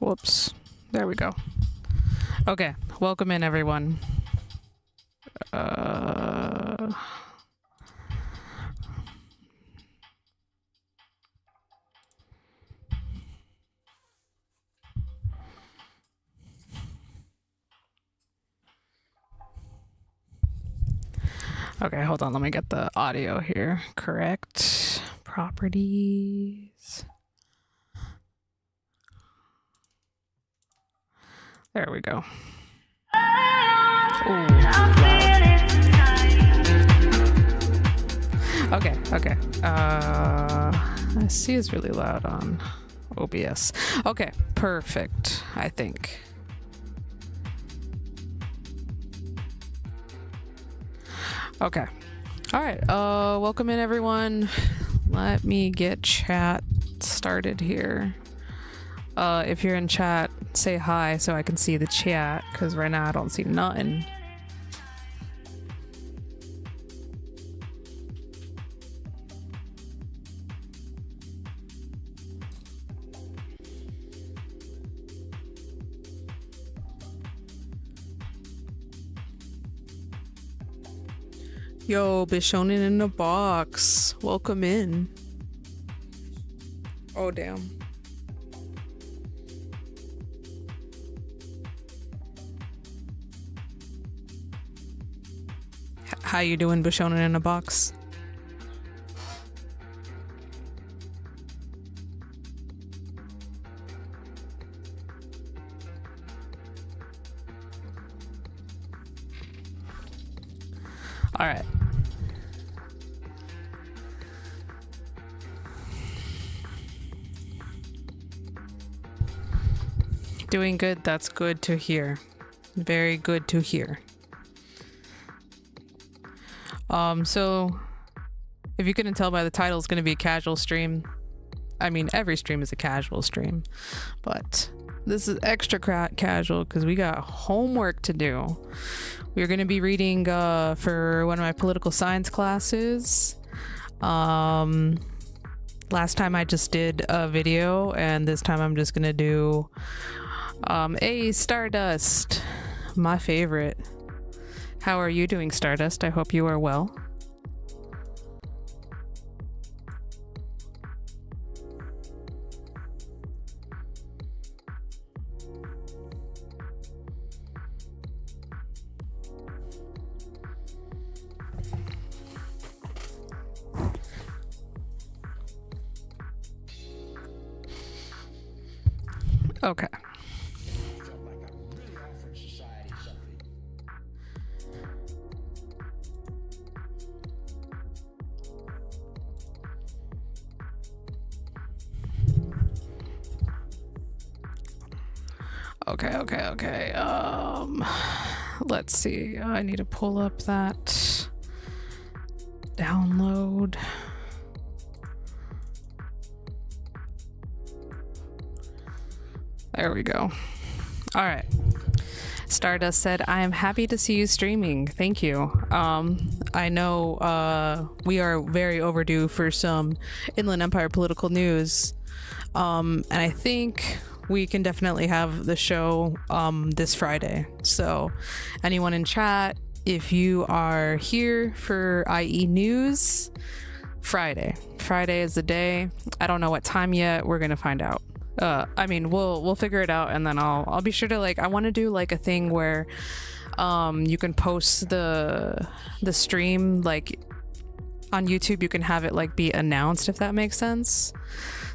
Whoops. There we go. Okay, welcome in everyone. Okay, hold on, let me get the audio here correct. Properties. There we go. Ooh, okay. I see it's really loud on OBS. Okay, perfect, I think. Okay. All right. Welcome in everyone. Let me get chat started here. If you're in chat, say hi so I can see the chat, because right now I don't see nothing. Yo, Bishonen in a box. Welcome in. Oh, damn. How you doing, Bishonen in a box? All right. Doing good. That's good to hear. Very good to hear. So if you couldn't tell by the title, it's going to be a casual stream. I mean, every stream is a casual stream, but this is extra casual because we got homework to do. We're going to be reading for one of my political science classes. Last time I just did a video, and this time I'm just going to do a Stardust, my favorite. How are you doing, Stardust? I hope you are well. Okay. Okay. Let's see. I need to pull up that download. There we go. All right. Stardust said, I am happy to see you streaming. Thank you. I know we are very overdue for some Inland Empire political news. And I think we can definitely have the show this Friday. So anyone in chat, if you are here for IE news, Friday is the day. I don't know what time yet. We're gonna find out. I mean, we'll figure it out, and then I'll be sure to, like, I want to do like a thing where you can post the stream, like on YouTube. You can have it like be announced, if that makes sense.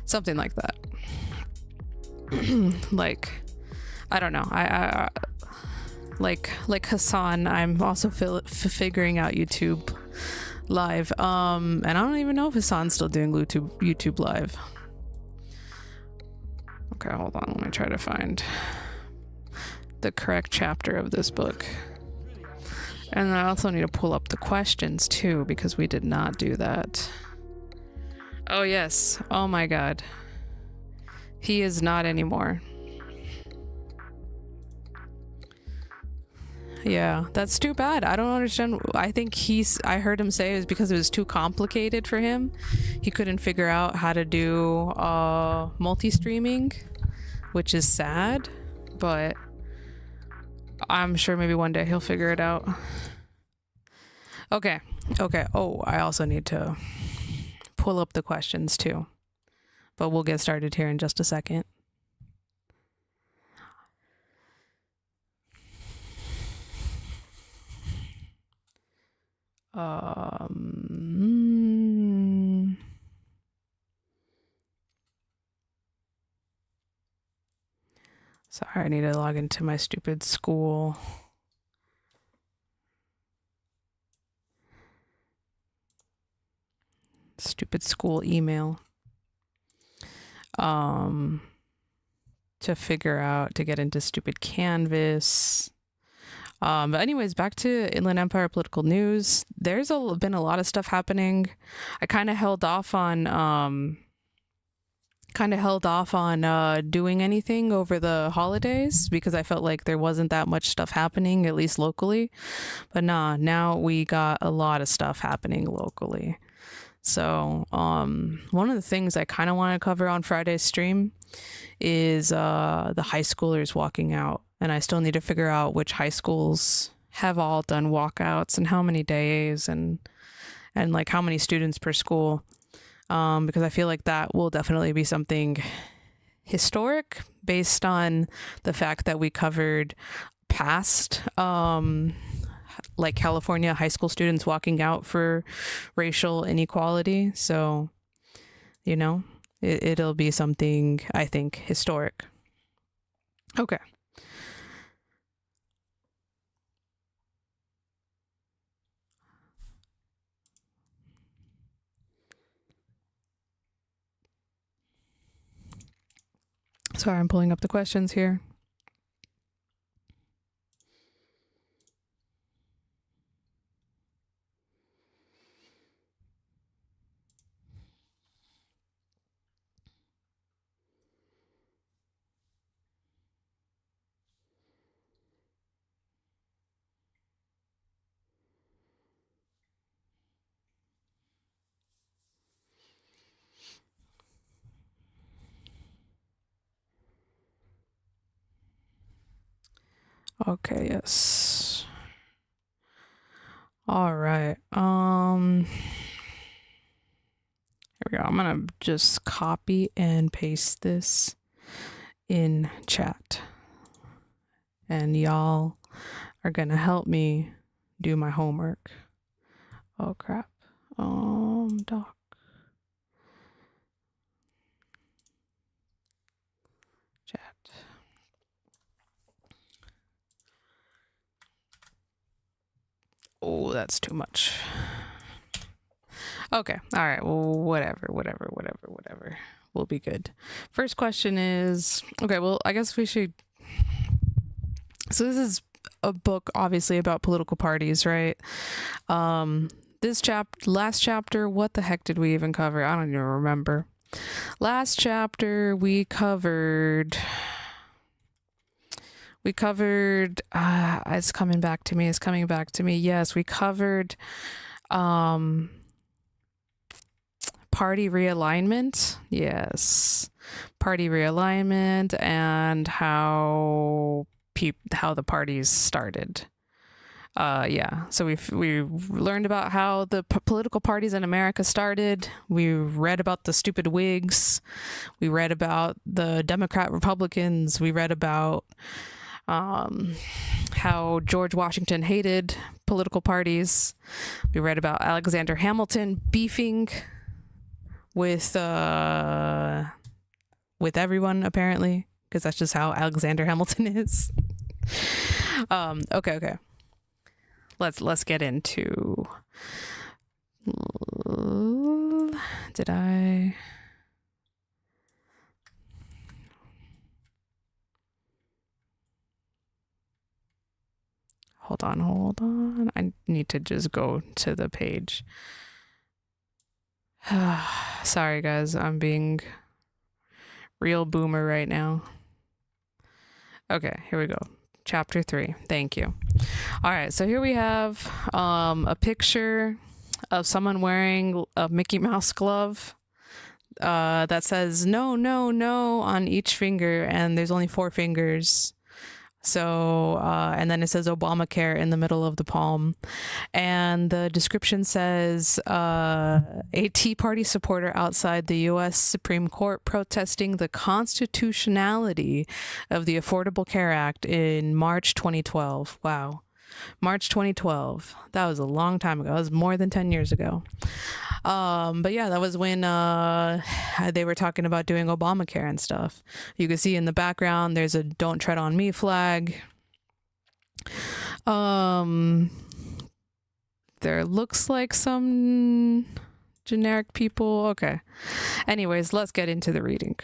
Something like that. Like, I don't know. I like Hassan, I'm also figuring out YouTube Live. And I don't even know if Hassan's still doing YouTube Live. Okay, hold on. Let me try to find the correct chapter of this book. And I also need to pull up the questions too, because we did not do that. Oh yes. Oh my god. He is not anymore. Yeah, that's too bad. I don't understand. I think I heard him say it was because it was too complicated for him. He couldn't figure out how to do multi-streaming. which is sad, but I'm sure maybe one day he'll figure it out. Okay. Oh, I also need to pull up the questions too, but we'll get started here in just a second. Sorry, I need to log into my stupid school. Stupid school email. To get into stupid Canvas. But anyways, back to Inland Empire political news. There's been a lot of stuff happening. I kind of held off on doing anything over the holidays because I felt like there wasn't that much stuff happening, at least locally. But now we got a lot of stuff happening locally. So one of the things I kind of want to cover on Friday's stream is the high schoolers walking out. And I still need to figure out which high schools have all done walkouts and how many days and like how many students per school. Because I feel like that will definitely be something historic based on the fact that we covered past like California high school students walking out for racial inequality. So, you know, it'll be something, I think, historic. Okay. Sorry, I'm pulling up the questions here. Okay, yes. All right. Here we go. I'm gonna just copy and paste this in chat. And y'all are gonna help me do my homework. Oh crap. Doc. Chat. Oh, that's too much. Okay. All right. Well, whatever. We'll be good. First question is, okay, well, I guess we should. So this is a book obviously about political parties, right? Last chapter, what the heck did we even cover? I don't even remember. Last chapter we covered it's coming back to me. Yes, we covered party realignment. Yes. Party realignment and how the parties started. So we learned about how the political parties in America started. We read about the stupid Whigs. We read about the Democrat Republicans. We read about how George Washington hated political parties. We read about Alexander Hamilton beefing with everyone, apparently, because that's just how Alexander Hamilton is. Okay. Let's get into. Did I? Hold on. I need to just go to the page. Sorry, guys. I'm being real boomer right now. Okay, here we go. Chapter 3. Thank you. All right, so here we have a picture of someone wearing a Mickey Mouse glove. that says no, no, no on each finger, and there's only 4 fingers. So, and then it says Obamacare in the middle of the palm. And the description says a Tea Party supporter outside the U.S. Supreme Court protesting the constitutionality of the Affordable Care Act in March 2012. Wow. March 2012. That was a long time ago. That was more than 10 years ago. But yeah, that was when they were talking about doing Obamacare and stuff. You can see in the background there's a "Don't Tread on Me" flag. There looks like some generic people. Okay. Anyways, let's get into the reading.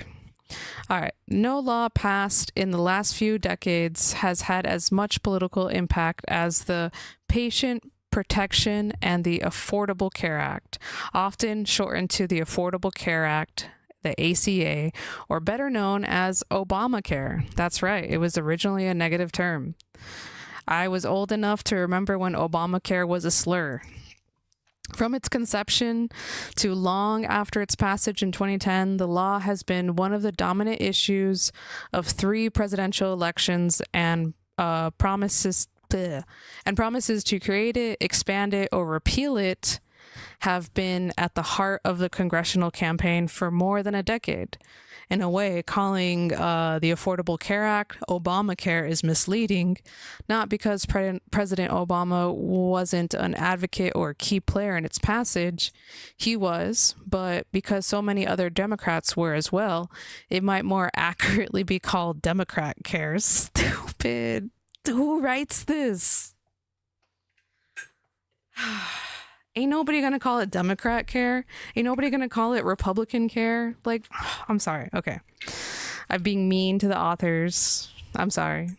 All right. No law passed in the last few decades has had as much political impact as the Patient Protection and the Affordable Care Act, often shortened to the Affordable Care Act, the ACA, or better known as Obamacare. That's right. It was originally a negative term. I was old enough to remember when Obamacare was a slur. From its conception to long after its passage in 2010, the law has been one of the dominant issues of 3 presidential elections, and promises to create it, expand it, or repeal it have been at the heart of the congressional campaign for more than a decade. In a way, calling the Affordable Care Act Obamacare is misleading, not because President Obama wasn't an advocate or a key player in its passage. He was, but because so many other Democrats were as well, it might more accurately be called Democrat Care. Stupid. Who writes this? Ain't nobody gonna call it Democrat care. Ain't nobody gonna call it Republican care. Like, I'm sorry. Okay. I'm being mean to the authors. I'm sorry.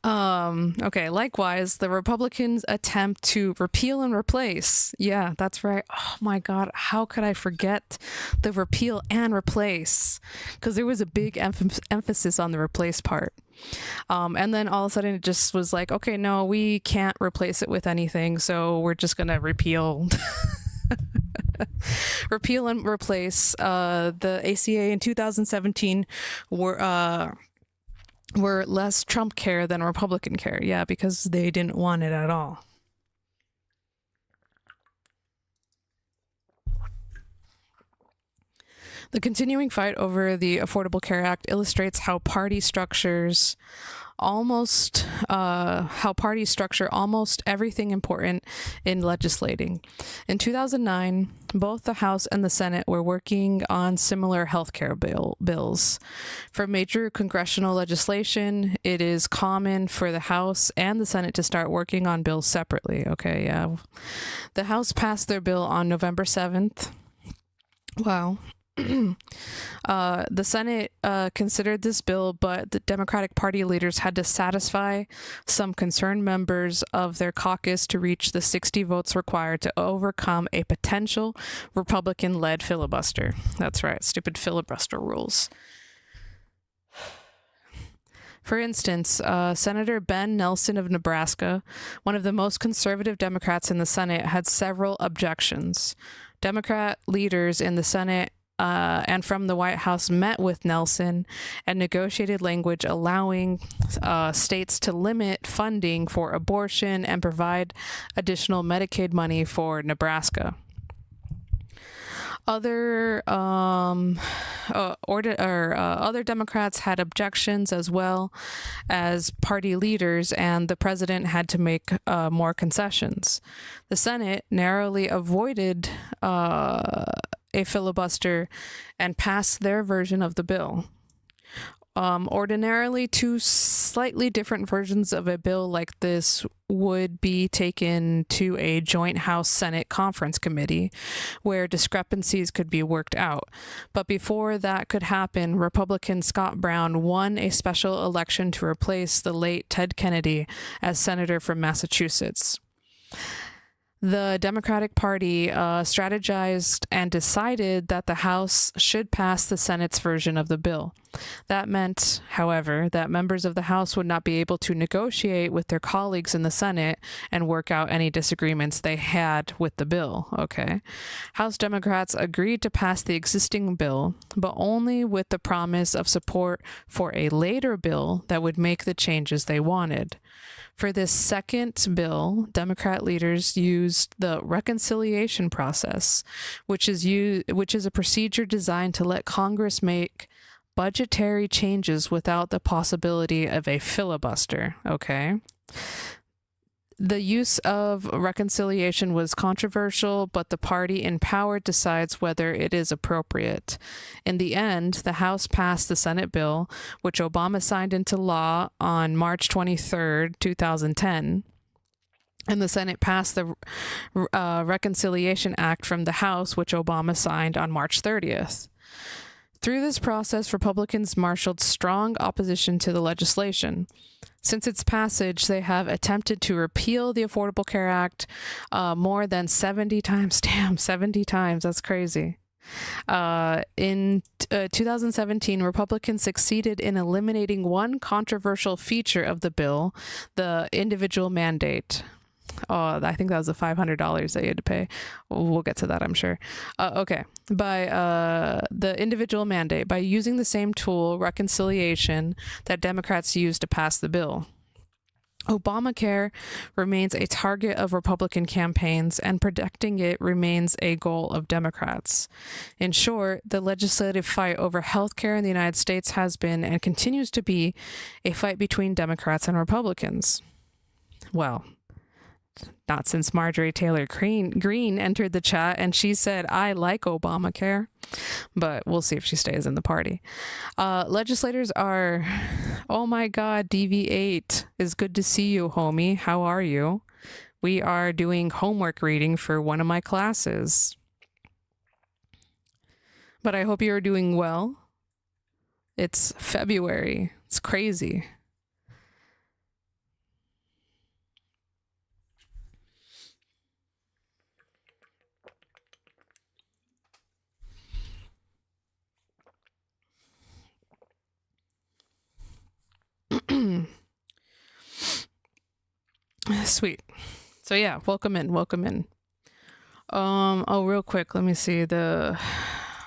Okay. Likewise, the Republicans attempt to repeal and replace. Yeah, that's right. Oh my God. How could I forget the repeal and replace? Because there was a big emphasis on the replace part. And then all of a sudden it just was like, okay, no, we can't replace it with anything. So we're just going to repeal. Repeal and replace. The ACA in 2017 were less Trump care than Republican care. Yeah, because they didn't want it at all. The continuing fight over the Affordable Care Act illustrates how parties structure almost everything important in legislating. In 2009, both the House and the Senate were working on similar healthcare bills. For major congressional legislation, it is common for the House and the Senate to start working on bills separately. Okay, yeah. The House passed their bill on November 7th. Wow. The Senate considered this bill, but the Democratic Party leaders had to satisfy some concerned members of their caucus to reach the 60 votes required to overcome a potential Republican-led filibuster. That's right, stupid filibuster rules. For instance, Senator Ben Nelson of Nebraska, one of the most conservative Democrats in the Senate, had several objections. Democrat leaders in the Senate and from the White House met with Nelson and negotiated language allowing states to limit funding for abortion and provide additional Medicaid money for Nebraska. Other Democrats had objections as well as party leaders, and the president had to make more concessions. The Senate narrowly avoided a filibuster and passed their version of the bill. Ordinarily, 2 slightly different versions of a bill like this would be taken to a joint House-Senate conference committee where discrepancies could be worked out. But before that could happen, Republican Scott Brown won a special election to replace the late Ted Kennedy as senator from Massachusetts. The Democratic Party strategized and decided that the House should pass the Senate's version of the bill. That meant, however, that members of the House would not be able to negotiate with their colleagues in the Senate and work out any disagreements they had with the bill. Okay. House Democrats agreed to pass the existing bill, but only with the promise of support for a later bill that would make the changes they wanted. For this second bill, Democrat leaders used the reconciliation process, which is a procedure designed to let Congress make budgetary changes without the possibility of a filibuster. Okay. The use of reconciliation was controversial, but the party in power decides whether it is appropriate. In the end, the House passed the Senate bill, which Obama signed into law on March 23rd, 2010. And the Senate passed the Reconciliation Act from the House, which Obama signed on March 30th. Through this process, Republicans marshaled strong opposition to the legislation. Since its passage, they have attempted to repeal the Affordable Care Act more than 70 times. Damn, 70 times. That's crazy. In 2017, Republicans succeeded in eliminating one controversial feature of the bill, the individual mandate. Oh, I think that was the $500 that you had to pay. We'll get to that, I'm sure. Okay. By the individual mandate, by using the same tool, reconciliation, that Democrats used to pass the bill. Obamacare remains a target of Republican campaigns, and protecting it remains a goal of Democrats. In short, the legislative fight over health care in the United States has been and continues to be a fight between Democrats and Republicans. Well, not since Marjorie Taylor Greene entered the chat and she said, I like Obamacare, but we'll see if she stays in the party. Legislators are, oh my God, DV8 is good to see you, homie. How are you? We are doing homework reading for one of my classes. But I hope you're doing well. It's February. It's crazy. Sweet. So yeah, welcome in. Oh, real quick, let me see the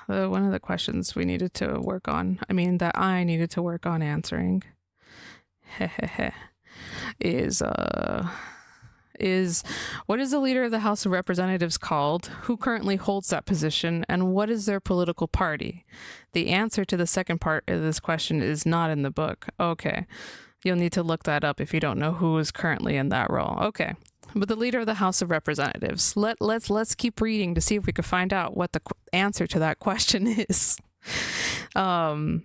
one of the questions we needed to work on. I mean, that I needed to work on answering. is what is the leader of the House of Representatives called? Who currently holds that position? And what is their political party? The answer to the second part of this question is not in the book. Okay. You'll need to look that up if you don't know who is currently in that role. Okay. But the leader of the House of Representatives. Let's keep reading to see if we can find out what the answer to that question is. The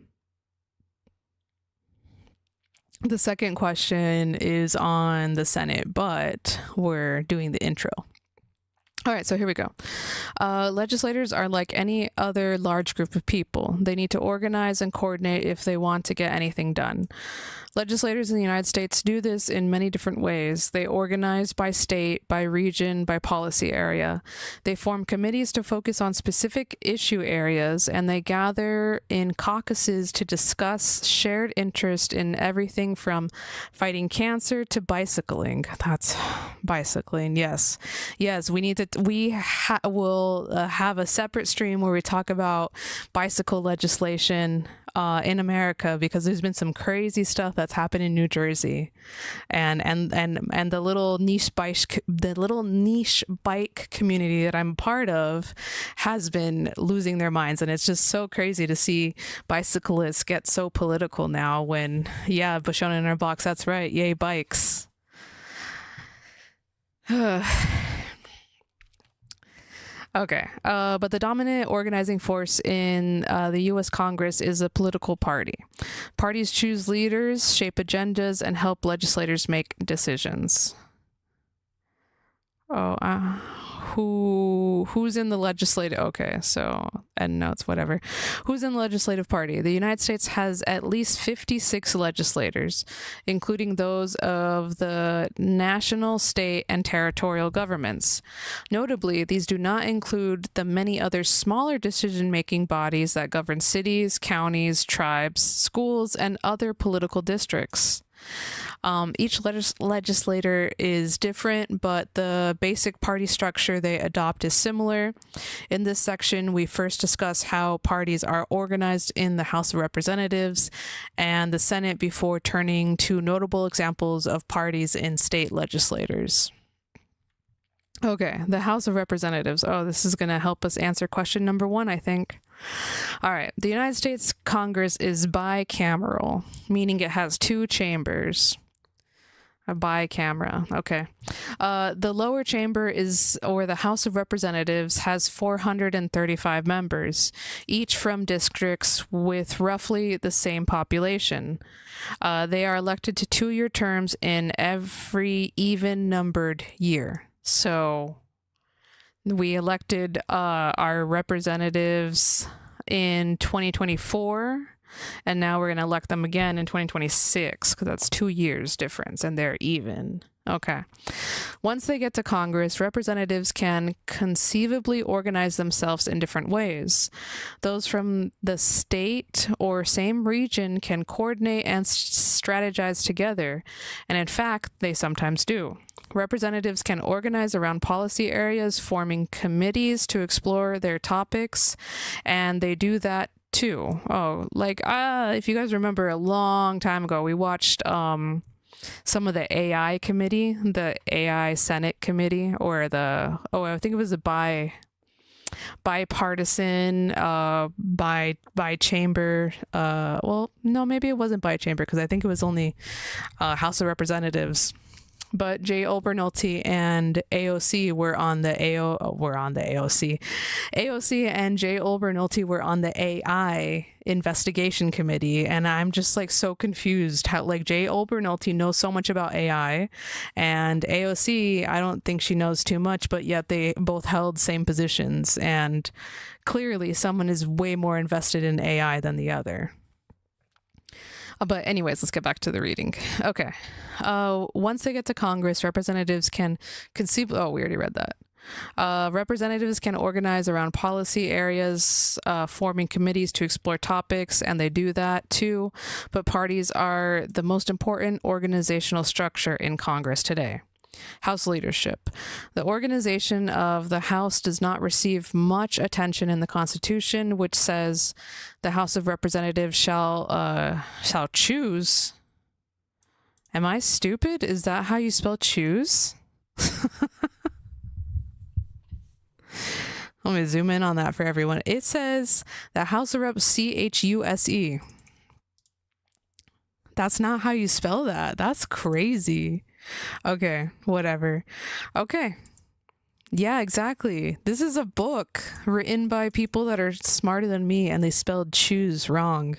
second question is on the Senate, but we're doing the intro. All right, so here we go. Legislators are like any other large group of people. They need to organize and coordinate if they want to get anything done. Legislators in the United States do this in many different ways. They organize by state, by region, by policy area. They form committees to focus on specific issue areas, and they gather in caucuses to discuss shared interest in everything from fighting cancer to bicycling. That's bicycling, yes. Yes, we need to, we'll have a separate stream where we talk about bicycle legislation in America, because there's been some crazy stuff that's happened in New Jersey, and the little niche bike community that I'm part of has been losing their minds, and it's just so crazy to see bicyclists get so political now. When Bushona in our box, that's right, yay bikes. Okay, but the dominant organizing force in the U.S. Congress is a political party. Parties choose leaders, shape agendas, and help legislators make decisions. who's in the legislative, okay, so end notes, whatever. Who's in the legislative party? The United States has at least 56 legislators, including those of the national, state, and territorial governments. Notably, these do not include the many other smaller decision-making bodies that govern cities, counties, tribes, schools, and other political districts. Each legislator is different, but the basic party structure they adopt is similar. In this section, we first discuss how parties are organized in the House of Representatives and the Senate before turning to notable examples of parties in state legislators. Okay, the House of Representatives. Oh, this is going to help us answer question number 1, I think. All right, the United States Congress is bicameral, meaning it has 2 chambers. A bicamera, okay. The lower chamber or the House of Representatives, has 435 members, each from districts with roughly the same population. They are elected to 2-year terms in every even-numbered year. So we elected our representatives in 2024. And now we're going to elect them again in 2026 because that's 2 years difference and they're even. Okay. Once they get to Congress, representatives can conceivably organize themselves in different ways. Those from the state or same region can coordinate and strategize together. And in fact, they sometimes do. Representatives can organize around policy areas, forming committees to explore their topics, and they do that too. Oh, like if you guys remember a long time ago, we watched some of the AI committee, the AI Senate committee, or I think it was a bipartisan by chamber. Well, no, maybe it wasn't by chamber because I think it was only House of Representatives. But Jay Obernolte and AOC were on the AOC. AOC and Jay Obernolte were on the AI investigation committee, and I'm just like so confused how like Jay Obernolte knows so much about AI, and AOC, I don't think she knows too much, but yet they both held same positions, and clearly someone is way more invested in AI than the other. But anyways, let's get back to the reading. Okay. Once they get to Congress, representatives can conceive... Oh, we already read that. Representatives can organize around policy areas, forming committees to explore topics, and they do that too. But parties are the most important organizational structure in Congress today. House leadership. The organization of the House does not receive much attention in the Constitution, which says the House of Representatives shall choose. Am I stupid? Is that how you spell choose? Let me zoom in on that for everyone. It says the House of Reps, CHUSE. That's not how you spell that. That's crazy. Okay, whatever. Okay. Yeah, exactly. This is a book written by people that are smarter than me and they spelled choose wrong.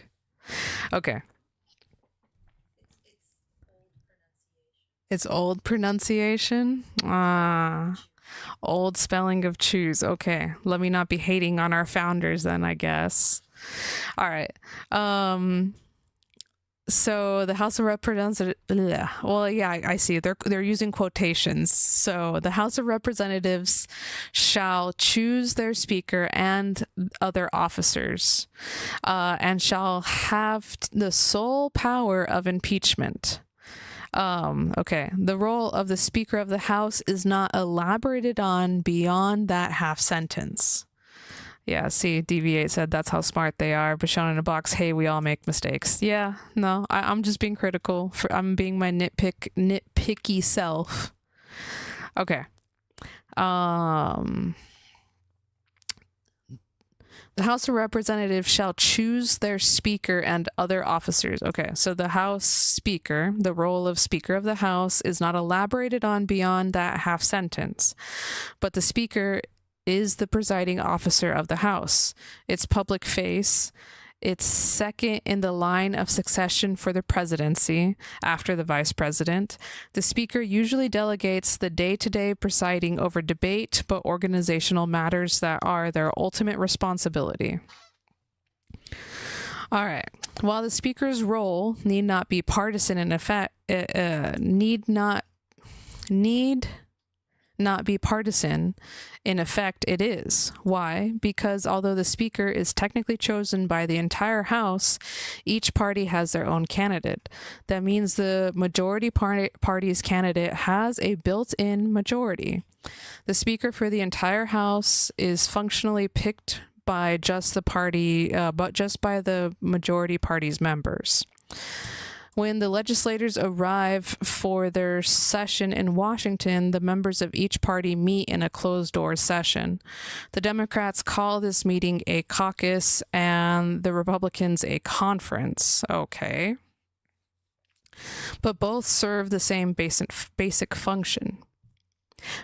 Okay. It's old pronunciation? Old spelling of choose. Okay. Let me not be hating on our founders then, I guess. All right. So the House of Representatives, well, yeah, I see. They're using quotations. So the House of Representatives shall choose their speaker and other officers, and shall have the sole power of impeachment. Okay. The role of the Speaker of the House is not elaborated on beyond that half sentence. Yeah, see, DV8 said that's how smart they are, but shown in a box, hey, we all make mistakes. Yeah, no, I'm just being critical. I'm being my nitpicky self. Okay. The House of Representatives shall choose their speaker and other officers. Okay, so the House Speaker, the role of Speaker of the House, is not elaborated on beyond that half sentence, but the Speaker is the presiding officer of the House. Its public face it's second in the line of succession for the presidency after the vice president. The speaker usually delegates the day-to-day presiding over debate, but organizational matters that are their ultimate responsibility. All right. While the speaker's role need not be partisan in effect, need not be partisan, in effect it is. Why? Because although the speaker is technically chosen by the entire House, each party has their own candidate. That means the majority party's candidate has a built-in majority. The speaker for the entire House is functionally picked by just the party, but just by the majority party's members. When the legislators arrive for their session in Washington, the members of each party meet in a closed-door session. The Democrats call this meeting a caucus and the Republicans a conference. Okay. But both serve the same basic function.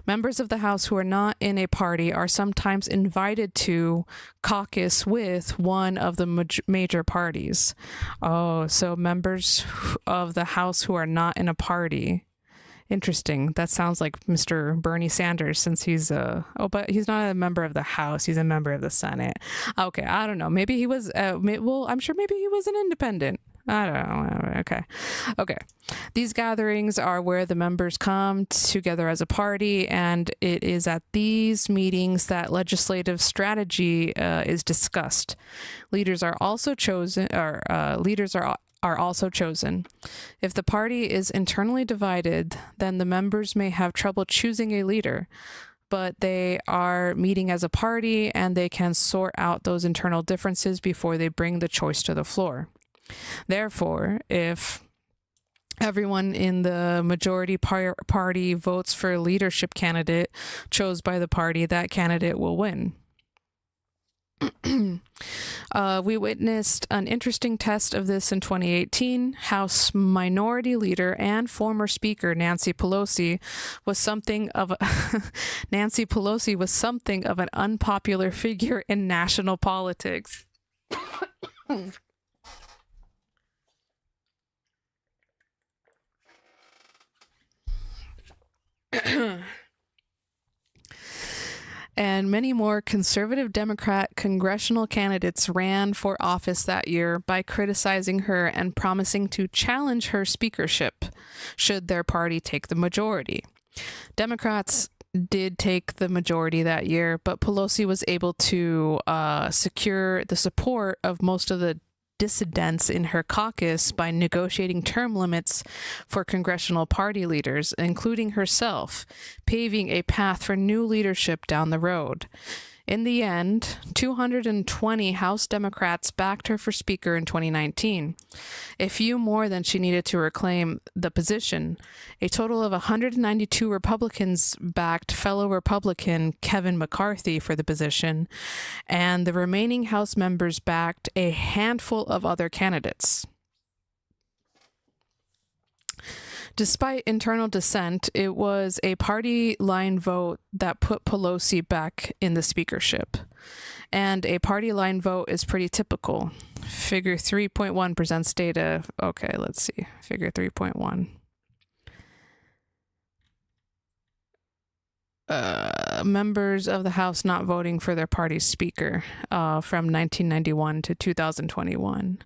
Members of the House who are not in a party are sometimes invited to caucus with one of the major parties. Oh, so members of the House who are not in a party. Interesting. That sounds like Mr. Bernie Sanders, since he's but he's not a member of the House. He's a member of the Senate. Okay, I don't know. Maybe he was, well, I'm sure maybe he was an independent. I don't know. Okay. These gatherings are where the members come together as a party, and it is at these meetings that legislative strategy is discussed. Leaders are also chosen. If the party is internally divided, then the members may have trouble choosing a leader, but they are meeting as a party and they can sort out those internal differences before they bring the choice to the floor. Therefore, if everyone in the majority party votes for a leadership candidate chose by the party, that candidate will win. We witnessed an interesting test of this in 2018. House Minority Leader and former Speaker Nancy Pelosi was something of an unpopular figure in national politics. And many more conservative Democrat congressional candidates ran for office that year by criticizing her and promising to challenge her speakership should their party take the majority. Democrats did take the majority that year, but Pelosi was able to secure the support of most of the dissidents in her caucus by negotiating term limits for congressional party leaders, including herself, paving a path for new leadership down the road. In the end, 220 House Democrats backed her for Speaker in 2019, a few more than she needed to reclaim the position. A total of 192 Republicans backed fellow Republican Kevin McCarthy for the position, and the remaining House members backed a handful of other candidates. Despite internal dissent, it was a party line vote that put Pelosi back in the speakership. And a party line vote is pretty typical. Figure 3.1 presents data. Okay, let's see. Figure 3.1. Members of the House not voting for their party's speaker from 1991 to 2021.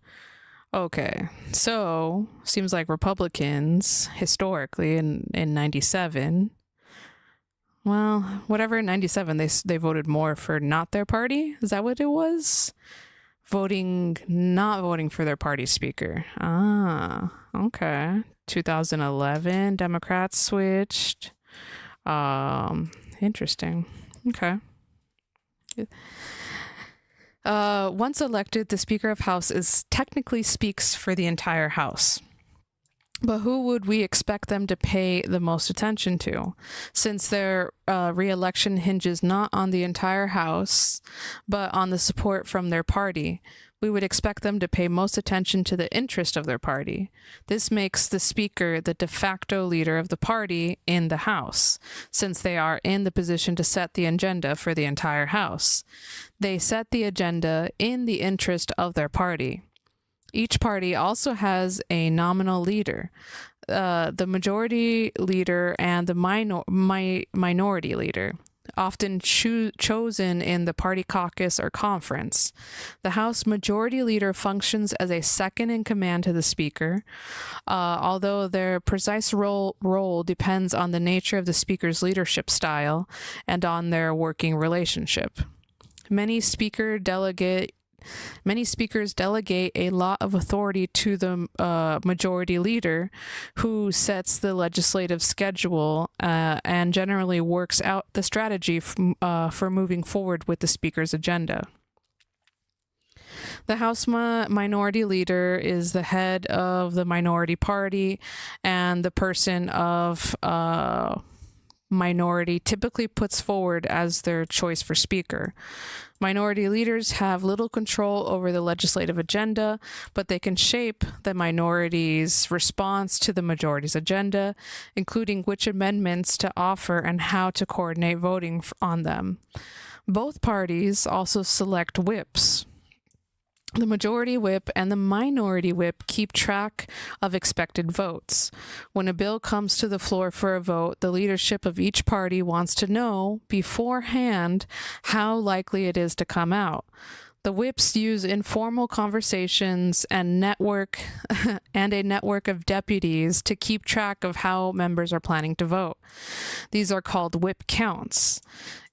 Okay, so seems like Republicans historically in 97, well, whatever, in 97 they voted more for not their party. Is that what it was? Not voting for their party speaker. Ah, okay. 2011 Democrats switched. Interesting. Okay. Once elected, the Speaker of House technically speaks for the entire House. But who would we expect them to pay the most attention to? Since their re-election hinges not on the entire House, but on the support from their party. we would expect them to pay most attention to the interest of their party. This makes the Speaker the de facto leader of the party in the House, since they are in the position to set the agenda for the entire House. They set the agenda in the interest of their party. Each party also has a nominal leader, the majority leader and the minority leader, often chosen in the party caucus or conference. The House Majority Leader functions as a second in command to the Speaker, although their precise role depends on the nature of the Speaker's leadership style and on their working relationship. Many speakers delegate a lot of authority to the majority leader, who sets the legislative schedule and generally works out the strategy for moving forward with the speaker's agenda. The House Minority Leader is the head of the minority party, and the person of minority typically puts forward as their choice for speaker. Minority leaders have little control over the legislative agenda, but they can shape the minority's response to the majority's agenda, including which amendments to offer and how to coordinate voting on them. Both parties also select whips. The majority whip and the minority whip keep track of expected votes. When a bill comes to the floor for a vote, the leadership of each party wants to know beforehand how likely it is to come out. The whips use informal conversations and a network of deputies to keep track of how members are planning to vote. These are called whip counts.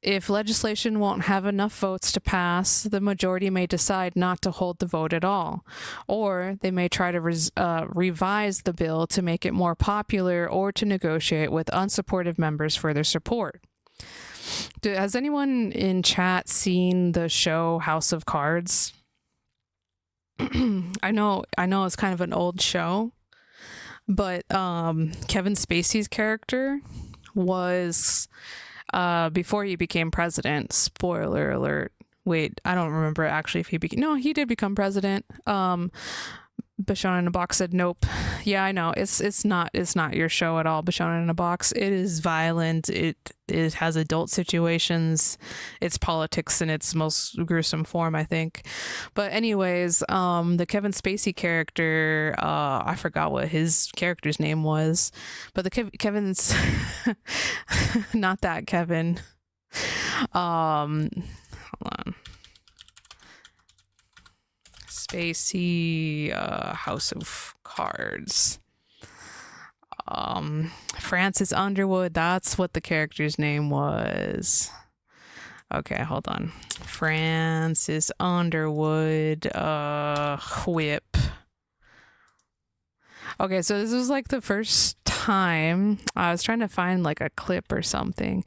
If legislation won't have enough votes to pass, the majority may decide not to hold the vote at all, or they may try to revise the bill to make it more popular or to negotiate with unsupportive members for their support. Has anyone in chat seen the show House of Cards? I know it's kind of an old show, but Kevin Spacey's character was before he became president. Spoiler alert. Wait, I don't remember actually if he became. No, he did become president. Bashona in a Box said nope. Yeah, I know. It's not your show at all, Bashona in a Box. It is violent. It has adult situations. It's politics in its most gruesome form, I think. But anyways, the Kevin Spacey character, I forgot what his character's name was, but the Kevin's not that Kevin. Hold on. Spacey, House of Cards. Francis Underwood, that's what the character's name was. Okay, hold on. Francis Underwood, whip. Okay, so this was like the first time I was trying to find like a clip or something.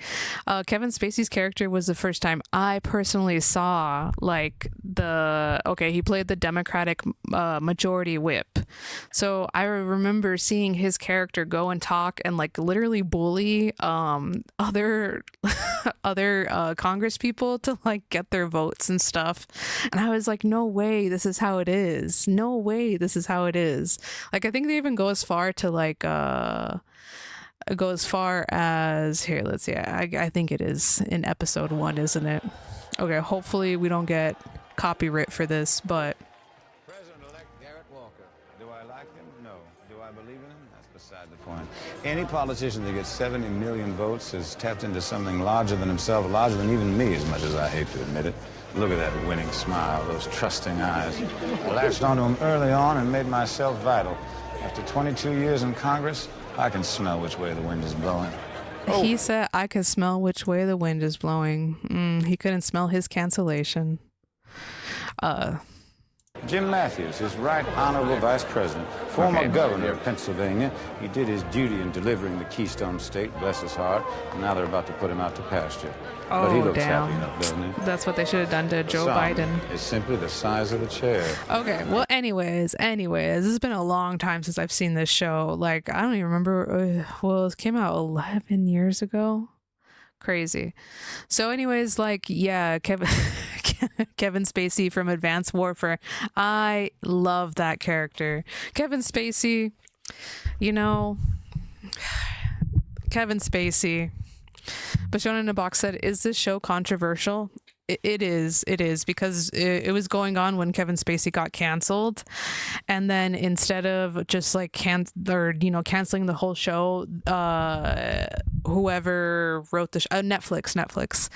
Kevin Spacey's character was the first time I personally saw like he played the Democratic majority whip. So I remember seeing his character go and talk and like literally bully other Congress people to like get their votes and stuff. And I was like, no way, this is how it is. No way, this is how it is. Like, I think they even go as far to like go as far as here, let's see, I think it is in episode 1, isn't it? Okay, hopefully we don't get copyright for this, but President-elect Garrett Walker. Do I like him? No. Do I believe in him? That's beside the point. Any politician that gets 70 million votes has tapped into something larger than himself, larger than even me, as much as I hate to admit it. Look at that winning smile, those trusting eyes. I latched onto him early on and made myself vital. After 22 years in Congress, I can smell which way the wind is blowing. Oh. He said, I can smell which way the wind is blowing. He couldn't smell his cancellation. Jim Matthews, his right honorable vice president, former governor of Pennsylvania. He did his duty in delivering the Keystone State, bless his heart, and now they're about to put him out to pasture. But he looks happy enough, doesn't he? That's what they should have done to Joe Biden. It's simply the size of the chair. Okay, well, anyways, this has been a long time since I've seen this show. Like, I don't even remember. Well, it came out 11 years ago. Crazy. So anyways, like, yeah, Kevin Kevin Spacey from Advanced Warfare. I love that character. Kevin Spacey, you know, Kevin Spacey. Bashona in a Box said, "Is this show controversial?" It is because it was going on when Kevin Spacey got canceled, and then instead of just like canceling the whole show, whoever wrote the Netflix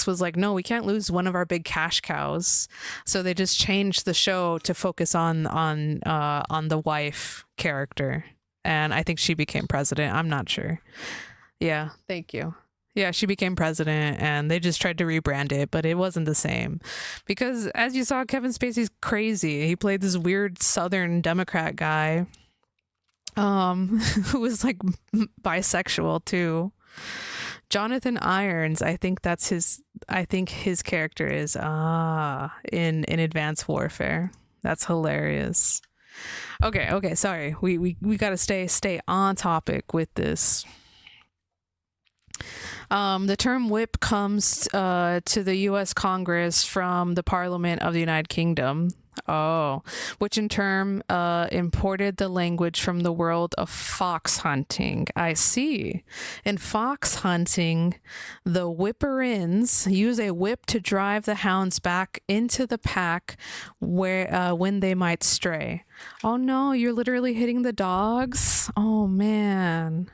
was like, no, we can't lose one of our big cash cows, so they just changed the show to focus on the wife character, and I think she became president. I'm not sure. Yeah, thank you. Yeah, she became president, and they just tried to rebrand it, but it wasn't the same. Because as you saw, Kevin Spacey's crazy. He played this weird Southern Democrat guy, who was like bisexual too. Jonathan Irons, I think his character is in Advanced Warfare. That's hilarious. Okay, sorry. We gotta stay on topic with this. The term whip comes to the U.S. Congress from the Parliament of the United Kingdom, which in turn imported the language from the world of fox hunting. I see. In fox hunting, the whipper-ins use a whip to drive the hounds back into the pack when they might stray. Oh no, you're literally hitting the dogs? Oh man.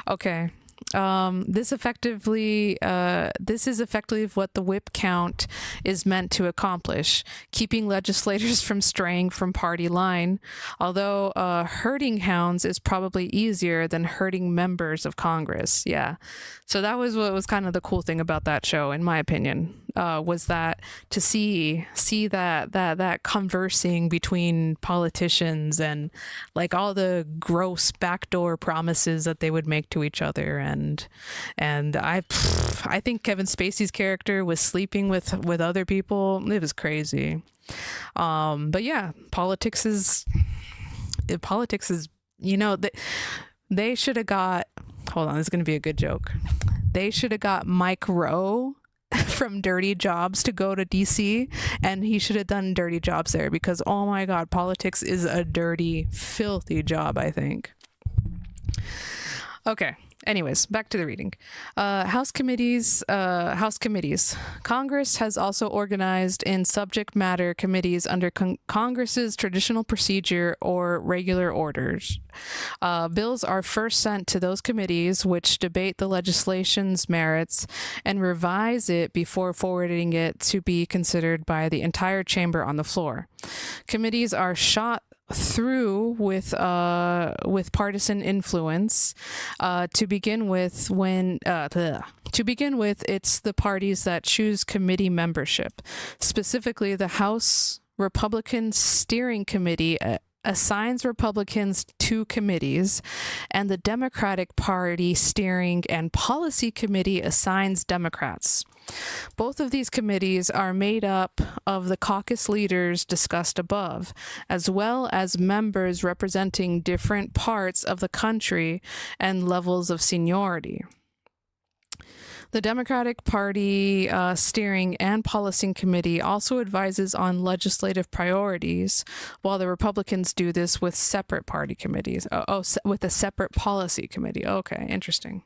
Okay. This is effectively what the whip count is meant to accomplish, keeping legislators from straying from party line, although herding hounds is probably easier than herding members of Congress. Yeah, so that was what was kind of the cool thing about that show, in my opinion, was that to see that conversing between politicians and like all the gross backdoor promises that they would make to each other. And I think Kevin Spacey's character was sleeping with other people. It was crazy. But yeah, politics is, you know, they should have got, hold on, this is going to be a good joke. They should have got Mike Rowe from Dirty Jobs to go to DC, and he should have done Dirty Jobs there, because oh my God, politics is a dirty, filthy job, I think. Okay. Anyways, back to the reading. House committees. Congress has also organized in subject matter committees under Congress's traditional procedure or regular orders. Bills are first sent to those committees which debate the legislation's merits and revise it before forwarding it to be considered by the entire chamber on the floor. Committees are shot through with partisan influence. To begin with, it's the parties that choose committee membership. Specifically, the House Republican Steering Committee assigns Republicans to committees, and the Democratic Party Steering and Policy Committee assigns Democrats. Both of these committees are made up of the caucus leaders discussed above, as well as members representing different parts of the country and levels of seniority. The Democratic Party Steering and Policy Committee also advises on legislative priorities, while the Republicans do this with separate party committees. With a separate policy committee. Okay, interesting.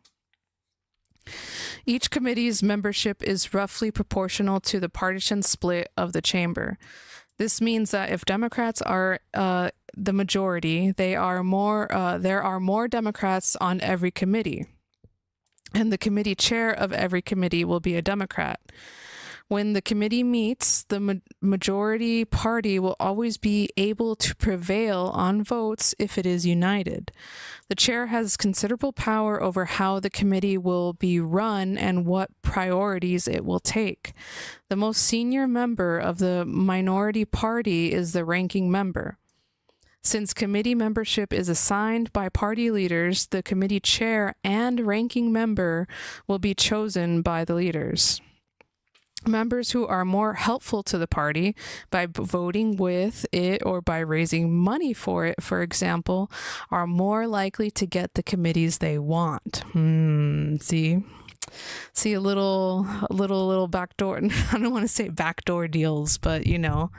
Each committee's membership is roughly proportional to the partisan split of the chamber. This means that if Democrats are the majority, there are more Democrats on every committee, and the committee chair of every committee will be a Democrat. When the committee meets, the majority party will always be able to prevail on votes if it is united. The chair has considerable power over how the committee will be run and what priorities it will take. The most senior member of the minority party is the ranking member. Since committee membership is assigned by party leaders, the committee chair and ranking member will be chosen by the leaders. Members who are more helpful to the party by voting with it or by raising money for it, for example, are more likely to get the committees they want. See? see a little backdoor. I don't want to say backdoor deals, but you know,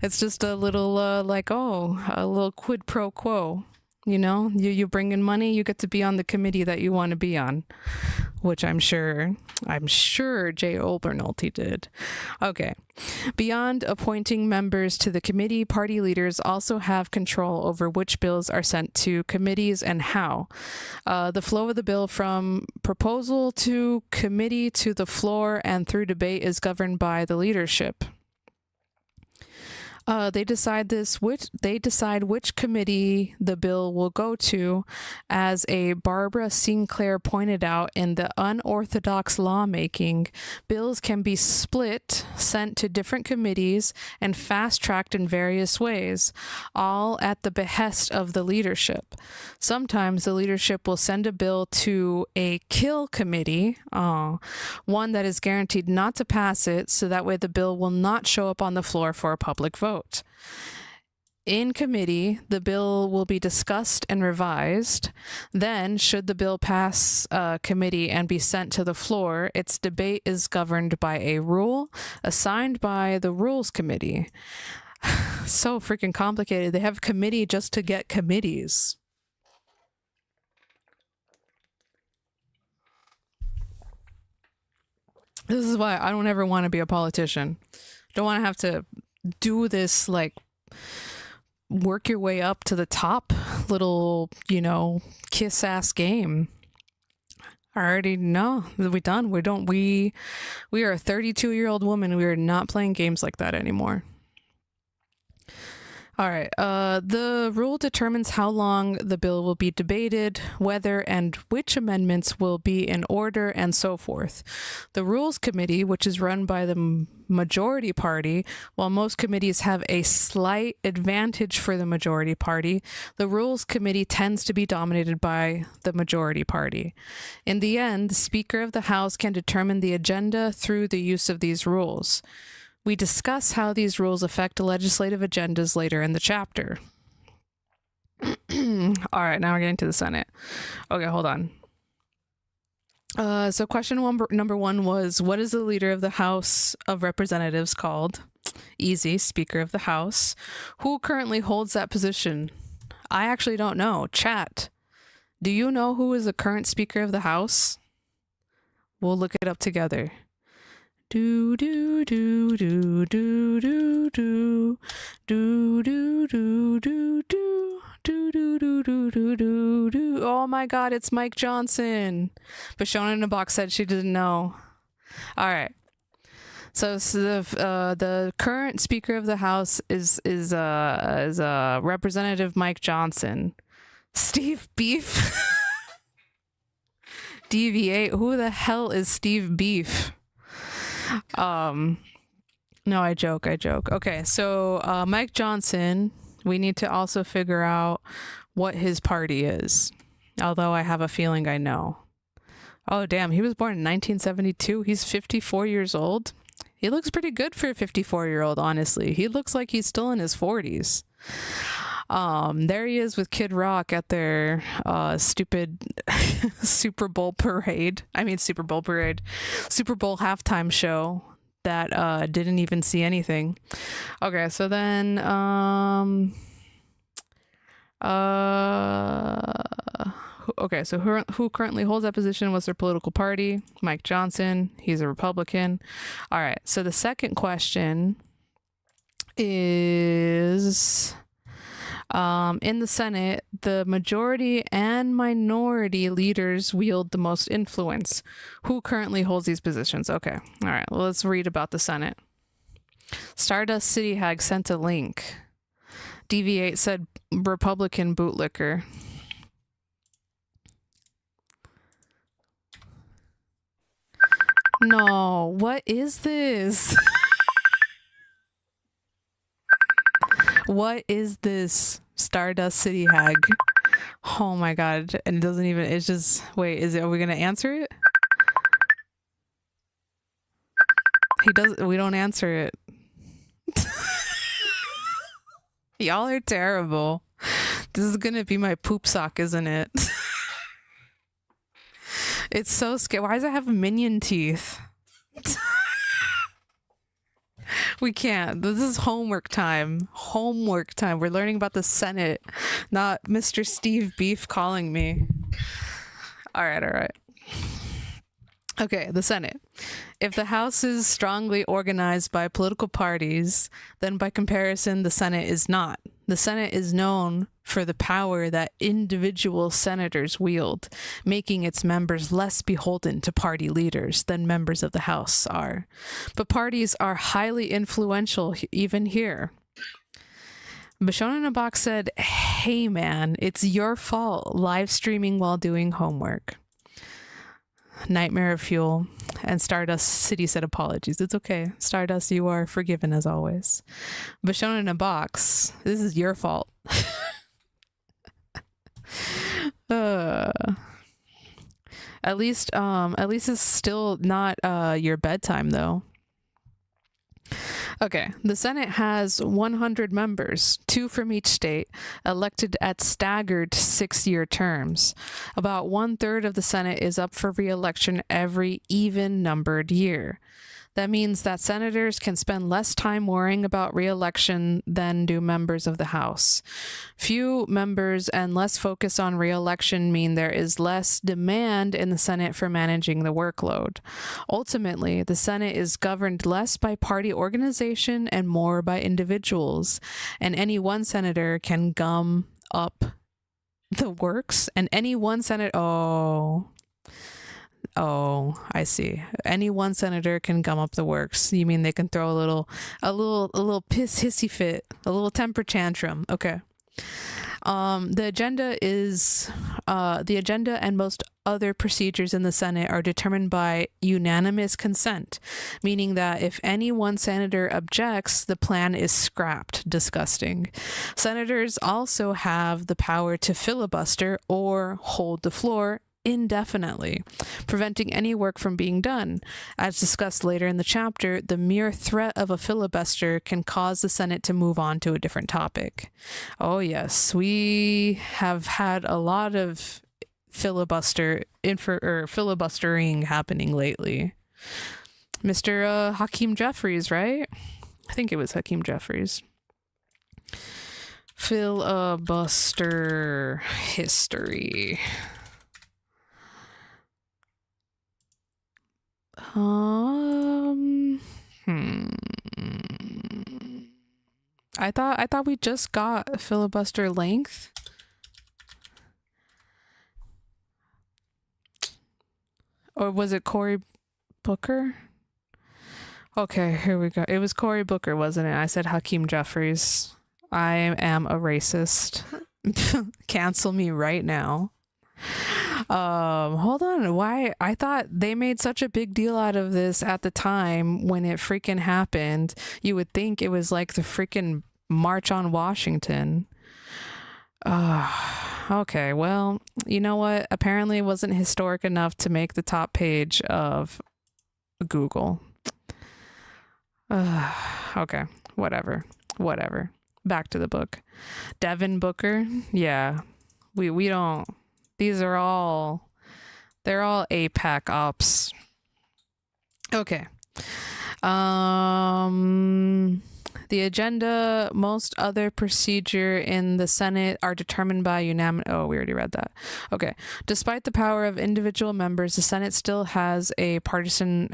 it's just a little like, oh, a little quid pro quo. You know, you bring in money, you get to be on the committee that you want to be on, which I'm sure Jay Obernolte did. Okay. Beyond appointing members to the committee, party leaders also have control over which bills are sent to committees and how. The flow of the bill from proposal to committee to the floor and through debate is governed by the leadership. They decide which committee the bill will go to, as a Barbara Sinclair pointed out in the Unorthodox Lawmaking. Bills can be split, sent to different committees, and fast-tracked in various ways, all at the behest of the leadership. Sometimes the leadership will send a bill to a kill committee, one that is guaranteed not to pass it, so that way the bill will not show up on the floor for a public vote. In committee, the bill will be discussed and revised. Then, should the bill pass committee and be sent to the floor, its debate is governed by a rule assigned by the Rules Committee. So freaking complicated. They have committee just to get committees. This is why I don't ever want to be a politician. Don't want to have to do this, like, work your way up to the top little, you know, kiss ass game. I already know. We done. We are a 32-year-old woman. We are not playing games like that anymore. All right. The rule determines how long the bill will be debated, whether and which amendments will be in order, and so forth. The Rules Committee, which is run by the majority party, while most committees have a slight advantage for the majority party, the Rules Committee tends to be dominated by the majority party. In the end, the Speaker of the House can determine the agenda through the use of these rules. We discuss how these rules affect legislative agendas later in the chapter. All right, now we're getting to the Senate. Okay, hold on. So question number one was, what is the leader of the House of Representatives called? Easy, Speaker of the House. Who currently holds that position? I actually don't know. Chat, do you know who is the current Speaker of the House? We'll look it up together. Do do do do do do do do do do do do do do do do do do. Oh my God, it's Mike Johnson. But Shona in a box said she didn't know. All right. So the current Speaker of the House is Representative Mike Johnson. Steve Beef. Deviate. Who the hell is Steve Beef? No, I joke. Okay, so Mike Johnson, we need to also figure out what his party is, although I have a feeling I know. Oh damn, he was born in 1972. He's 54 years old. He looks pretty good for a 54-year-old, honestly. He looks like he's still in his 40s. There he is with Kid Rock at their stupid Super Bowl halftime show that didn't even see anything. Okay, so then okay, so who currently holds that position? What's their political party? Mike Johnson. He's a Republican. All right, so the second question is, in the Senate, the majority and minority leaders wield the most influence. Who currently holds these positions? Okay. All right. Well, let's read about the Senate. Stardust City Hag sent a link. Deviate said Republican bootlicker. No. What is this? What is this? Stardust City Hag. Oh my God. And it doesn't even, it's just, wait, are we going to answer it? We don't answer it. Y'all are terrible. This is going to be my poop sock, isn't it? It's so scary. Why does it have minion teeth? We can't. This is homework time. Homework time. We're learning about the Senate, not Mr. Steve Beef calling me. All right. Okay, the Senate. If the House is strongly organized by political parties, then by comparison, the Senate is not. The Senate is known for the power that individual senators wield, making its members less beholden to party leaders than members of the House are. But parties are highly influential even here. Bashona in a Box said, "Hey man, it's your fault live streaming while doing homework." Nightmare of Fuel and Stardust City said apologies. It's okay. Stardust, you are forgiven as always. Bashona in a Box, this is your fault. At least it's still not your bedtime though. Okay, the Senate has 100 members, 2 from each state, elected at staggered 6-year terms. About 1/3 of the Senate is up for re-election every even-numbered year. That means that senators can spend less time worrying about re-election than do members of the House. Few members and less focus on re-election mean there is less demand in the Senate for managing the workload. Ultimately, the Senate is governed less by party organization and more by individuals, and any one senator can gum up the works, and any one senator... Oh, I see. Any one senator can gum up the works. You mean they can throw a little piss hissy fit, a little temper tantrum. Okay. The agenda and most other procedures in the Senate are determined by unanimous consent, meaning that if any one senator objects, the plan is scrapped. Disgusting. Senators also have the power to filibuster or hold the floor indefinitely, preventing any work from being done. As discussed later in the chapter, the mere threat of a filibuster can cause the Senate to move on to a different topic. Oh yes, we have had a lot of filibustering happening lately. Mr. Hakeem Jeffries, right? I think it was Hakeem Jeffries. Filibuster history. I thought we just got filibuster length. Or was it Cory Booker? Okay, here we go. It was Cory Booker, wasn't it? I said Hakeem Jeffries. I am a racist. Cancel me right now. Hold on. Why? I thought they made such a big deal out of this at the time when it freaking happened. You would think it was like the freaking March on Washington. Okay, well, you know what? Apparently it wasn't historic enough to make the top page of Google. Okay, whatever. Back to the book. Devin Booker? Yeah. We don't... These are all... They're all APAC ops. Okay. The agenda, most other procedure in the Senate are determined by unanimous... Oh, we already read that. Okay. Despite the power of individual members, the Senate still has partisan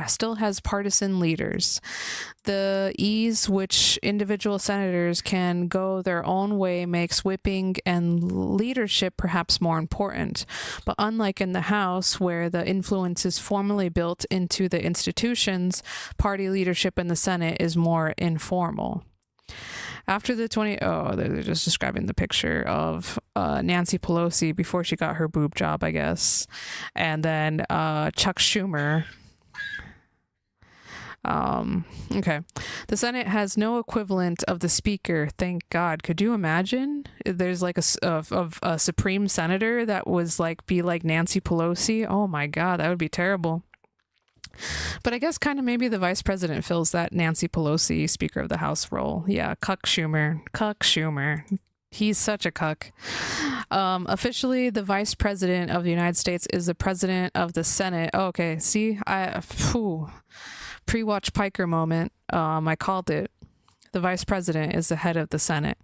leaders. The ease which individual senators can go their own way makes whipping and leadership perhaps more important. But unlike in the House, where the influence is formally built into the institutions, party leadership in the Senate is more informal. After the they're just describing the picture of Nancy Pelosi before she got her boob job, I guess. And then Chuck Schumer. Okay. The Senate has no equivalent of the Speaker, thank God. Could you imagine? There's like a Supreme Senator that was be like Nancy Pelosi. Oh my God, that would be terrible. But I guess kind of maybe the Vice President fills that Nancy Pelosi Speaker of the House role. Yeah, Cuck Schumer. He's such a cuck. Officially, the vice president of the United States is the president of the Senate. Oh, okay, see, pre-watch Piker moment. I called it. The vice president is the head of the Senate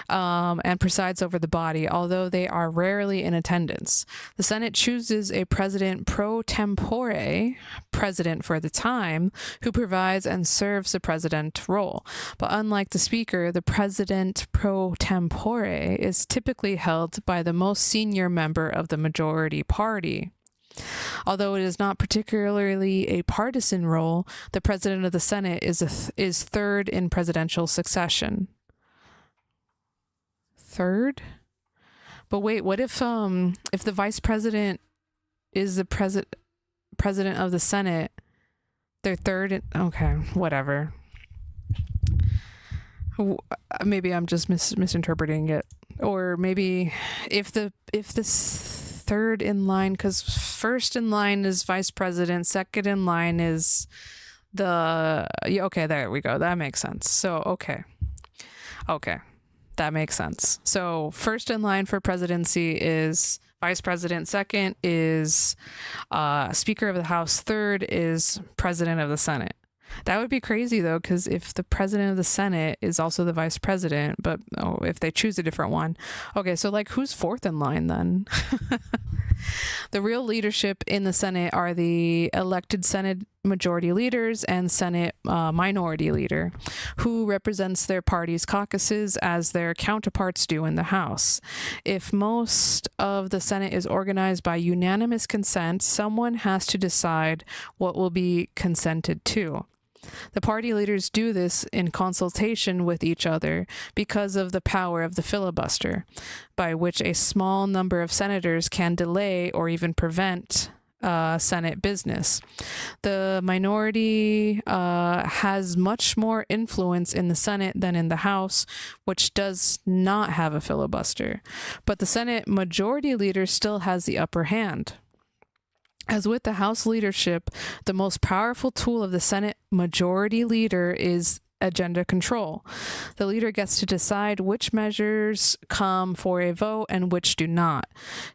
and presides over the body, although they are rarely in attendance. The Senate chooses a president pro tempore, president for the time, who provides and serves the president role. But unlike the speaker, the president pro tempore is typically held by the most senior member of the majority party. Although it is not particularly a partisan role, the president of the Senate is third in presidential succession. Third? But wait, what if the vice president is the president of the Senate? They're third. Okay, whatever. Maybe I'm just misinterpreting it, or maybe if this third in line, because first in line is vice president, second in line is okay, there we go, that makes sense. So okay, that makes sense. So first in line for presidency is vice president, second is speaker of the House, third is president of the Senate. That would be crazy though, because if the president of the Senate is also the vice president, but if they choose a different one. Okay, so like who's fourth in line then? The real leadership in the Senate are the elected Senate majority leaders and Senate minority leader, who represents their party's caucuses as their counterparts do in the House. If most of the Senate is organized by unanimous consent, someone has to decide what will be consented to. The party leaders do this in consultation with each other because of the power of the filibuster, by which a small number of senators can delay or even prevent Senate business. The minority has much more influence in the Senate than in the House, which does not have a filibuster. But the Senate majority leader still has the upper hand. As with the House leadership, the most powerful tool of the Senate majority leader is agenda control. The leader gets to decide which measures come for a vote and which do not.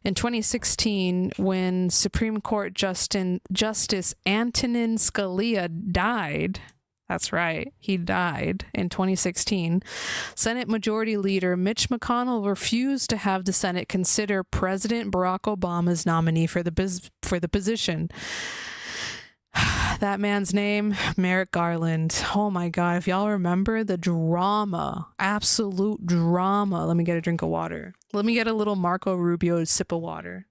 In 2016, when Supreme Court Justice Antonin Scalia died, that's right, he died in 2016, Senate Majority Leader Mitch McConnell refused to have the Senate consider President Barack Obama's nominee for the position. That man's name, Merrick Garland. Oh my God, if y'all remember the drama, absolute drama. Let me get a drink of water. Let me get a little Marco Rubio sip of water.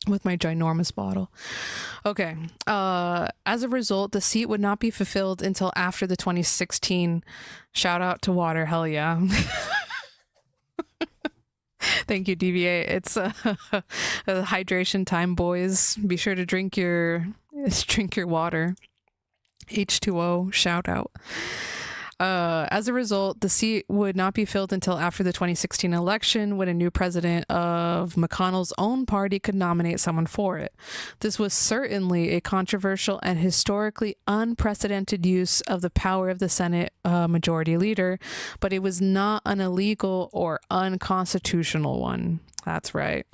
With my ginormous bottle. Okay. As a result, the seat would not be fulfilled until after the 2016. Shout out to water. Hell yeah. Thank you, DVA. It's a hydration time, boys. Be sure to drink your water. H2O. Shout out. As a result, the seat would not be filled until after the 2016 election, when a new president of McConnell's own party could nominate someone for it. This was certainly a controversial and historically unprecedented use of the power of the Senate majority leader, but it was not an illegal or unconstitutional one. That's right.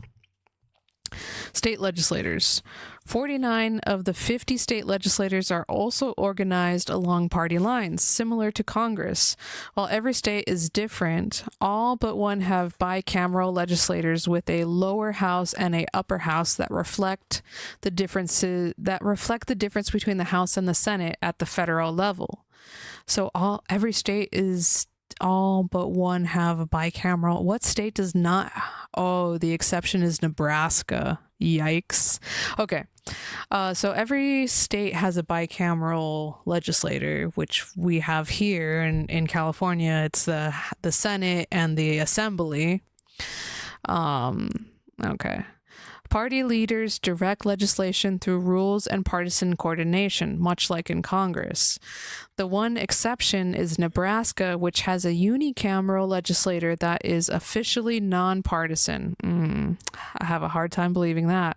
State legislators. 49 of the 50 state legislators are also organized along party lines, similar to Congress. While every state is different, all but one have bicameral legislators with a lower house and a upper house that reflect the difference between the House and the Senate at the federal level. So every state is all but one have a bicameral. What state does not? Oh, the exception is Nebraska. Yikes. Okay. So every state has a bicameral legislator, which we have here in California. It's the Senate and the Assembly. Okay. Party leaders direct legislation through rules and partisan coordination, much like in Congress. The one exception is Nebraska, which has a unicameral legislature that is officially nonpartisan. I have a hard time believing that.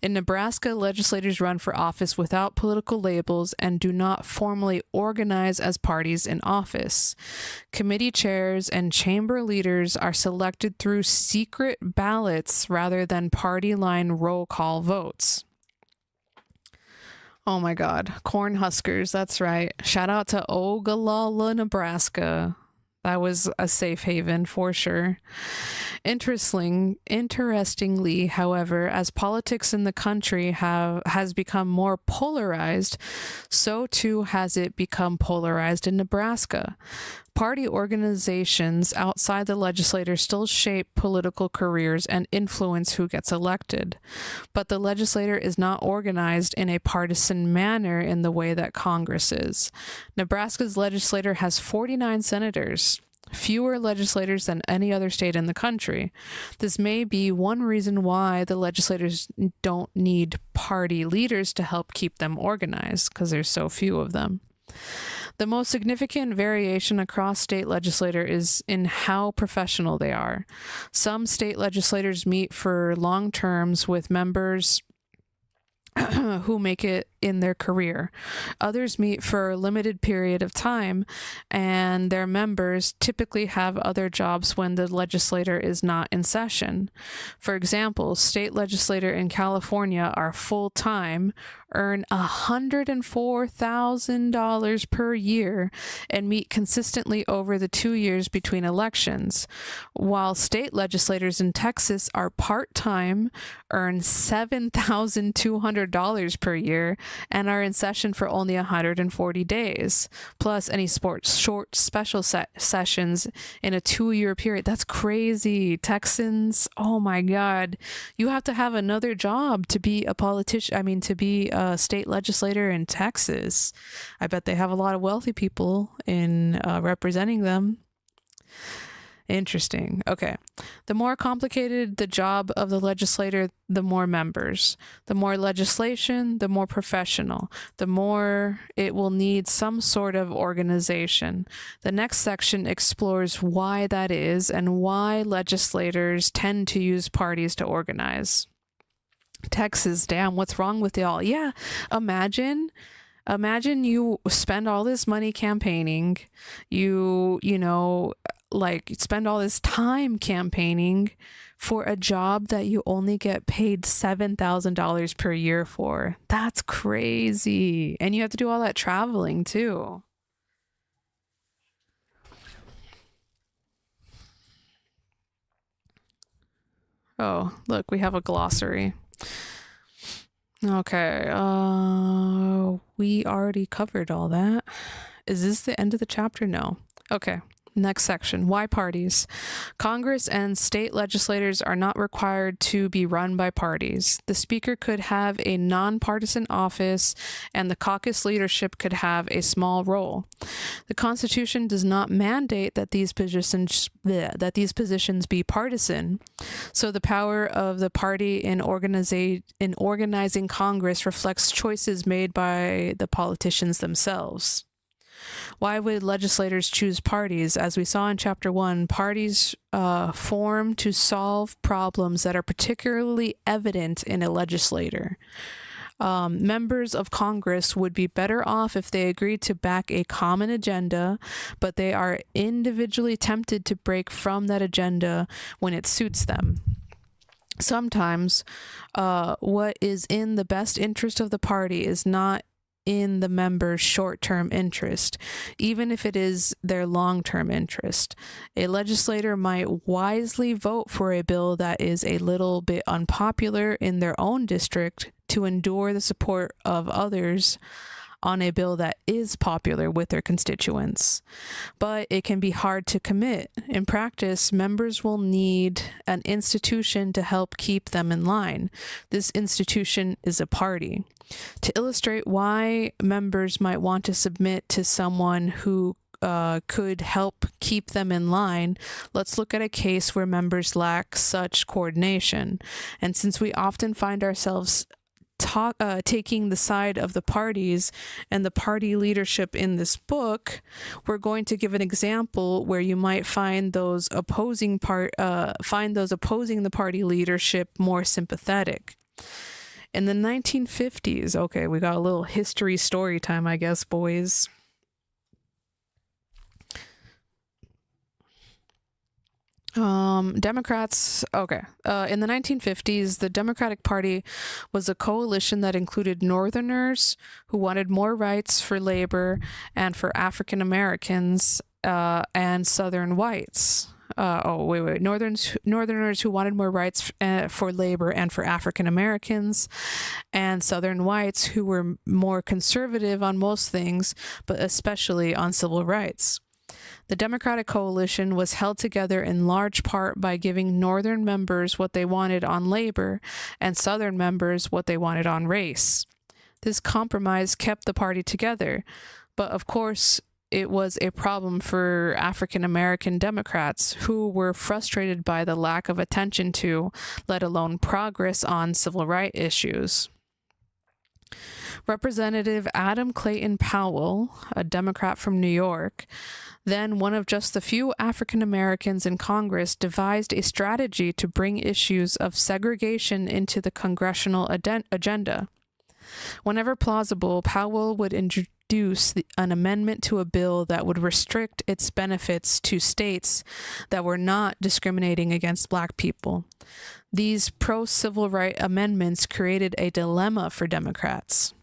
In Nebraska, legislators run for office without political labels and do not formally organize as parties in office. Committee chairs and chamber leaders are selected through secret ballots rather than party line roll call votes. Oh my God. Cornhuskers. That's right. Shout out to Ogallala, Nebraska. That was a safe haven for sure. Interestingly, however, as politics in the country has become more polarized, so too has it become polarized in Nebraska. Party organizations outside the legislature still shape political careers and influence who gets elected. But the legislature is not organized in a partisan manner in the way that Congress is. Nebraska's legislature has 49 senators, fewer legislators than any other state in the country. This may be one reason why the legislators don't need party leaders to help keep them organized, because there's so few of them. The most significant variation across state legislature is in how professional they are. Some state legislators meet for long terms with members who make it in their career. Others meet for a limited period of time, and their members typically have other jobs when the legislature is not in session. For example, state legislator in California are full-time, earn $104,000 per year, and meet consistently over the 2 years between elections, while state legislators in Texas are part-time, earn $7,200 per year, and are in session for only 140 days, plus any short special sessions in a 2-year period. That's crazy. Texans, oh my God. You have to have another job to be a politician, to be a state legislator in Texas. I bet they have a lot of wealthy people in representing them. Interesting. Okay. The more complicated the job of the legislator, the more members. The more legislation, the more professional. The more it will need some sort of organization. The next section explores why that is and why legislators tend to use parties to organize. Texas, damn, what's wrong with y'all? Yeah, imagine you spend all this money campaigning, spend all this time campaigning for a job that you only get paid $7,000 per year for. That's crazy. And you have to do all that traveling too. Oh, look, we have a glossary. Okay, we already covered all that. Is this the end of the chapter? No. Okay. Next section, why parties? Congress and state legislators are not required to be run by parties. The speaker could have a nonpartisan office, and the caucus leadership could have a small role. The Constitution does not mandate that these positions be partisan, so the power of the party in organizing Congress reflects choices made by the politicians themselves. Why would legislators choose parties? As we saw in Chapter 1, parties form to solve problems that are particularly evident in a legislator. Members of Congress would be better off if they agreed to back a common agenda, but they are individually tempted to break from that agenda when it suits them. Sometimes what is in the best interest of the party is not in the members' short-term interest, even if it is their long-term interest. A legislator might wisely vote for a bill that is a little bit unpopular in their own district to endure the support of others on a bill that is popular with their constituents. But it can be hard to commit. In practice, members will need an institution to help keep them in line. This institution is a party. To illustrate why members might want to submit to someone who could help keep them in line, let's look at a case where members lack such coordination. And since we often find ourselves taking the side of the parties and the party leadership in this book, we're going to give an example where you might find those opposing the party leadership more sympathetic. In the 1950s, okay, we got a little history story time, I guess, boys. Democrats, okay. In the 1950s, the Democratic Party was a coalition that included Northerners who wanted more rights for labor and for African Americans, and Southern whites. Northerners who wanted more rights for labor and for African Americans, and Southern whites who were more conservative on most things, but especially on civil rights. The Democratic coalition was held together in large part by giving Northern members what they wanted on labor and Southern members what they wanted on race. This compromise kept the party together, but of course, it was a problem for African American Democrats who were frustrated by the lack of attention to, let alone progress on, civil rights issues. Representative Adam Clayton Powell, a Democrat from New York, then one of just the few African Americans in Congress, devised a strategy to bring issues of segregation into the congressional agenda. Whenever plausible, Powell would introduce an amendment to a bill that would restrict its benefits to states that were not discriminating against Black people. These pro-civil rights amendments created a dilemma for Democrats.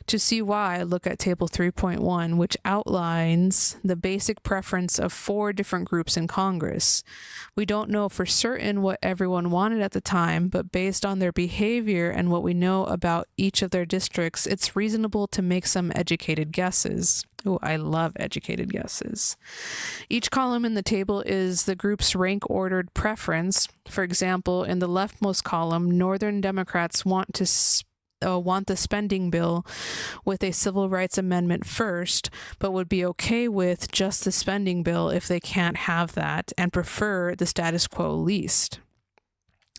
To see why, look at Table 3.1, which outlines the basic preference of 4 different groups in Congress. We don't know for certain what everyone wanted at the time, but based on their behavior and what we know about each of their districts, it's reasonable to make some educated guesses. Oh, I love educated guesses. Each column in the table is the group's rank-ordered preference. For example, in the leftmost column, Northern Democrats want the spending bill with a civil rights amendment first, but would be okay with just the spending bill if they can't have that, and prefer the status quo least.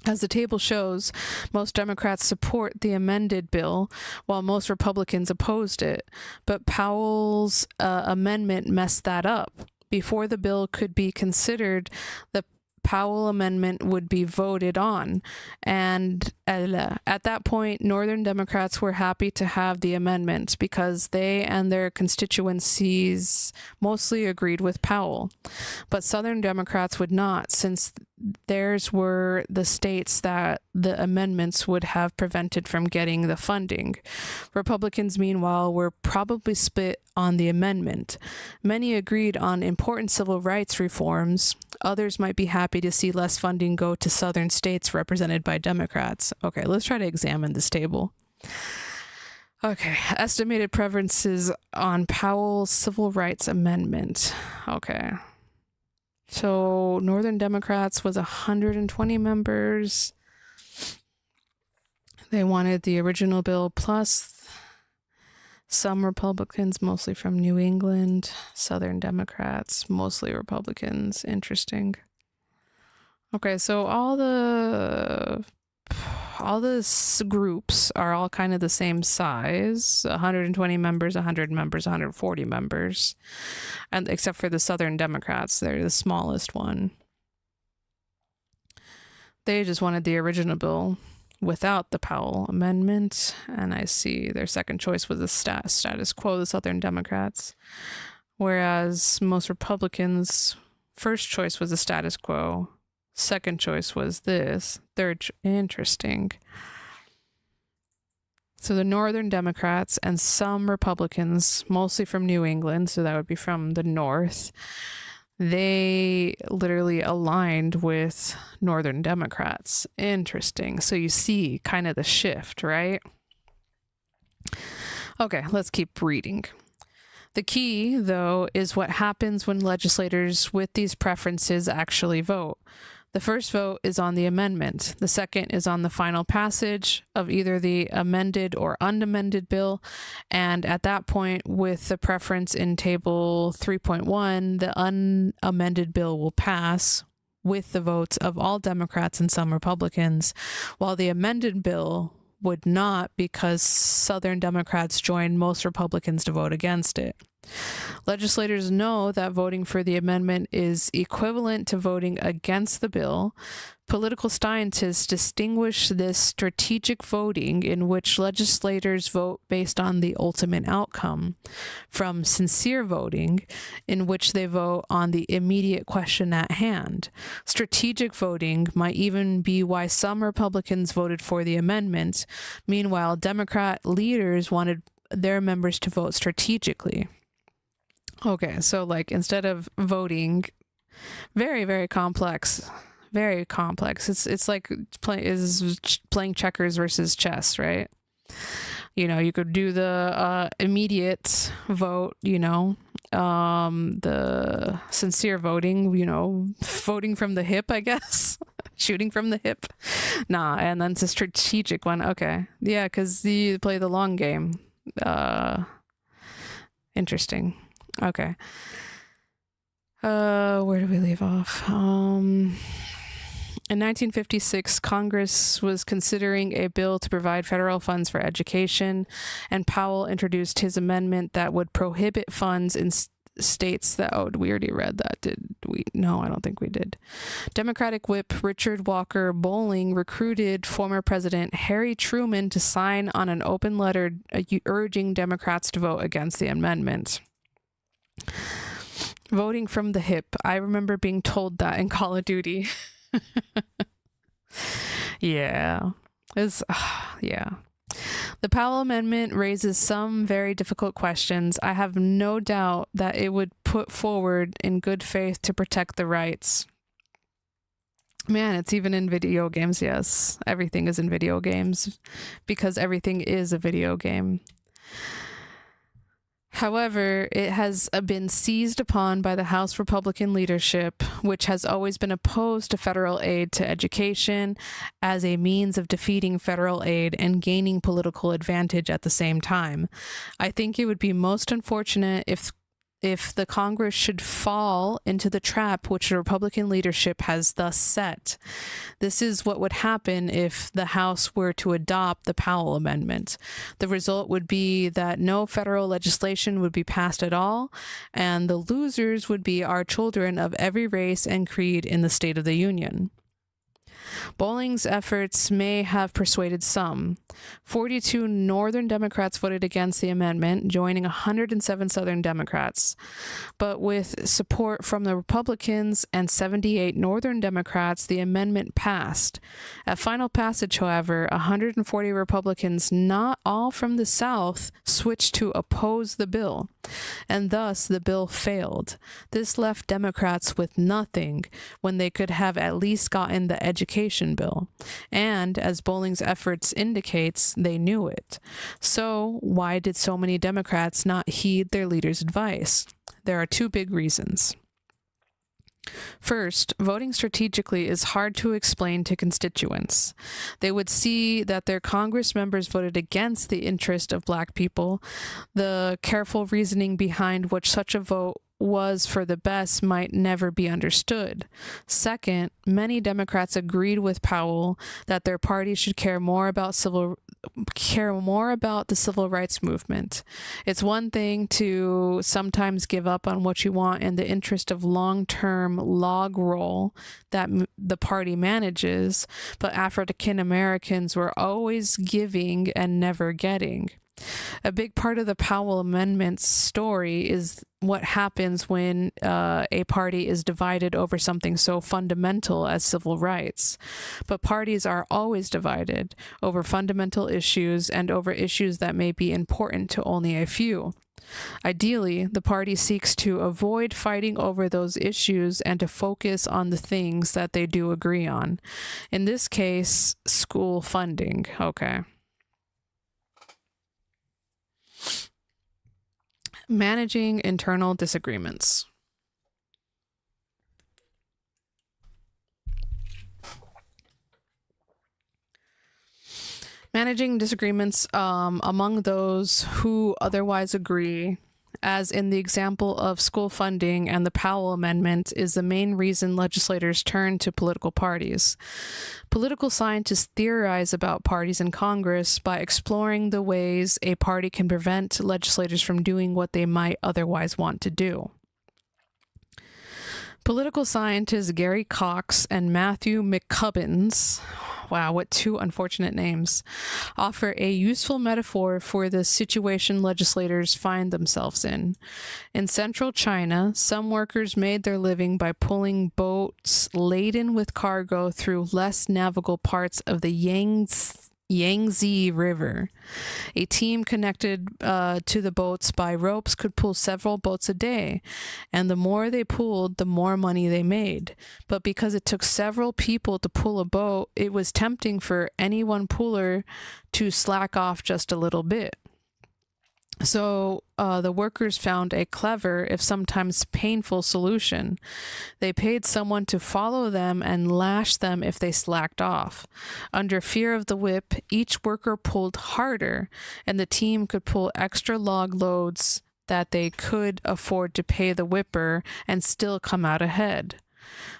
As the table shows, most Democrats support the amended bill, while most Republicans opposed it. But Powell's amendment messed that up. Before the bill could be considered, the Powell amendment would be voted on, and at that point, Northern Democrats were happy to have the amendment because they and their constituencies mostly agreed with Powell. But Southern Democrats would not, since theirs were the states that the amendments would have prevented from getting the funding. Republicans, meanwhile, were probably split on the amendment. Many agreed on important civil rights reforms. Others might be happy to see less funding go to Southern states represented by Democrats. Okay, let's try to examine this table. Okay, estimated preferences on Powell's Civil Rights Amendment. Okay. So Northern Democrats was 120 members. They wanted the original bill plus some Republicans, mostly from New England. Southern Democrats, mostly Republicans. Interesting. Okay, so all the groups are all kind of the same size, 120 members, 100 members, 140 members, and except for the Southern Democrats, they're the smallest one. They just wanted the original bill without the Powell amendment, and I see their second choice was the status quo, the Southern Democrats, whereas most Republicans' first choice was the status quo. Second choice was this. Third, interesting. So the Northern Democrats and some Republicans, mostly from New England, so that would be from the North, they literally aligned with Northern Democrats. Interesting. So you see kind of the shift, right? Okay, let's keep reading. The key, though, is what happens when legislators with these preferences actually vote. The first vote is on the amendment. The second is on the final passage of either the amended or unamended bill. And at that point, with the preference in Table 3.1, the unamended bill will pass with the votes of all Democrats and some Republicans, while the amended bill would not, because Southern Democrats joined most Republicans to vote against it. Legislators know that voting for the amendment is equivalent to voting against the bill. Political scientists distinguish this strategic voting, in which legislators vote based on the ultimate outcome, from sincere voting, in which they vote on the immediate question at hand. Strategic voting might even be why some Republicans voted for the amendment. Meanwhile, Democrat leaders wanted their members to vote strategically. Okay, so like instead of voting, very, very complex. Very complex. It's like playing checkers versus chess, right? You know, you could do the immediate vote, you know, the sincere voting, you know, voting from the hip, I guess. Shooting from the hip. Nah, and then it's a strategic one. Okay. Yeah, because you play the long game. Interesting. Okay. Where do we leave off? In 1956, Congress was considering a bill to provide federal funds for education, and Powell introduced his amendment that would prohibit funds in states that, oh, we already read that, did we? No, I don't think we did. Democratic whip Richard Walker Bowling recruited former President Harry Truman to sign on an open letter urging Democrats to vote against the amendment. Voting from the hip. I remember being told that in Call of Duty. Yeah. Yeah. The Powell Amendment raises some very difficult questions. I have no doubt that it would put forward in good faith to protect the rights. Man, it's even in video games, yes. Everything is in video games because everything is a video game. However, it has been seized upon by the House Republican leadership, which has always been opposed to federal aid to education as a means of defeating federal aid and gaining political advantage at the same time. I think it would be most unfortunate if the Congress should fall into the trap which the Republican leadership has thus set. This is what would happen if the House were to adopt the Powell Amendment. The result would be that no federal legislation would be passed at all, and the losers would be our children of every race and creed in the State of the Union. Bowling's efforts may have persuaded some. 42 Northern Democrats voted against the amendment, joining 107 Southern Democrats. But with support from the Republicans and 78 Northern Democrats, the amendment passed. At final passage, however, 140 Republicans, not all from the South, switched to oppose the bill, and thus the bill failed. This left Democrats with nothing when they could have at least gotten the education bill. And, as Bowling's efforts indicates, they knew it. So, why did so many Democrats not heed their leader's advice? There are two big reasons. First, voting strategically is hard to explain to constituents. They would see that their Congress members voted against the interest of Black people. The careful reasoning behind which such a vote was for the best might never be understood. Second, many Democrats agreed with Powell that their party should care more about the civil rights movement. It's one thing to sometimes give up on what you want in the interest of long-term log roll that the party manages, but African Americans were always giving and never getting. A big part of the Powell Amendment's story is what happens when a party is divided over something so fundamental as civil rights. But parties are always divided over fundamental issues and over issues that may be important to only a few. Ideally, the party seeks to avoid fighting over those issues and to focus on the things that they do agree on. In this case, school funding. Okay. Managing internal disagreements. Managing disagreements among those who otherwise agree, as in the example of school funding and the Powell Amendment, is the main reason legislators turn to political parties. Political scientists theorize about parties in Congress by exploring the ways a party can prevent legislators from doing what they might otherwise want to do. Political scientists Gary Cox and Matthew McCubbins, wow, what two unfortunate names, offer a useful metaphor for the situation legislators find themselves in. In central China, some workers made their living by pulling boats laden with cargo through less navigable parts of the Yangtze River. A team connected to the boats by ropes could pull several boats a day, and the more they pulled, the more money they made. But because it took several people to pull a boat, it was tempting for any one puller to slack off just a little bit. So the workers found a clever, if sometimes painful, solution. They paid someone to follow them and lash them if they slacked off. Under fear of the whip, each worker pulled harder, and the team could pull extra log loads that they could afford to pay the whipper and still come out ahead.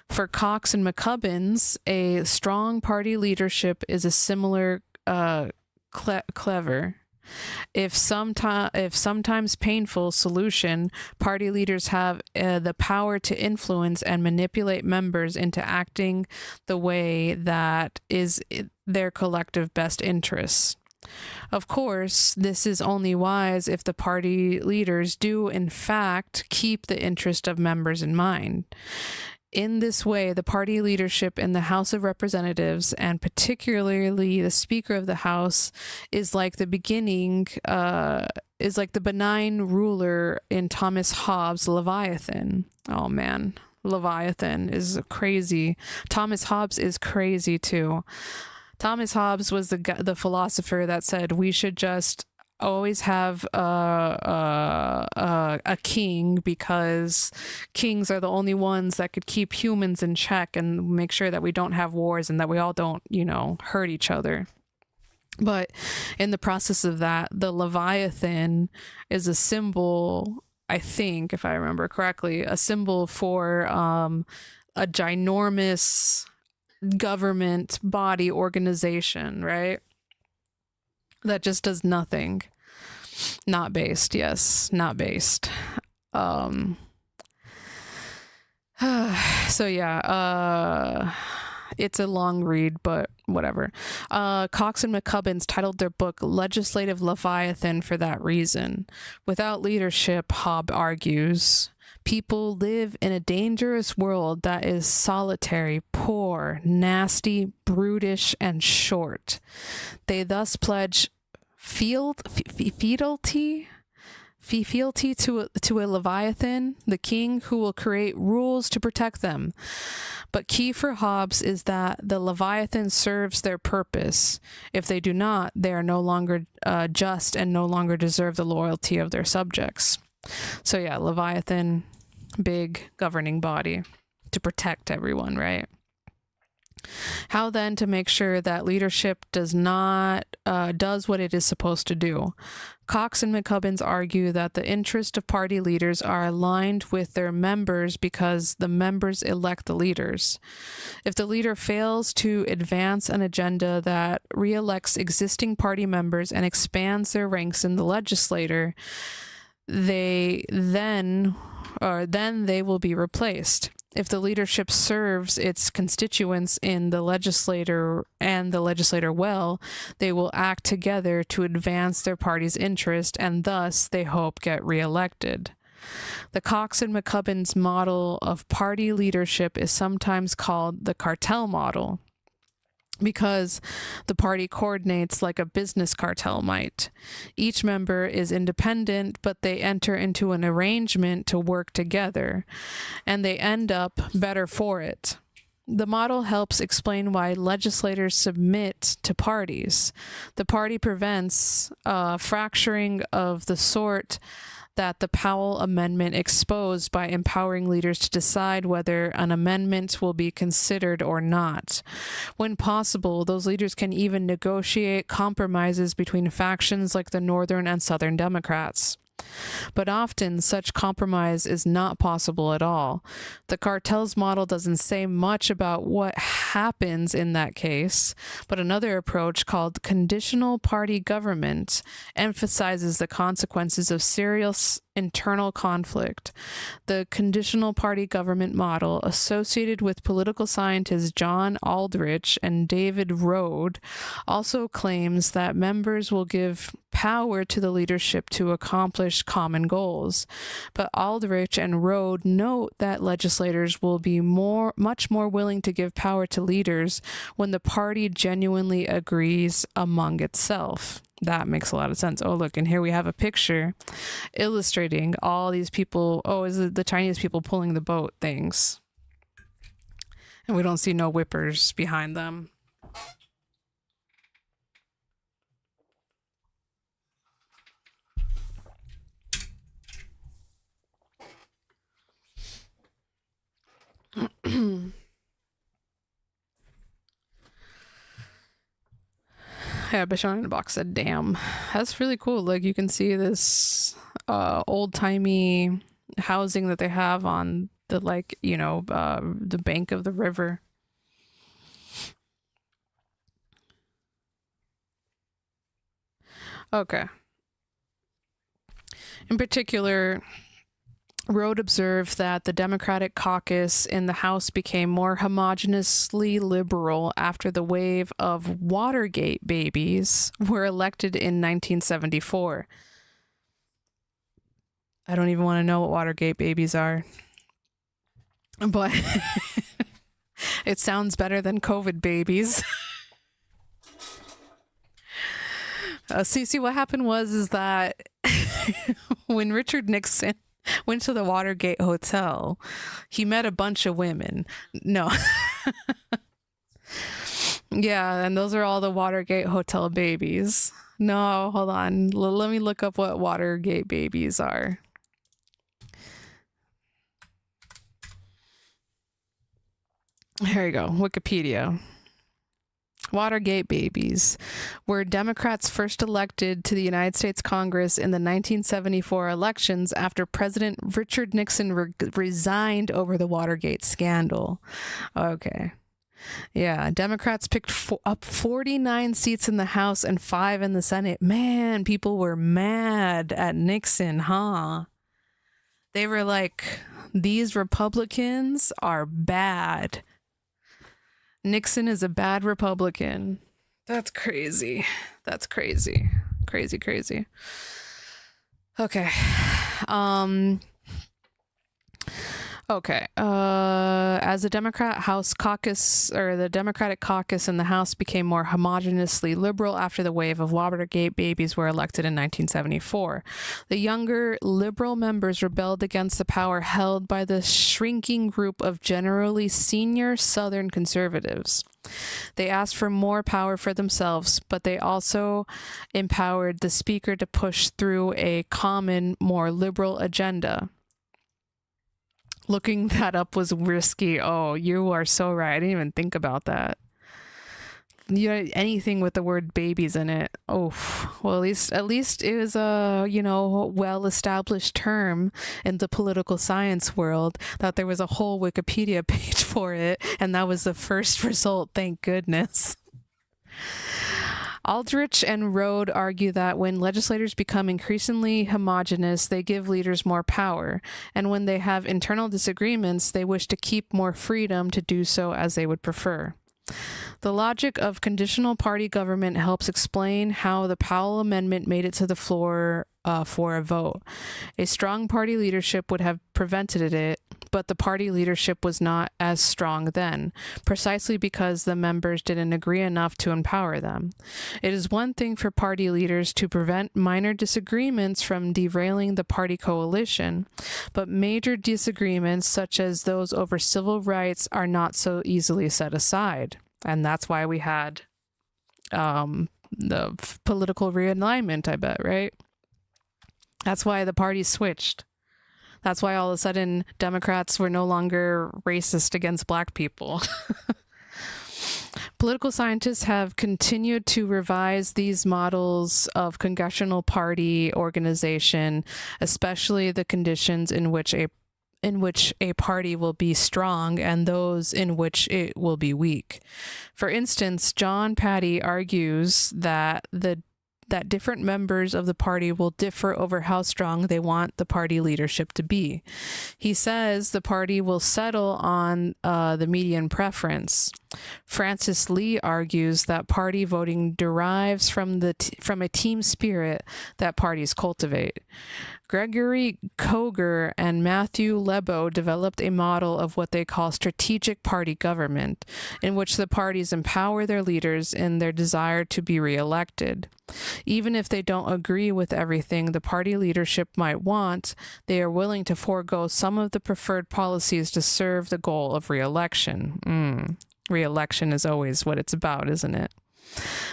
For Cox and McCubbins, a strong party leadership is a similar clever, if sometimes painful solution. Party leaders have the power to influence and manipulate members into acting the way that is their collective best interests. Of course, this is only wise if the party leaders do, in fact, keep the interest of members in mind. In this way, the party leadership in the House of Representatives, and particularly the Speaker of the House, is like the benign ruler in Thomas Hobbes' Leviathan. Oh man, Leviathan is crazy. Thomas Hobbes is crazy too. Thomas Hobbes was the philosopher that said we should just always have a king, because kings are the only ones that could keep humans in check and make sure that we don't have wars and that we all don't, hurt each other. But in the process of that, the Leviathan is a symbol, I think, if I remember correctly, a symbol for a ginormous government body organization, right? That just does nothing. Not based, yes, not based. So yeah, it's a long read, but whatever. Cox and McCubbins titled their book Legislative Leviathan for that reason. Without leadership, Hobbes argues, people live in a dangerous world that is solitary, poor, nasty, brutish, and short. They thus pledge fealty to a Leviathan, the king, who will create rules to protect them. But key for Hobbes is that the Leviathan serves their purpose. If they do not, they are no longer just and no longer deserve the loyalty of their subjects. So yeah, Leviathan, big governing body to protect everyone, right? How then to make sure that leadership does what it is supposed to do? Cox and McCubbins argue that the interests of party leaders are aligned with their members because the members elect the leaders. If the leader fails to advance an agenda that re-elects existing party members and expands their ranks in the legislature, then they will be replaced. If the leadership serves its constituents in the legislature and the legislator well, they will act together to advance their party's interest and thus, they hope, get reelected. The Cox and McCubbins model of party leadership is sometimes called the cartel model, because the party coordinates like a business cartel might. Each member is independent, but they enter into an arrangement to work together, and they end up better for it. The model helps explain why legislators submit to parties. The party prevents fracturing of the sort that the Powell Amendment exposed by empowering leaders to decide whether an amendment will be considered or not. When possible, those leaders can even negotiate compromises between factions like the Northern and Southern Democrats. But often, such compromise is not possible at all. The cartel's model doesn't say much about what happens in that case, but another approach called conditional party government emphasizes the consequences of serious internal conflict. The conditional party government model, associated with political scientists John Aldrich and David Rode, also claims that members will give power to the leadership to accomplish common goals. But Aldrich and Rode note that legislators will be much more willing to give power to leaders when the party genuinely agrees among itself. That makes a lot of sense. Oh, look, and here we have a picture illustrating all these people. Oh, is it the Chinese people pulling the boat things? And we don't see no whippers behind them. Yeah, Bishon in a box said, damn. That's really cool. Like, you can see this old-timey housing that they have on the, like, you know, the bank of the river. Okay. In particular, Rode observed that the Democratic caucus in the House became more homogeneously liberal after the wave of Watergate babies were elected in 1974. I don't even want to know what Watergate babies are. But it sounds better than COVID babies. See, what happened is that when Richard Nixon went to the Watergate Hotel, he met a bunch of women. No. Yeah, and those are all the Watergate Hotel babies. No, hold on. Let me look up what Watergate babies are. Here you go, Wikipedia. Watergate babies were Democrats first elected to the United States Congress in the 1974 elections after President Richard Nixon resigned over the Watergate scandal. Okay. Yeah, Democrats picked up 49 seats in the House and 5 in the Senate. Man, people were mad at Nixon, huh? They were like, these Republicans are bad. Nixon is a bad Republican. That's crazy. That's crazy. Crazy. Okay. As the Democratic caucus in the House became more homogeneously liberal after the wave of Watergate babies were elected in 1974, the younger liberal members rebelled against the power held by the shrinking group of generally senior Southern conservatives. They asked for more power for themselves, but they also empowered the Speaker to push through a common, more liberal agenda. Looking that up was risky. Oh, you are so right. I didn't even think about that. You know, anything with the word babies in it. Oh, well, at least it was a, well-established term in the political science world that there was a whole Wikipedia page for it, and that was the first result. Thank goodness. Aldrich and Rode argue that when legislators become increasingly homogenous, they give leaders more power, and when they have internal disagreements, they wish to keep more freedom to do so as they would prefer. The logic of conditional party government helps explain how the Powell Amendment made it to the floor for a vote. A strong party leadership would have prevented it, but the party leadership was not as strong then, precisely because the members didn't agree enough to empower them. It is one thing for party leaders to prevent minor disagreements from derailing the party coalition, but major disagreements, such as those over civil rights, are not so easily set aside. And that's why we had the political realignment, I bet, right? That's why the parties switched. That's why all of a sudden Democrats were no longer racist against black people. Political scientists have continued to revise these models of congressional party organization, especially the conditions in which a party will be strong and those in which it will be weak. For instance, John Patty argues that different members of the party will differ over how strong they want the party leadership to be. He says the party will settle on the median preference. Francis Lee argues that party voting derives from a team spirit that parties cultivate. Gregory Koger and Matthew Lebo developed a model of what they call strategic party government, in which the parties empower their leaders in their desire to be reelected. Even if they don't agree with everything the party leadership might want, they are willing to forego some of the preferred policies to serve the goal of reelection. Reelection is always what it's about, isn't it?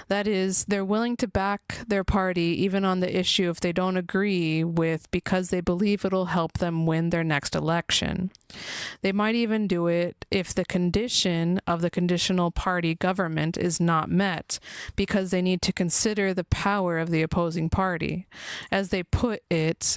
That is, they're willing to back their party even on the issue if they don't agree with, because they believe it'll help them win their next election. They might even do it if the condition of the conditional party government is not met, because they need to consider the power of the opposing party. As they put it,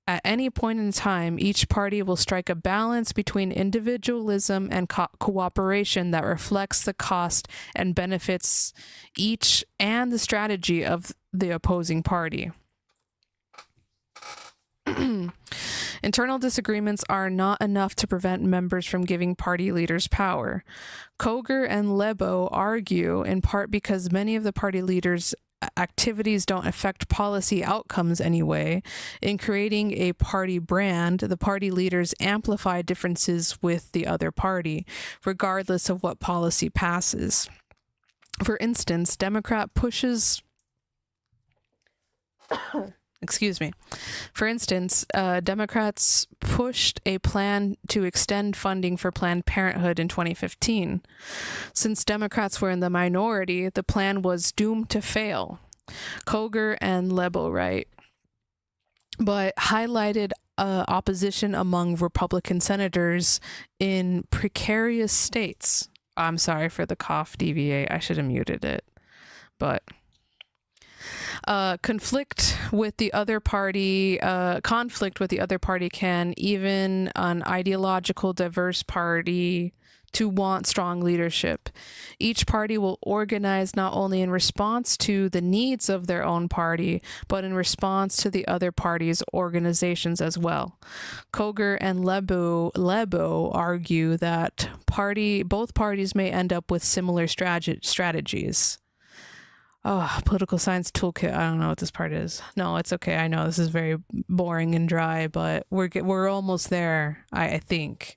at any point in time, each party will strike a balance between individualism and cooperation that reflects the cost and benefits each and the strategy of the opposing party. Internal disagreements are not enough to prevent members from giving party leaders power. Koger and Lebo argue, in part because many of the party leaders' activities don't affect policy outcomes anyway. In creating a party brand, the party leaders amplify differences with the other party, regardless of what policy passes. For instance, Democrats pushed a plan to extend funding for Planned Parenthood in 2015. Since Democrats were in the minority, the plan was doomed to fail. Koger and Lebo write, but highlighted opposition among Republican senators in precarious states. I'm sorry for the cough, DVA. I should have muted it. But conflict with the other party can even an ideological diverse party to want strong leadership. Each party will organize not only in response to the needs of their own party, but in response to the other party's organizations as well. Koger and Lebo argue that both parties may end up with similar strategies. Oh, political science toolkit. I don't know what this part is. No, it's okay. I know this is very boring and dry, but we're almost there, I think.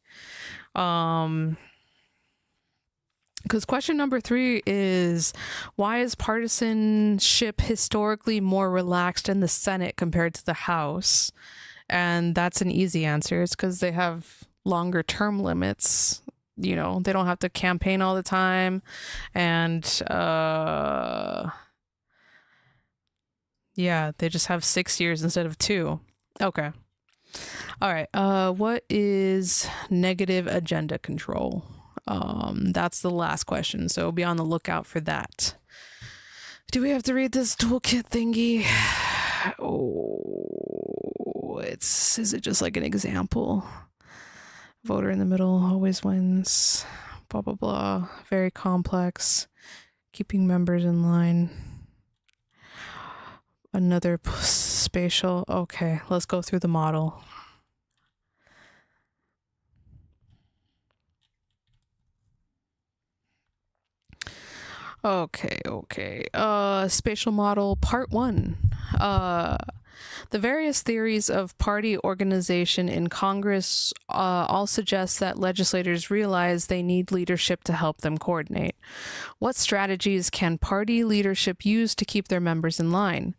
Because question number 3 is, why is partisanship historically more relaxed in the Senate compared to the House? And that's an easy answer. It's because they have longer term limits. You know, they don't have to campaign all the time. And yeah, they just have 6 years instead of 2. Okay. All right. What is negative agenda control? That's the last question, so be on the lookout for that. Do we have to read this toolkit thingy? Oh, is it just like an example? Voter in the middle always wins. Blah, blah, blah. Very complex. Keeping members in line. Another spatial. Okay, let's go through the model. Okay. Spatial model part 1. The various theories of party organization in Congress all suggest that legislators realize they need leadership to help them coordinate. What strategies can party leadership use to keep their members in line?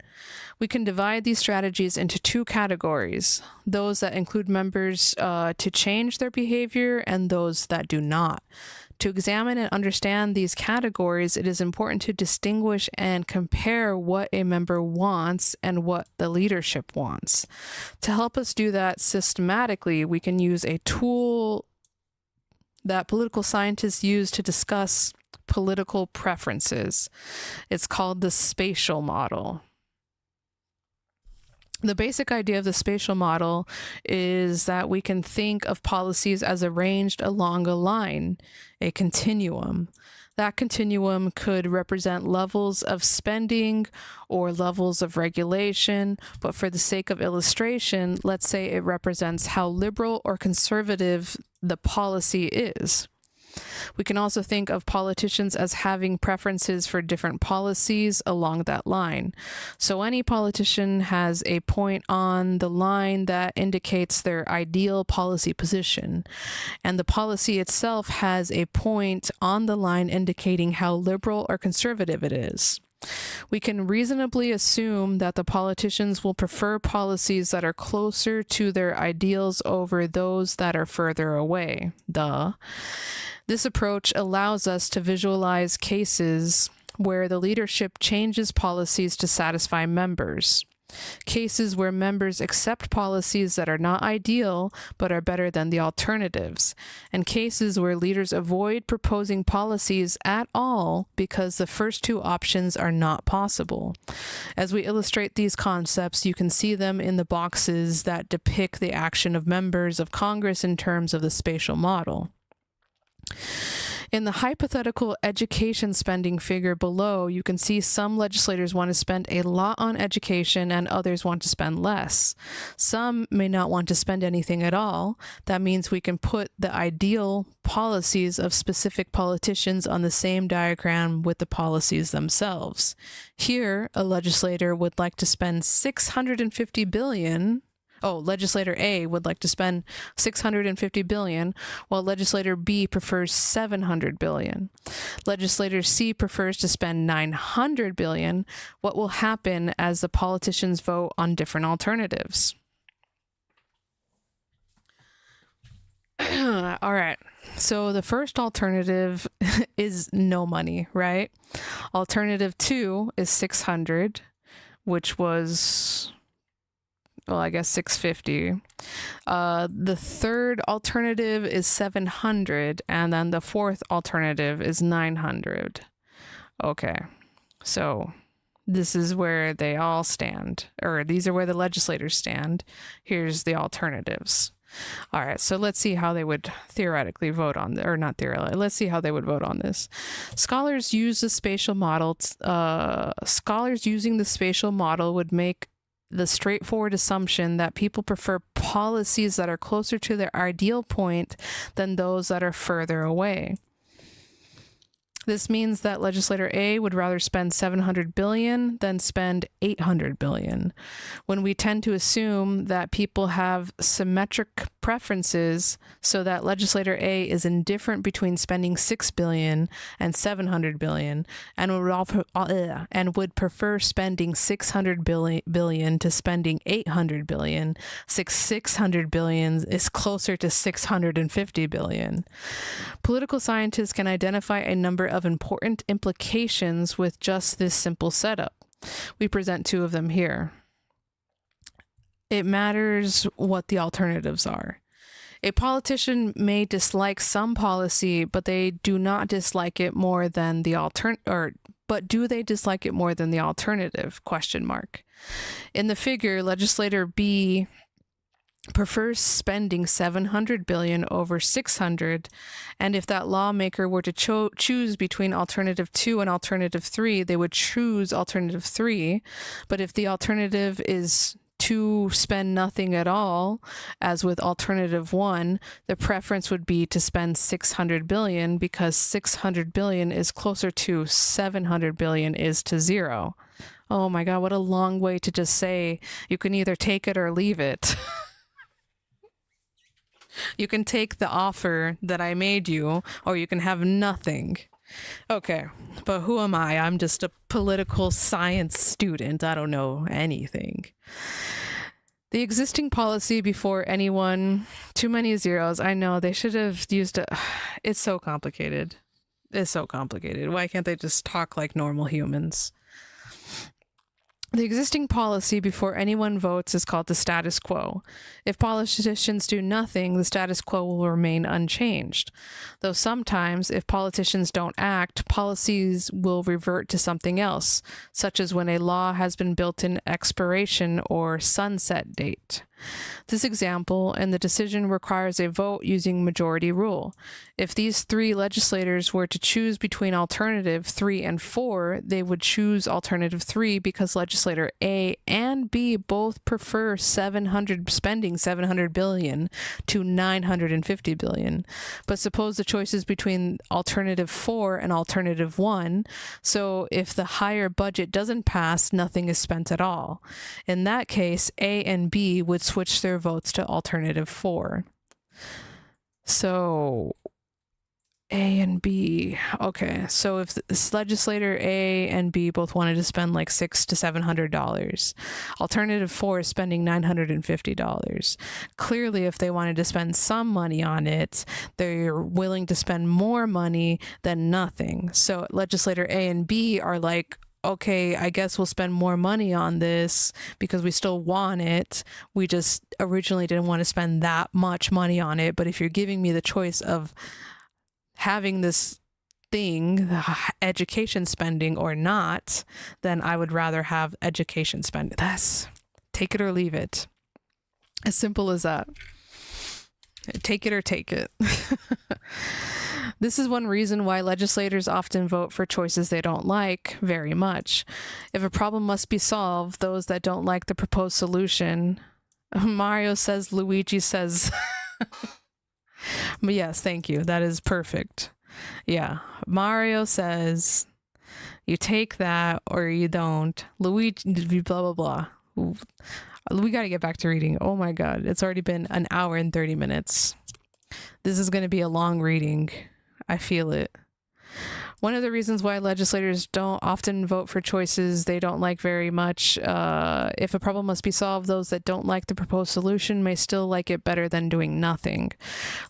We can divide these strategies into two categories: those that include members to change their behavior and those that do not. To examine and understand these categories, it is important to distinguish and compare what a member wants and what the leadership wants. To help us do that systematically, we can use a tool that political scientists use to discuss political preferences. It's called the spatial model. The basic idea of the spatial model is that we can think of policies as arranged along a line, a continuum. That continuum could represent levels of spending or levels of regulation, but for the sake of illustration, let's say it represents how liberal or conservative the policy is. We can also think of politicians as having preferences for different policies along that line. So any politician has a point on the line that indicates their ideal policy position, and the policy itself has a point on the line indicating how liberal or conservative it is. We can reasonably assume that the politicians will prefer policies that are closer to their ideals over those that are further away. Duh. This approach allows us to visualize cases where the leadership changes policies to satisfy members. Cases where members accept policies that are not ideal but are better than the alternatives, and cases where leaders avoid proposing policies at all because the first two options are not possible. As we illustrate these concepts, you can see them in the boxes that depict the action of members of Congress in terms of the spatial model. In the hypothetical education spending figure below, you can see some legislators want to spend a lot on education and others want to spend less. Some may not want to spend anything at all. That means we can put the ideal policies of specific politicians on the same diagram with the policies themselves. Here, a legislator would like to spend $650 billion. Legislator A would like to spend $650 billion, while Legislator B prefers $700 billion. Legislator C prefers to spend $900 billion. What will happen as the politicians vote on different alternatives? All right. So the first alternative is no money, right? Alternative 2 is 600, which was... I guess 650. The third alternative is 700, and then the fourth alternative is 900. Okay, so this is where they all stand, or these are where the legislators stand. Here's the alternatives. All right, so let's see how they would theoretically vote on, or not theoretically, let's see how they would vote on this. Scholars use the spatial model. Scholars using the spatial model would make the straightforward assumption that people prefer policies that are closer to their ideal point than those that are further away. This means that legislator A would rather spend $700 billion than spend $800 billion. When we tend to assume that people have symmetric preferences, so that legislator A is indifferent between spending $6 billion and $700 billion, and would prefer spending $600 billion to spending $800 billion. $600 billion is closer to $650 billion. Political scientists can identify a number of important implications with just this simple setup. We present two of them here. It matters what the alternatives are. A politician may dislike some policy, but they do not dislike it more than the but do they dislike it more than the alternative? Question mark. In the figure, legislator B prefers spending $700 billion over $600, and if that lawmaker were to choose between alternative 2 and alternative 3, they would choose alternative 3. But if the alternative is to spend nothing at all, as with alternative 1, the preference would be to spend 600 billion because 600 billion is closer to 700 billion is to 0. Oh my God, what a long way to just say you can either take it or leave it. You can take the offer that I made you, or you can have nothing. Okay, but who am I? I'm just a political science student. I don't know anything. The existing policy before anyone, too many zeros. I know they should have used it. It's so complicated. It's so complicated. Why can't they just talk like normal humans? The existing policy before anyone votes is called the status quo. If politicians do nothing, the status quo will remain unchanged. Though sometimes, if politicians don't act, policies will revert to something else, such as when a law has been built-in expiration or sunset date. This example and the decision requires a vote using majority rule. If these 3 legislators were to choose between alternative 3 and 4, they would choose alternative 3 because legislator A and B both prefer spending 700 billion to 950 billion. But suppose the choice is between alternative 4 and alternative 1. So if the higher budget doesn't pass, nothing is spent at all. In that case, A and B would switch their votes to alternative 4. So A and B. Okay, so if this legislator A and B both wanted to spend like $600 to $700, alternative 4 is spending $950. Clearly, if they wanted to spend some money on it, they're willing to spend more money than nothing. So legislator A and B are like, okay, I guess we'll spend more money on this because we still want it. We just originally didn't want to spend that much money on it. But if you're giving me the choice of having this thing, education spending or not, then I would rather have education spending. That's take it or leave it. As simple as that. Take it or take it. This is one reason why legislators often vote for choices they don't like very much. If a problem must be solved, those that don't like the proposed solution, Mario says, Luigi says, yes, thank you. That is perfect. Yeah. Mario says, you take that or you don't. Luigi, blah, blah, blah. We got to get back to reading. Oh my God. It's already been an hour and 30 minutes. This is going to be a long reading. I feel it. One of the reasons why legislators don't often vote for choices they don't like very much, if a problem must be solved, those that don't like the proposed solution may still like it better than doing nothing.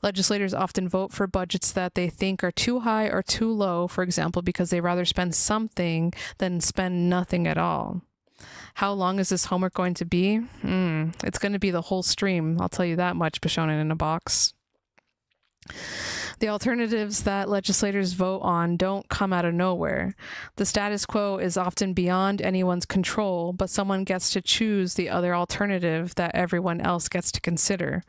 Legislators often vote for budgets that they think are too high or too low, for example, because they rather spend something than spend nothing at all. How long is this homework going to be? It's going to be the whole stream. I'll tell you that much, Bishonen in a box. The alternatives that legislators vote on don't come out of nowhere. The status quo is often beyond anyone's control, but someone gets to choose the other alternative that everyone else gets to consider.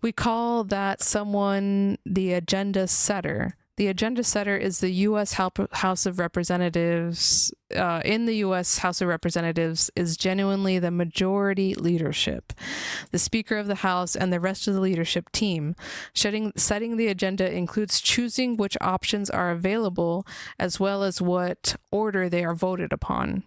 We call that someone the agenda setter. The agenda setter is the U.S. House of Representatives. In the U.S. House of Representatives is genuinely the majority leadership, the Speaker of the House and the rest of the leadership team. Setting the agenda includes choosing which options are available as well as what order they are voted upon.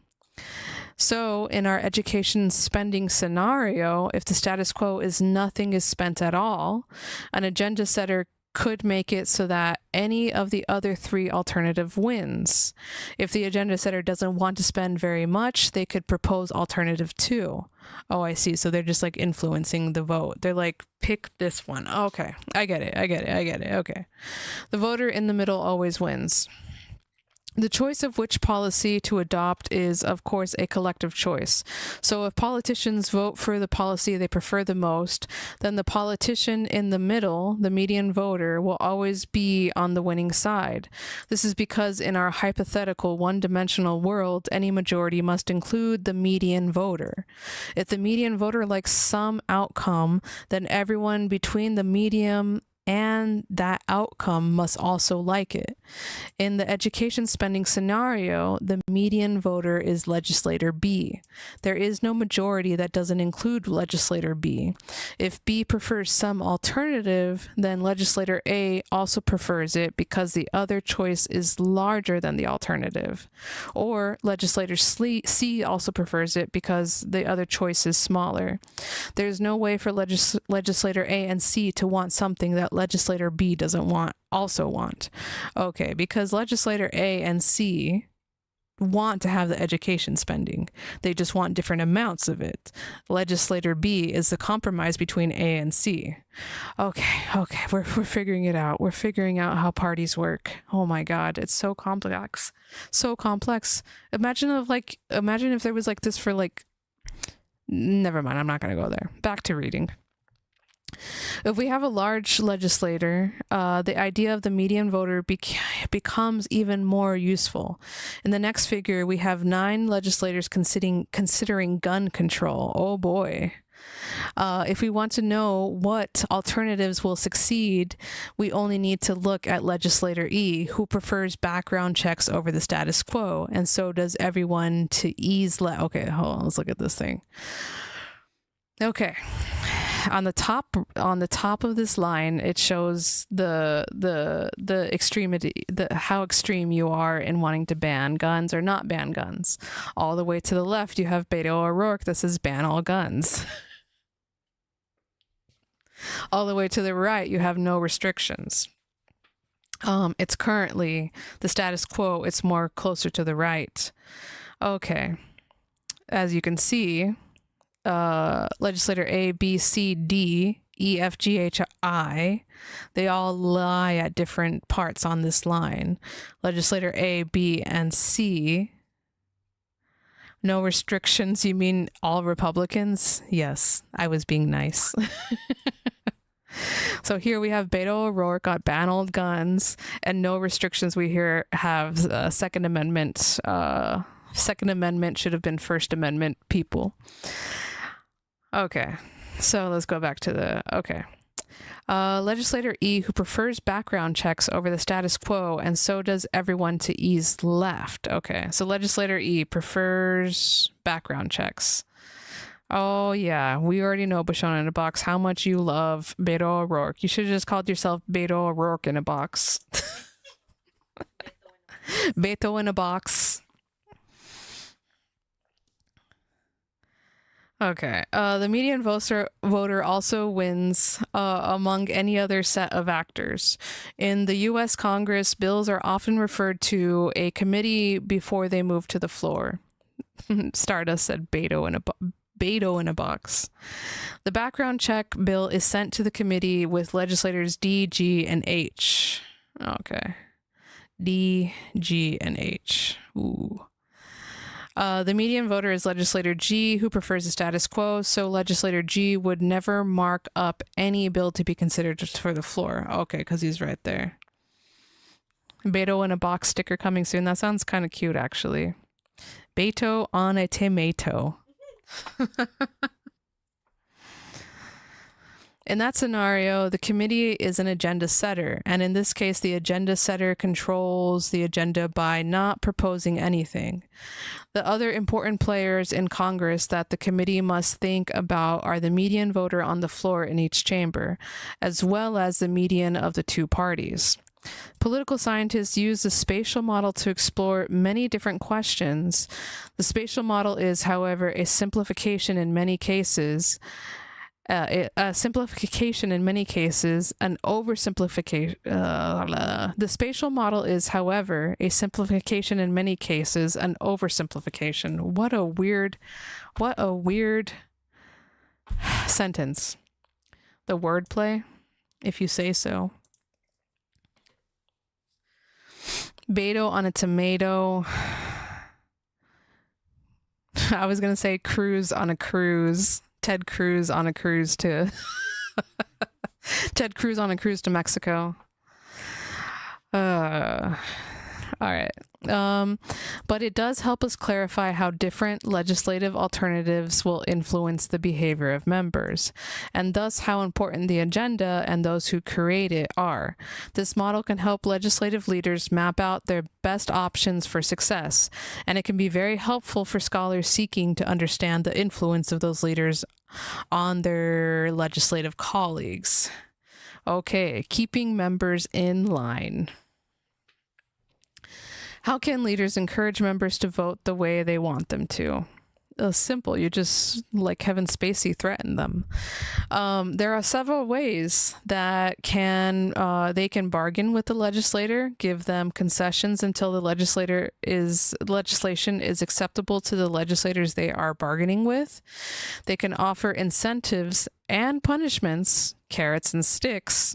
So in our education spending scenario, if the status quo is nothing is spent at all, an agenda setter could make it so that any of the other 3 alternative wins. If the agenda setter doesn't want to spend very much, they could propose alternative 2. Oh, I see. So they're just like influencing the vote. They're like, pick this one. Okay. I get it. Okay. The voter in the middle always wins. The choice of which policy to adopt is, of course, a collective choice. So if politicians vote for the policy they prefer the most, then the politician in the middle, the median voter, will always be on the winning side. This is because in our hypothetical one-dimensional world, any majority must include the median voter. If the median voter likes some outcome, then everyone between the median and that outcome must also like it. In the education spending scenario, the median voter is legislator B. There is no majority that doesn't include legislator B. If B prefers some alternative, then legislator A also prefers it because the other choice is larger than the alternative. Or legislator C also prefers it because the other choice is smaller. There's no way for legislator A and C to want something that legislator B doesn't also want. Okay, because legislator A and C want to have the education spending. They just want different amounts of it. Legislator B is the compromise between A and C. Okay, we're figuring it out. We're figuring out how parties work. Oh my God, it's so complex. So complex. Imagine if there was like this for like, never mind, I'm not going to go there. Back to reading. If we have a large legislator, the idea of the median voter becomes even more useful. In the next figure, we have 9 legislators considering gun control. Oh boy. If we want to know what alternatives will succeed, we only need to look at legislator E, who prefers background checks over the status quo, and so does everyone to ease okay, hold on, let's look at this thing. Okay. On the top of this line, it shows the extremity, how extreme you are in wanting to ban guns or not ban guns. All the way to the left, you have Beto O'Rourke that says ban all guns. All the way to the right, you have no restrictions. It's currently the status quo. It's more closer to the right. Okay, as you can see. Legislator A, B, C, D, E, F, G, H, I, they all lie at different parts on this line. Legislator A, B, and C. No restrictions, you mean all Republicans? Yes, I was being nice. So here we have Beto O'Rourke got ban all guns, and no restrictions. We here have Second Amendment. Second Amendment should have been First Amendment people. Okay, so let's go back to Legislator E, who prefers background checks over the status quo, and so does everyone to E's left. Okay, so Legislator E prefers background checks. Oh yeah, we already know, Bashona in a box, how much you love Beto O'Rourke. You should have just called yourself Beto O'Rourke in a box. Beto in a box. Okay, the median voter also wins among any other set of actors. In the U.S. Congress, bills are often referred to a committee before they move to the floor. Stardust said Beto in a box. The background check bill is sent to the committee with legislators D, G, and H. Okay, D, G, and H. Ooh. The median voter is legislator G, who prefers the status quo, so legislator G would never mark up any bill to be considered for the floor. Okay, because he's right there. Beto in a box sticker coming soon. That sounds kind of cute, actually. Beto on a tomato. In that scenario, the committee is an agenda setter, and in this case, the agenda setter controls the agenda by not proposing anything. The other important players in Congress that the committee must think about are the median voter on the floor in each chamber, as well as the median of the two parties. Political scientists use the spatial model to explore many different questions. The spatial model is, however, a simplification in many cases. A simplification in many cases, an oversimplification. The spatial model is, however, a simplification in many cases, an oversimplification. What a weird sentence. The wordplay, if you say so. Beto on a tomato. I was going to say Cruz on a cruise. Ted Cruz on a cruise to Ted Cruz on a cruise to Mexico. All right. But it does help us clarify how different legislative alternatives will influence the behavior of members, and thus how important the agenda and those who create it are. This model can help legislative leaders map out their best options for success, and it can be very helpful for scholars seeking to understand the influence of those leaders on their legislative colleagues. Okay, keeping members in line. How can leaders encourage members to vote the way they want them to? Simple. You just, like Kevin Spacey, threaten them. There are several ways that they can bargain with the legislator, give them concessions until the legislation is acceptable to the legislators they are bargaining with. They can offer incentives and punishments, carrots and sticks.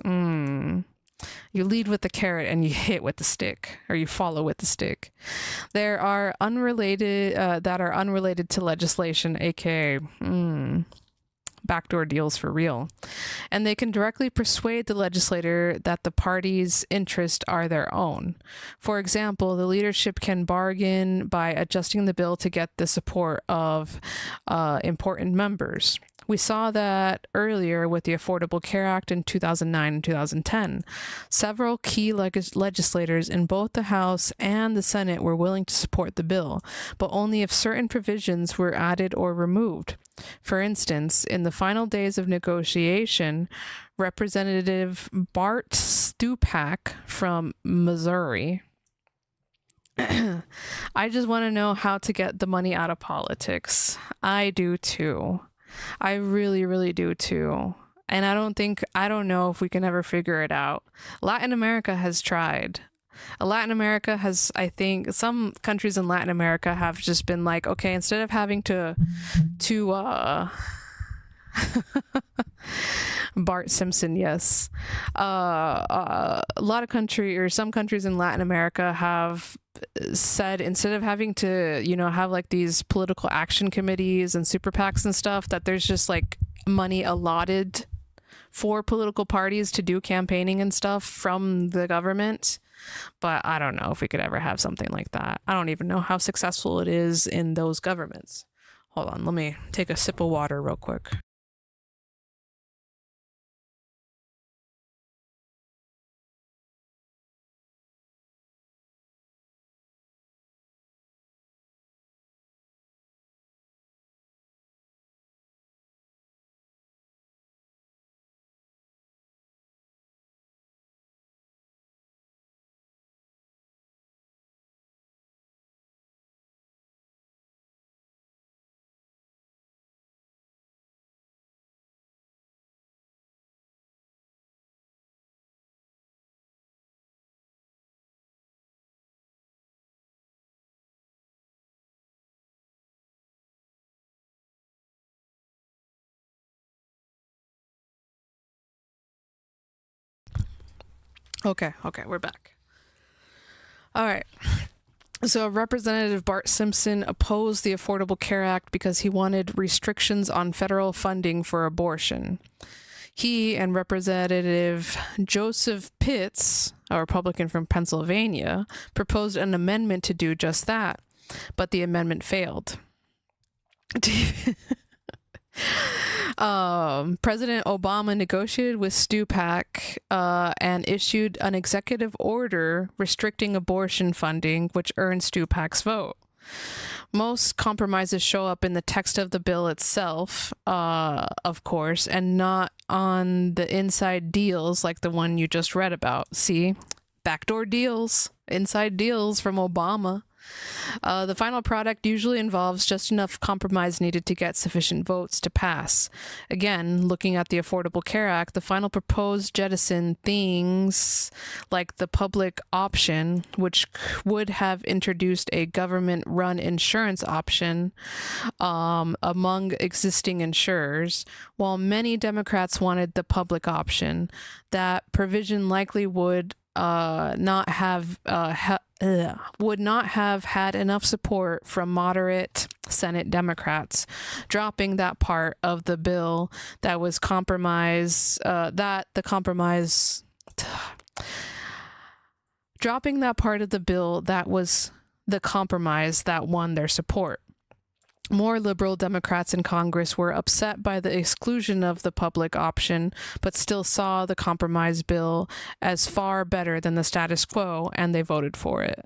You lead with the carrot and you hit with the stick, or you follow with the stick. There are unrelated to legislation, aka backdoor deals for real. And they can directly persuade the legislator that the party's interests are their own. For example, the leadership can bargain by adjusting the bill to get the support of important members. We saw that earlier with the Affordable Care Act in 2009 and 2010. Several key legislators in both the House and the Senate were willing to support the bill, but only if certain provisions were added or removed. For instance, in the final days of negotiation, Representative Bart Stupak from Missouri. I just want to know how to get the money out of politics. I do too. I really, really do too. And I don't know if we can ever figure it out. Latin America has tried. I think some countries in Latin America have just been like, okay, instead of having to Bart Simpson, yes. Some countries in Latin America have said, instead of having to, have like these political action committees and super PACs and stuff, that there's just like money allotted for political parties to do campaigning and stuff from the government. But I don't know if we could ever have something like that. I don't even know how successful it is in those governments. Hold on, let me take a sip of water real quick. Okay, we're back. All right. So Representative Bart Simpson opposed the Affordable Care Act because he wanted restrictions on federal funding for abortion. He and Representative Joseph Pitts, a Republican from Pennsylvania, proposed an amendment to do just that, but the amendment failed. President Obama negotiated with Stupak and issued an executive order restricting abortion funding, which earned Stupak's vote. Most compromises show up in the text of the bill itself, of course, and not on the inside deals like the one you just read about. See? Backdoor deals, inside deals from Obama. The final product usually involves just enough compromise needed to get sufficient votes to pass. Again, looking at the Affordable Care Act, the final proposed jettison things like the public option, which would have introduced a government-run insurance option among existing insurers, while many Democrats wanted the public option. That provision likely would not have had enough support from moderate Senate Democrats, dropping that part of the bill that was dropping that part of the bill that was the compromise that won their support. More liberal Democrats in Congress were upset by the exclusion of the public option, but still saw the compromise bill as far better than the status quo, and they voted for it.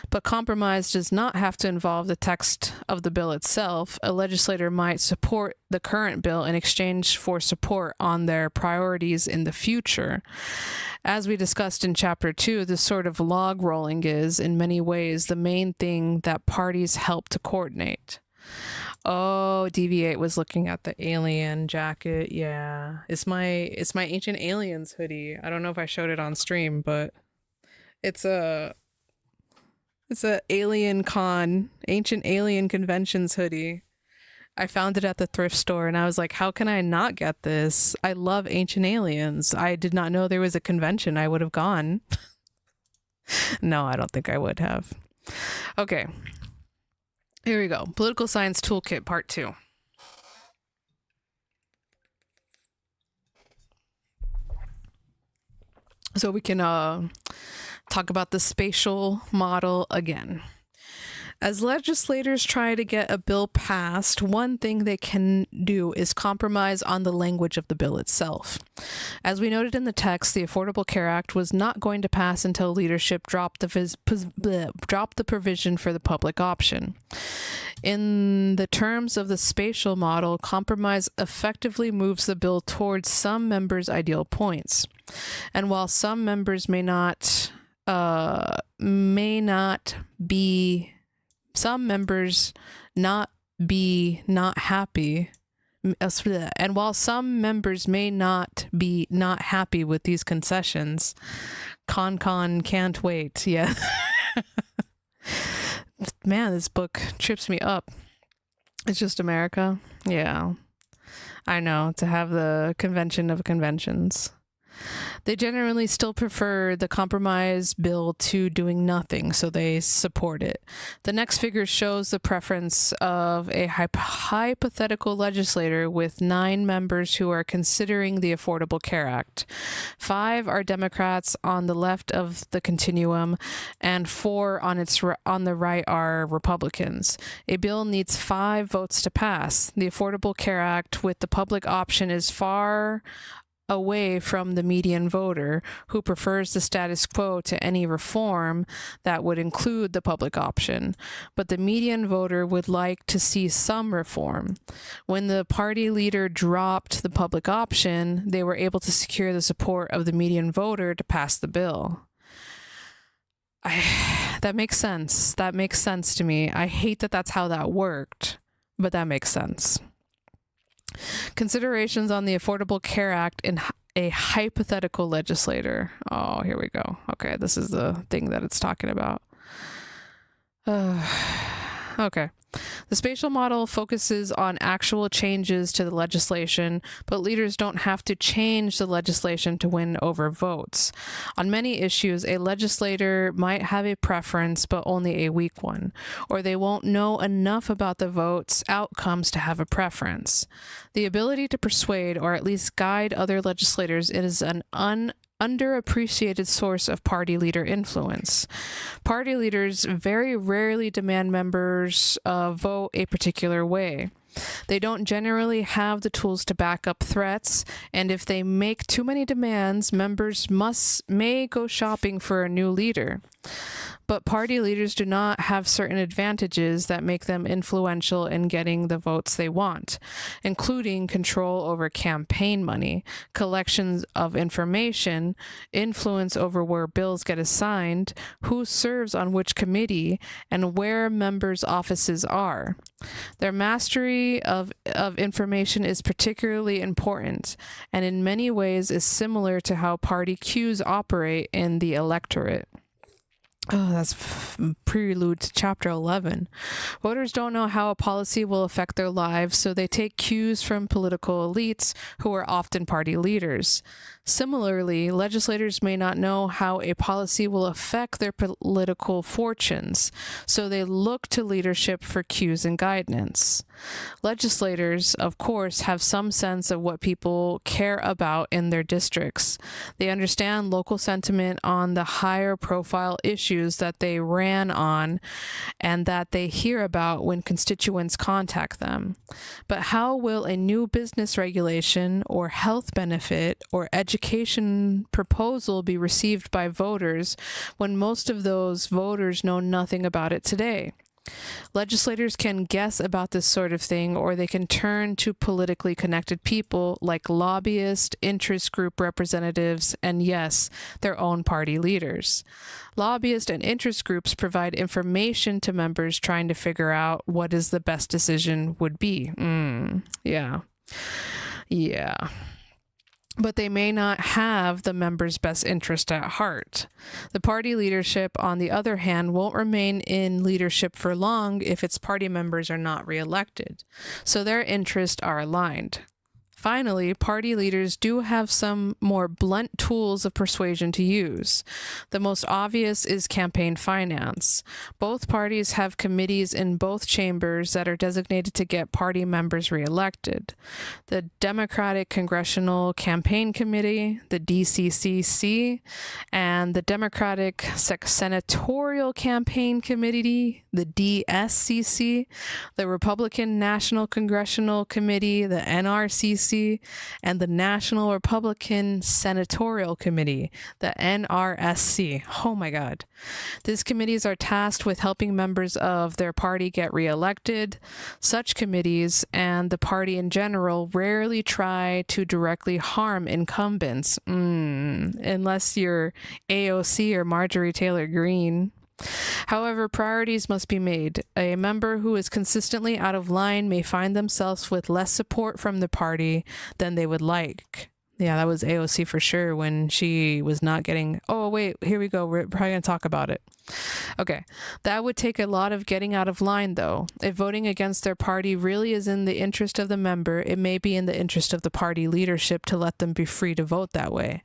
But compromise does not have to involve the text of the bill itself. A legislator might support the current bill in exchange for support on their priorities in the future. As we discussed in Chapter 2, this sort of log rolling is, in many ways, the main thing that parties help to coordinate. Oh, DV8 was looking at the alien jacket. Yeah, it's my Ancient Aliens hoodie. I don't know if I showed it on stream, but it's a Ancient Alien Conventions hoodie. I found it at the thrift store and I was like, how can I not get this? I love Ancient Aliens. I did not know there was a convention. I would have gone. No, I don't think I would have. Okay. Here we go. Political Science Toolkit Part 2. So we can talk about the spatial model again. As legislators try to get a bill passed, one thing they can do is compromise on the language of the bill itself. As we noted in the text, the Affordable Care Act was not going to pass until leadership dropped the provision for the public option. In the terms of the spatial model, compromise effectively moves the bill towards some members' ideal points. And while some members may not be not happy, and while some members may not be not happy with these concessions, can't wait. Yeah. Man, this book trips me up. It's just America. Yeah, I know, to have the convention of conventions. They generally still prefer the compromise bill to doing nothing, so they support it. The next figure shows the preference of a hypothetical legislator with 9 members who are considering the Affordable Care Act. 5 are Democrats on the left of the continuum, and 4 on the right are Republicans. A bill needs 5 votes to pass. The Affordable Care Act with the public option is far away from the median voter who prefers the status quo to any reform that would include the public option. But the median voter would like to see some reform. When the party leader dropped the public option, they were able to secure the support of the median voter to pass the bill. That makes sense. That makes sense to me. I hate that that's how that worked, but that makes sense. Considerations on the Affordable Care Act in a hypothetical legislator. Oh, here we go. Okay, this is the thing that it's talking about. Okay. The spatial model focuses on actual changes to the legislation, but leaders don't have to change the legislation to win over votes. On many issues, a legislator might have a preference, but only a weak one, or they won't know enough about the vote's outcomes to have a preference. The ability to persuade or at least guide other legislators is an underappreciated source of party leader influence. Party leaders very rarely demand members vote a particular way. They don't generally have the tools to back up threats, and if they make too many demands, members may go shopping for a new leader. But party leaders do not have certain advantages that make them influential in getting the votes they want, including control over campaign money, collections of information, influence over where bills get assigned, who serves on which committee, and where members' offices are. Their mastery of information is particularly important, and in many ways is similar to how party queues operate in the electorate. Oh, that's prelude to chapter 11. Voters don't know how a policy will affect their lives, so they take cues from political elites who are often party leaders. Similarly, legislators may not know how a policy will affect their political fortunes, so they look to leadership for cues and guidance. Legislators, of course, have some sense of what people care about in their districts. They understand local sentiment on the higher profile issues that they ran on and that they hear about when constituents contact them. But how will a new business regulation or health benefit or education proposal be received by voters when most of those voters know nothing about it today? Legislators can guess about this sort of thing, or they can turn to politically connected people like lobbyists, interest group representatives, and yes, their own party leaders. Lobbyists and interest groups provide information to members trying to figure out what is the best decision would be. Yeah. But they may not have the members' best interest at heart. The party leadership, on the other hand, won't remain in leadership for long if its party members are not reelected, so their interests are aligned. Finally, party leaders do have some more blunt tools of persuasion to use. The most obvious is campaign finance. Both parties have committees in both chambers that are designated to get party members reelected. The Democratic Congressional Campaign Committee, the DCCC, and the Democratic Senatorial Campaign Committee, the DSCC, the Republican National Congressional Committee, the NRCC, and the National Republican Senatorial Committee, the NRSC. Oh my God. These committees are tasked with helping members of their party get reelected. Such committees and the party in general rarely try to directly harm incumbents, unless you're AOC or Marjorie Taylor Greene. However, priorities must be made. A member who is consistently out of line may find themselves with less support from the party than they would like. Yeah, that was AOC for sure when she was not getting... Oh, wait, here we go. We're probably going to talk about it. Okay, that would take a lot of getting out of line, though. If voting against their party really is in the interest of the member, it may be in the interest of the party leadership to let them be free to vote that way.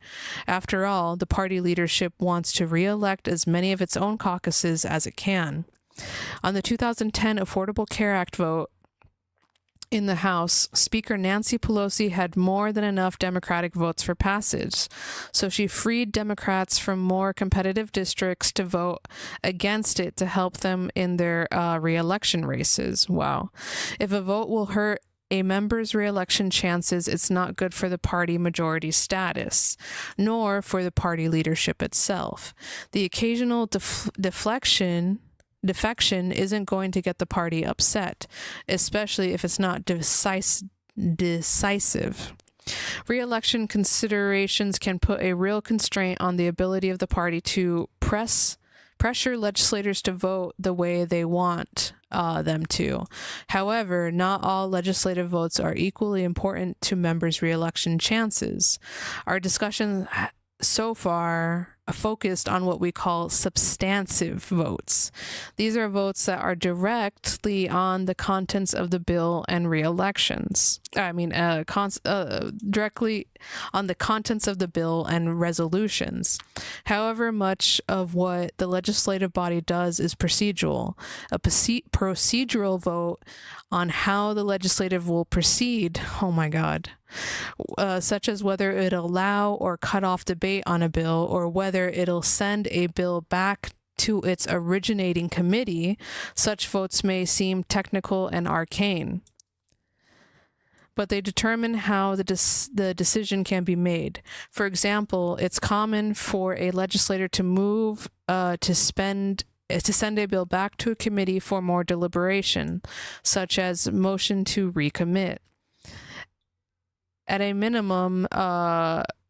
After all, the party leadership wants to re-elect as many of its own caucuses as it can. On the 2010 Affordable Care Act vote, in the House, Speaker Nancy Pelosi had more than enough Democratic votes for passage, so she freed Democrats from more competitive districts to vote against it to help them in their re-election races. Wow. If a vote will hurt a member's re-election chances, it's not good for the party majority status, nor for the party leadership itself. The occasional defection isn't going to get the party upset, especially if it's not decisive. Re-election considerations can put a real constraint on the ability of the party to pressure legislators to vote the way they want them to. However, not all legislative votes are equally important to members' re-election chances. Our discussion so far focused on what we call substantive votes. These are votes that are directly on the contents of the bill and re-elections. Directly on the contents of the bill and resolutions. However, much of what the legislative body does is procedural. A procedural vote on how the legislative will proceed, oh my God, such as whether it'll allow or cut off debate on a bill, or whether it'll send a bill back to its originating committee. Such votes may seem technical and arcane, but they determine how the decision can be made. For example, it's common for a legislator to move to send a bill back to a committee for more deliberation, such as motion to recommit. At a minimum,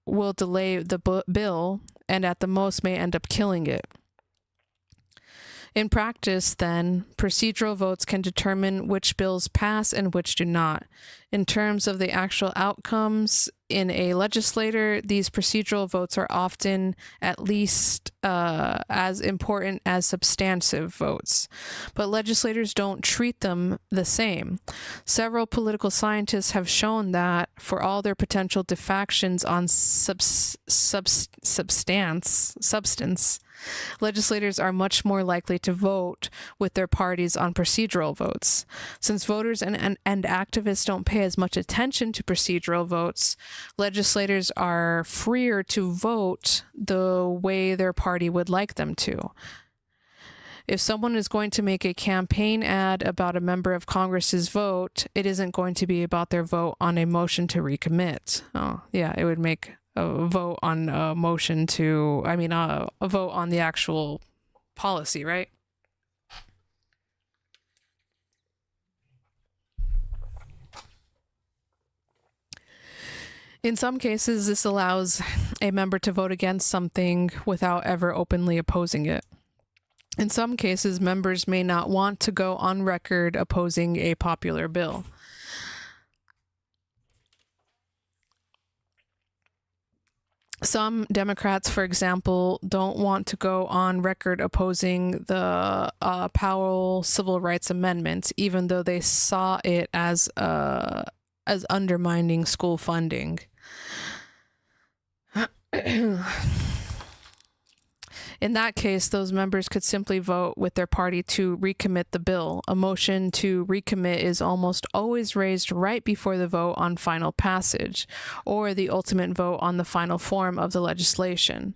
will delay the bill, and at the most may end up killing it. In practice, then, procedural votes can determine which bills pass and which do not. In terms of the actual outcomes, in a legislator, these procedural votes are often at least as important as substantive votes, but legislators don't treat them the same. Several political scientists have shown that for all their potential defections on substance, legislators are much more likely to vote with their parties on procedural votes. Since voters and activists don't pay as much attention to procedural votes, legislators are freer to vote the way their party would like them to. If someone is going to make a campaign ad about a member of Congress's vote, it isn't going to be about their vote on a motion to recommit. Oh, yeah, it would make a vote on a motion to, a vote on the actual policy, right? In some cases, this allows a member to vote against something without ever openly opposing it. In some cases, members may not want to go on record opposing a popular bill. Some Democrats, for example, don't want to go on record opposing the Powell Civil Rights Amendment, even though they saw it as undermining school funding. In that case, those members could simply vote with their party to recommit the bill. A motion to recommit is almost always raised right before the vote on final passage, or the ultimate vote on the final form of the legislation.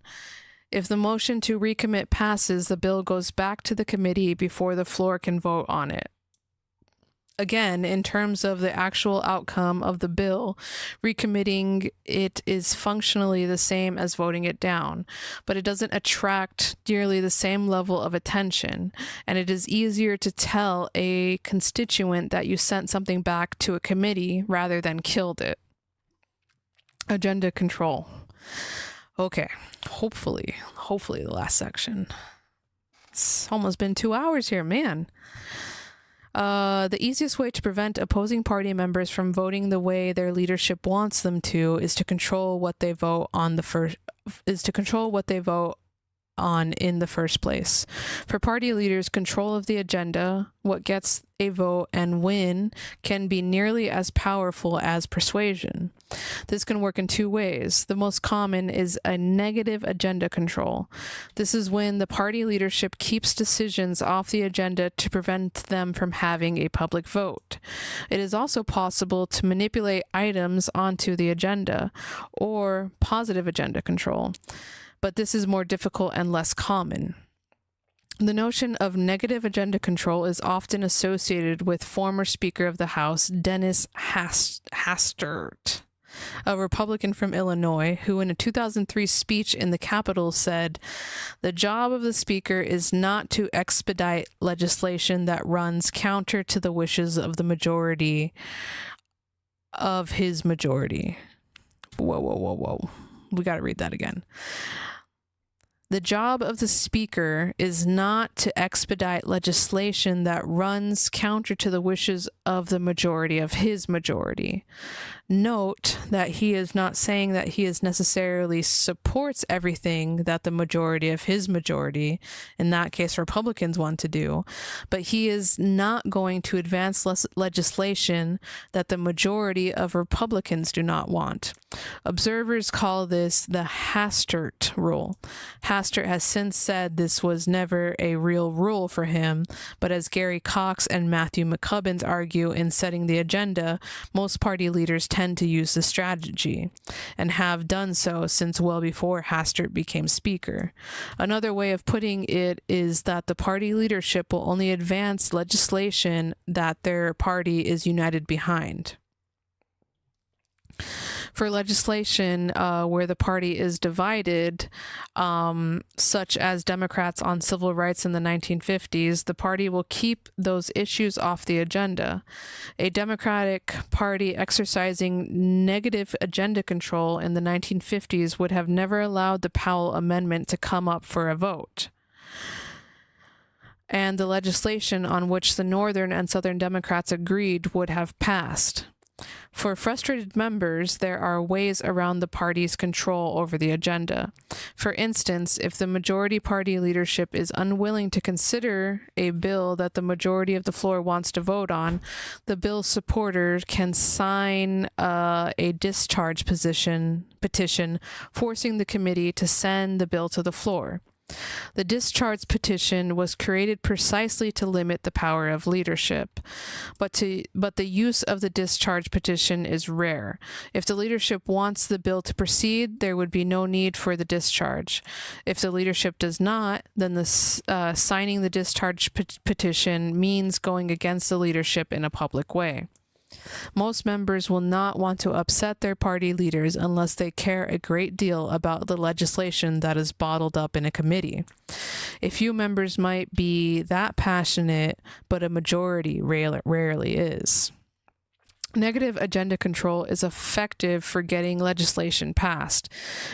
If the motion to recommit passes, the bill goes back to the committee before the floor can vote on it. Again, in terms of the actual outcome of the bill, recommitting it is functionally the same as voting it down, but it doesn't attract nearly the same level of attention, and it is easier to tell a constituent that you sent something back to a committee rather than killed it. Agenda control. Okay, hopefully the last section. It's almost been 2 hours here, man. The easiest way to prevent opposing party members from voting the way their leadership wants them to is to control what they vote on in the first place. For party leaders, control of the agenda, what gets a vote and when, can be nearly as powerful as persuasion. This can work in two ways. The most common is a negative agenda control. This is when the party leadership keeps decisions off the agenda to prevent them from having a public vote. It is also possible to manipulate items onto the agenda, or positive agenda control, but this is more difficult and less common. The notion of negative agenda control is often associated with former Speaker of the House Dennis Hastert, a Republican from Illinois, who in a 2003 speech in the Capitol said, "The job of the Speaker is not to expedite legislation that runs counter to the wishes of the majority of his majority." Whoa. We got to read that again. The job of the Speaker is not to expedite legislation that runs counter to the wishes of the majority of his majority. Note that he is not saying that he necessarily supports everything that the majority of his majority, in that case Republicans, want to do, but he is not going to advance legislation that the majority of Republicans do not want. Observers call this the Hastert rule. Hastert has since said this was never a real rule for him, but as Gary Cox and Matthew McCubbins argue in Setting the Agenda, most party leaders tend to use the strategy, and have done so since well before Hastert became Speaker. Another way of putting it is that the party leadership will only advance legislation that their party is united behind. For legislation where the party is divided, such as Democrats on civil rights in the 1950s, the party will keep those issues off the agenda. A Democratic Party exercising negative agenda control in the 1950s would have never allowed the Powell Amendment to come up for a vote, and the legislation on which the Northern and Southern Democrats agreed would have passed. For frustrated members, there are ways around the party's control over the agenda. For instance, if the majority party leadership is unwilling to consider a bill that the majority of the floor wants to vote on, the bill's supporters can sign a discharge petition, forcing the committee to send the bill to the floor. The discharge petition was created precisely to limit the power of leadership, but the use of the discharge petition is rare. If the leadership wants the bill to proceed, there would be no need for the discharge. If the leadership does not, then signing the discharge petition means going against the leadership in a public way. Most members will not want to upset their party leaders unless they care a great deal about the legislation that is bottled up in a committee. A few members might be that passionate, but a majority rarely is. Negative agenda control is effective for getting legislation passed.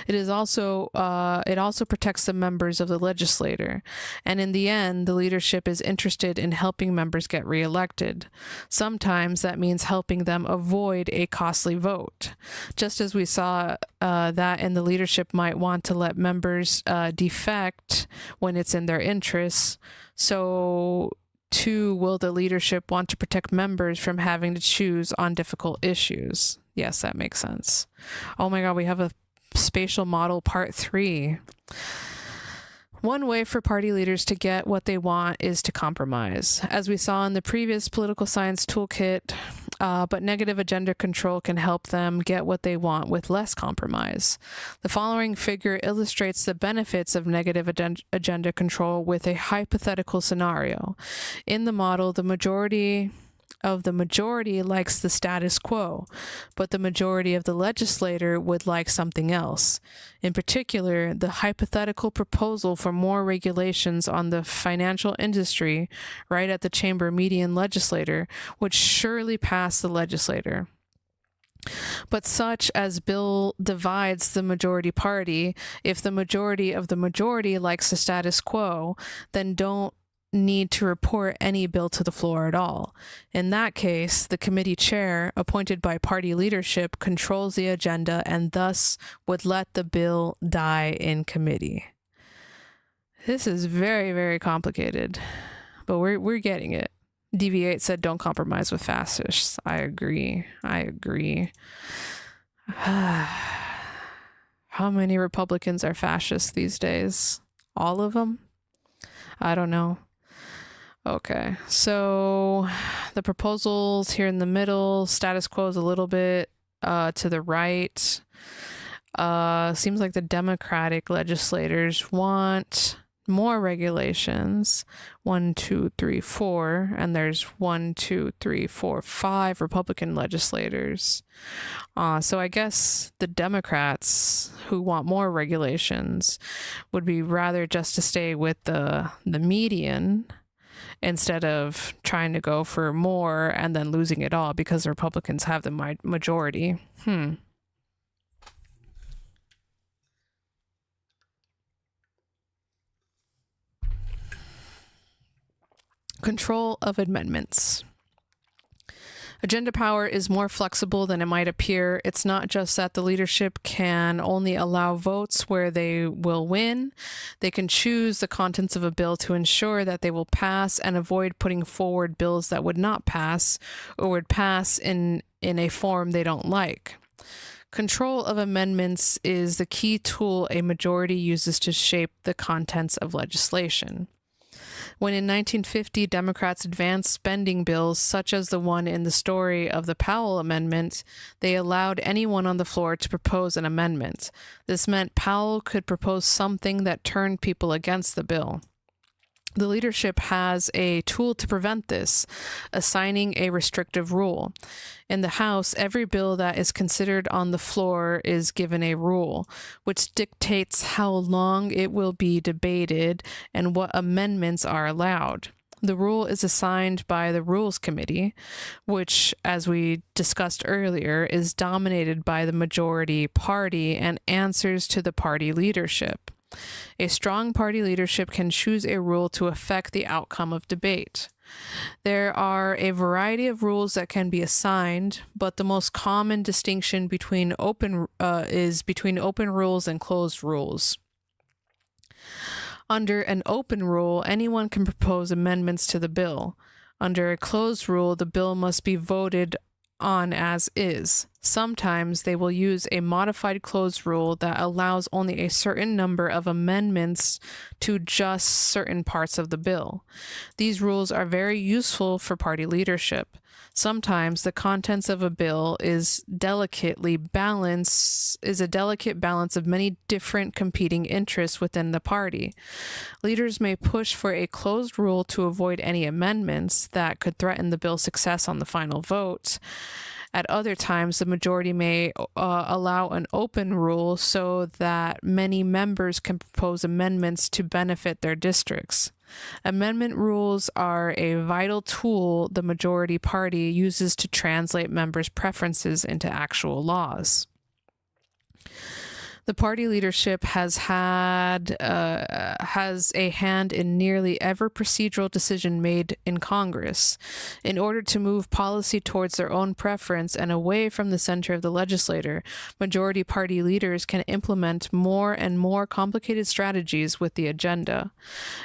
It also protects the members of the legislature, and in the end, the leadership is interested in helping members get reelected. Sometimes that means helping them avoid a costly vote, just as we saw that and the leadership might want to let members defect when it's in their interests. So too, will the leadership want to protect members from having to choose on difficult issues? Yes, that makes sense. Oh my God, we have a spatial model part 3. One way for party leaders to get what they want is to compromise, as we saw in the previous political science toolkit, but negative agenda control can help them get what they want with less compromise. The following figure illustrates the benefits of negative agenda control with a hypothetical scenario. In the model, the majority likes the status quo, but the majority of the legislature would like something else. In particular, the hypothetical proposal for more regulations on the financial industry right at the chamber median legislator would surely pass the legislature. But such as bill divides the majority party, if the majority of the majority likes the status quo, then don't need to report any bill to the floor at all. In that case, the committee chair, appointed by party leadership, controls the agenda and thus would let the bill die in committee. This is very, very complicated, but we're getting it. DV8 said, don't compromise with fascists. I agree. How many Republicans are fascists these days? All of them? I don't know. Okay, so the proposals here in the middle, status quo is a little bit to the right. Seems like the Democratic legislators want more regulations. 1, 2, 3, 4, and there's 1, 2, 3, 4, 5 Republican legislators. So I guess the Democrats who want more regulations would be rather just to stay with the median, instead of trying to go for more and then losing it all because the Republicans have the majority. Control of amendments. Agenda power is more flexible than it might appear. It's not just that the leadership can only allow votes where they will win. They can choose the contents of a bill to ensure that they will pass and avoid putting forward bills that would not pass or would pass in a form they don't like. Control of amendments is the key tool a majority uses to shape the contents of legislation. When in 1950 Democrats advanced spending bills, such as the one in the story of the Powell Amendment, they allowed anyone on the floor to propose an amendment. This meant Powell could propose something that turned people against the bill. The leadership has a tool to prevent this, assigning a restrictive rule. In the House, every bill that is considered on the floor is given a rule, which dictates how long it will be debated and what amendments are allowed. The rule is assigned by the Rules Committee, which, as we discussed earlier, is dominated by the majority party and answers to the party leadership. A strong party leadership can choose a rule to affect the outcome of debate. There are a variety of rules that can be assigned, but the most common distinction is between open rules and closed rules. Under an open rule, anyone can propose amendments to the bill. Under a closed rule, the bill must be voted on as is. Sometimes they will use a modified closed rule that allows only a certain number of amendments to just certain parts of the bill. These rules are very useful for party leadership. Sometimes the contents of a bill is a delicate balance of many different competing interests within the party. Leaders may push for a closed rule to avoid any amendments that could threaten the bill's success on the final vote. At other times, the majority may allow an open rule so that many members can propose amendments to benefit their districts. Amendment rules are a vital tool the majority party uses to translate members' preferences into actual laws. The party leadership has a hand in nearly every procedural decision made in Congress. In order to move policy towards their own preference and away from the center of the legislature, majority party leaders can implement more and more complicated strategies with the agenda.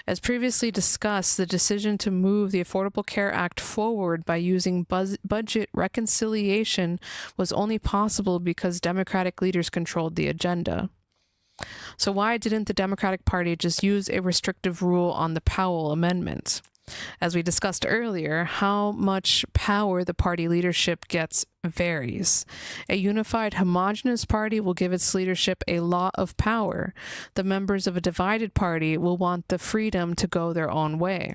As previously discussed, the decision to move the Affordable Care Act forward by using budget reconciliation was only possible because Democratic leaders controlled the agenda. So why didn't the Democratic Party just use a restrictive rule on the Powell Amendment? As we discussed earlier, how much power the party leadership gets varies. A unified, homogeneous party will give its leadership a lot of power. The members of a divided party will want the freedom to go their own way.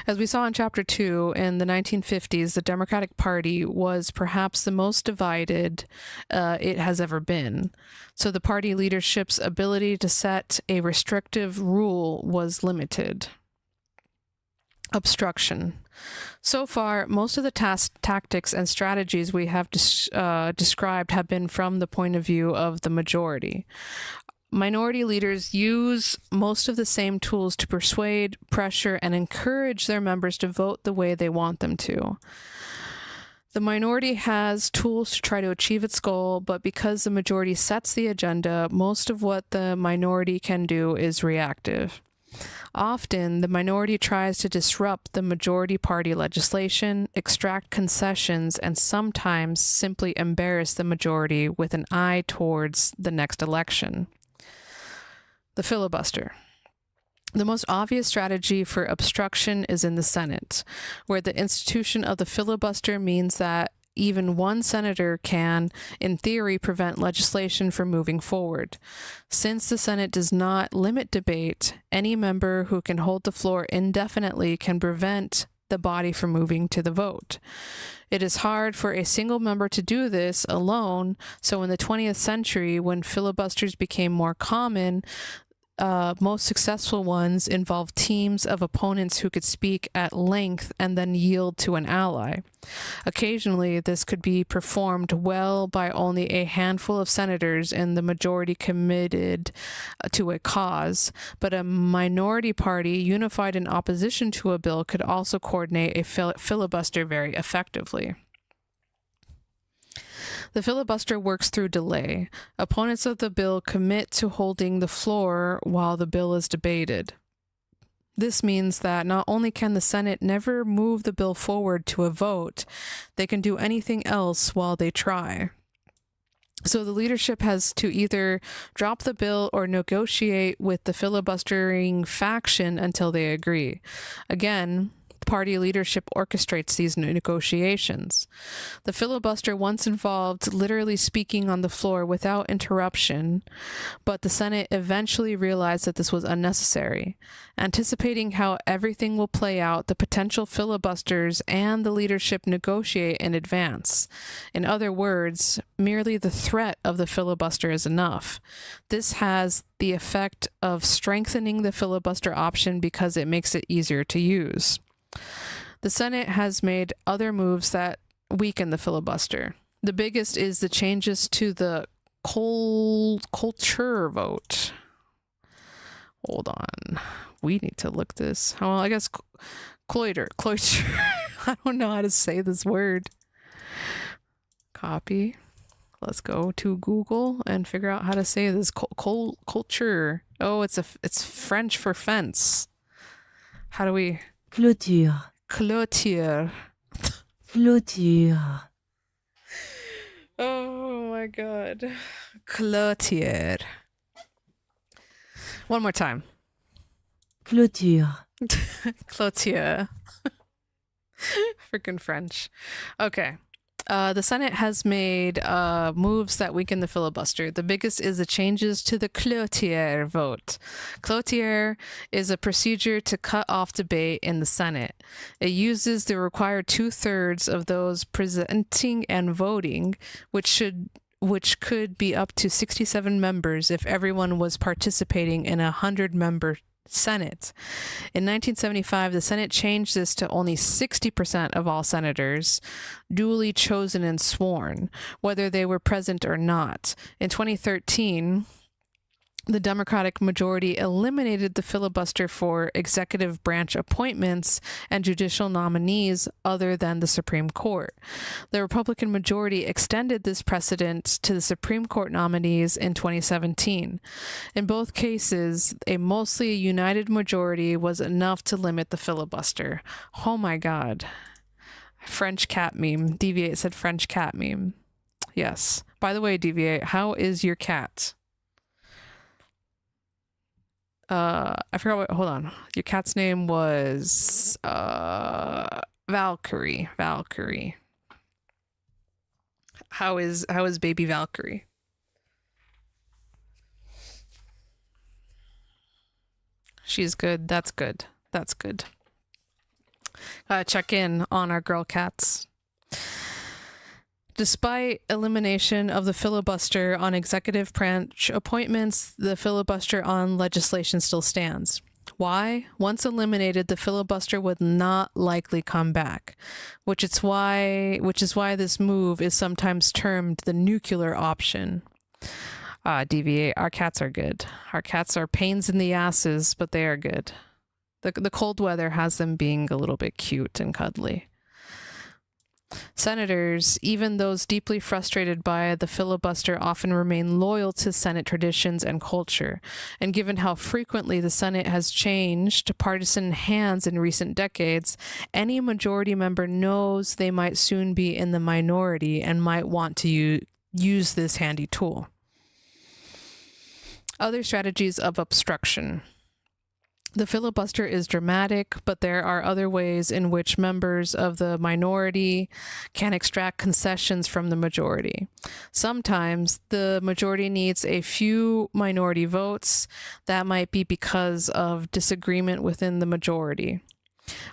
As we saw in Chapter 2, in the 1950s, the Democratic Party was perhaps the most divided it has ever been. So the party leadership's ability to set a restrictive rule was limited. Obstruction. So far, most of the tactics and strategies we have described have been from the point of view of the majority. Minority leaders use most of the same tools to persuade, pressure, and encourage their members to vote the way they want them to. The minority has tools to try to achieve its goal, but because the majority sets the agenda, most of what the minority can do is reactive. Often, the minority tries to disrupt the majority party legislation, extract concessions, and sometimes simply embarrass the majority with an eye towards the next election. The filibuster. The most obvious strategy for obstruction is in the Senate, where the institution of the filibuster means that even one senator can, in theory, prevent legislation from moving forward. Since the Senate does not limit debate, any member who can hold the floor indefinitely can prevent the body from moving to the vote. It is hard for a single member to do this alone, so in the 20th century, when filibusters became more common, most successful ones involved teams of opponents who could speak at length and then yield to an ally. Occasionally, this could be performed well by only a handful of senators in the majority committed to a cause, but a minority party unified in opposition to a bill could also coordinate a filibuster very effectively. The filibuster works through delay. Opponents of the bill commit to holding the floor while the bill is debated. This means that not only can the Senate never move the bill forward to a vote, they can do anything else while they try. So the leadership has to either drop the bill or negotiate with the filibustering faction until they agree. Again, party leadership orchestrates these negotiations. The filibuster once involved literally speaking on the floor without interruption, but the Senate eventually realized that this was unnecessary. Anticipating how everything will play out, the potential filibusters and the leadership negotiate in advance. In other words, merely the threat of the filibuster is enough. This has the effect of strengthening the filibuster option because it makes it easier to use. The Senate has made other moves that weaken the filibuster. The biggest is the changes to the culture vote. Hold on. We need to look this. Well, I guess cloister. I don't know how to say this word. Copy. Let's go to Google and figure out how to say this. Culture. Oh, it's French for fence. How do we? Clôture. Clôture. Clôture. Oh my god. Clôture. One more time. Clôture. Clôture. Freaking French. Okay. The Senate has made moves that weaken the filibuster. The biggest is the changes to the cloture vote. Cloture is a procedure to cut off debate in the Senate. It uses the required 2/3 of those presenting and voting, which could be up to 67 members if everyone was participating in a 100-member Senate. In 1975, the Senate changed this to only 60% of all senators duly chosen and sworn, whether they were present or not. In 2013, the Democratic majority eliminated the filibuster for executive branch appointments and judicial nominees other than the Supreme Court. The Republican majority extended this precedent to the Supreme Court nominees in 2017. In both cases, a mostly united majority was enough to limit the filibuster. Oh my God. French cat meme. Deviate said French cat meme. Yes. By the way, Deviate, how is your cat? I forgot what, hold on. Your cat's name was, Valkyrie. Valkyrie. How is baby Valkyrie? She's good. That's good. That's good. Gotta check in on our girl cats. Despite elimination of the filibuster on executive branch appointments, the filibuster on legislation still stands. Why? Once eliminated, the filibuster would not likely come back, which is why this move is sometimes termed the nuclear option. Deviate. Our cats are good. Our cats are pains in the asses, but they are good. The cold weather has them being a little bit cute and cuddly. Senators, even those deeply frustrated by the filibuster, often remain loyal to Senate traditions and culture. And given how frequently the Senate has changed partisan hands in recent decades, any majority member knows they might soon be in the minority and might want to use this handy tool. Other strategies of obstruction. The filibuster is dramatic, but there are other ways in which members of the minority can extract concessions from the majority. Sometimes the majority needs a few minority votes. That might be because of disagreement within the majority,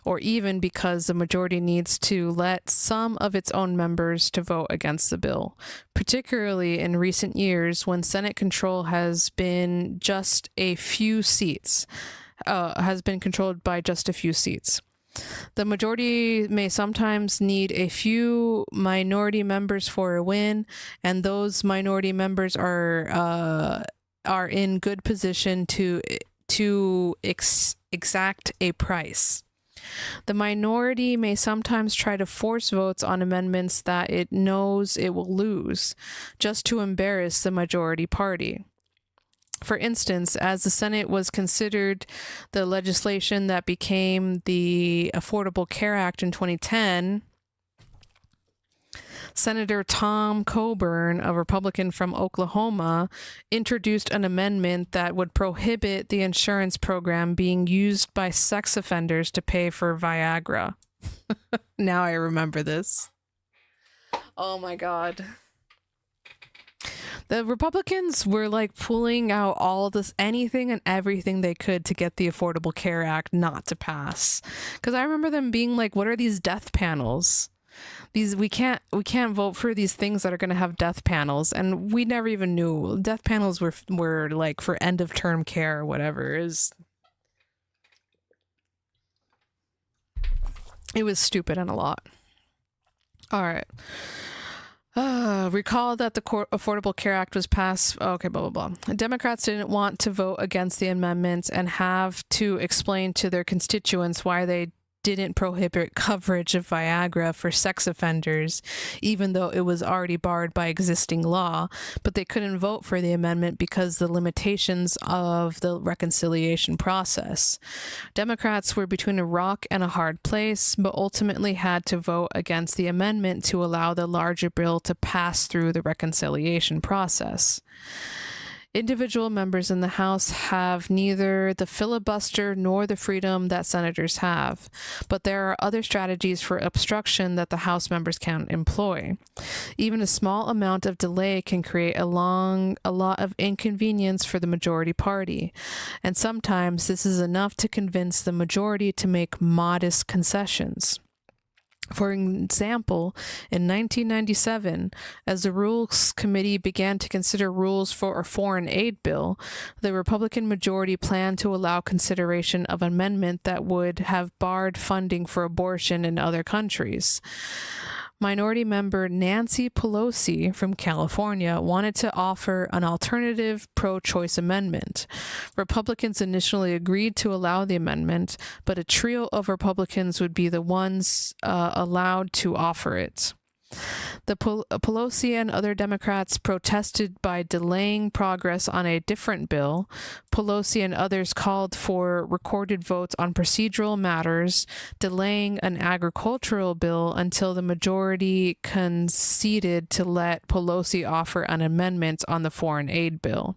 or even because the majority needs to let some of its own members to vote against the bill, particularly in recent years when Senate control has been just a few seats. Has been controlled by just a few seats. The majority may sometimes need a few minority members for a win, and those minority members are in good position to exact a price. The minority may sometimes try to force votes on amendments that it knows it will lose, just to embarrass the majority party. For instance, as the Senate was considered the legislation that became the Affordable Care Act in 2010, Senator Tom Coburn, a Republican from Oklahoma, introduced an amendment that would prohibit the insurance program being used by sex offenders to pay for Viagra. Now I remember this. Oh my God. The Republicans were like pulling out all this, anything and everything they could to get the Affordable Care Act not to pass. Because I remember them being like, what are these death panels? We can't vote for these things that are going to have death panels. And we never even knew death panels were like for end of term care or whatever. It was stupid and a lot. All right. Recall that the Affordable Care Act was passed. Okay, blah, blah, blah. Democrats didn't want to vote against the amendments and have to explain to their constituents why they didn't prohibit coverage of Viagra for sex offenders, even though it was already barred by existing law, but they couldn't vote for the amendment because the limitations of the reconciliation process. Democrats were between a rock and a hard place, but ultimately had to vote against the amendment to allow the larger bill to pass through the reconciliation process. Individual members in the House have neither the filibuster nor the freedom that senators have, but there are other strategies for obstruction that the House members can employ. Even a small amount of delay can create a lot of inconvenience for the majority party, and sometimes this is enough to convince the majority to make modest concessions. For example, in 1997, as the Rules Committee began to consider rules for a foreign aid bill, the Republican majority planned to allow consideration of an amendment that would have barred funding for abortion in other countries. Minority member Nancy Pelosi from California wanted to offer an alternative pro-choice amendment. Republicans initially agreed to allow the amendment, but a trio of Republicans would be the ones allowed to offer it. The Pelosi and other Democrats protested by delaying progress on a different bill. Pelosi and others called for recorded votes on procedural matters, delaying an agricultural bill until the majority conceded to let Pelosi offer an amendment on the foreign aid bill.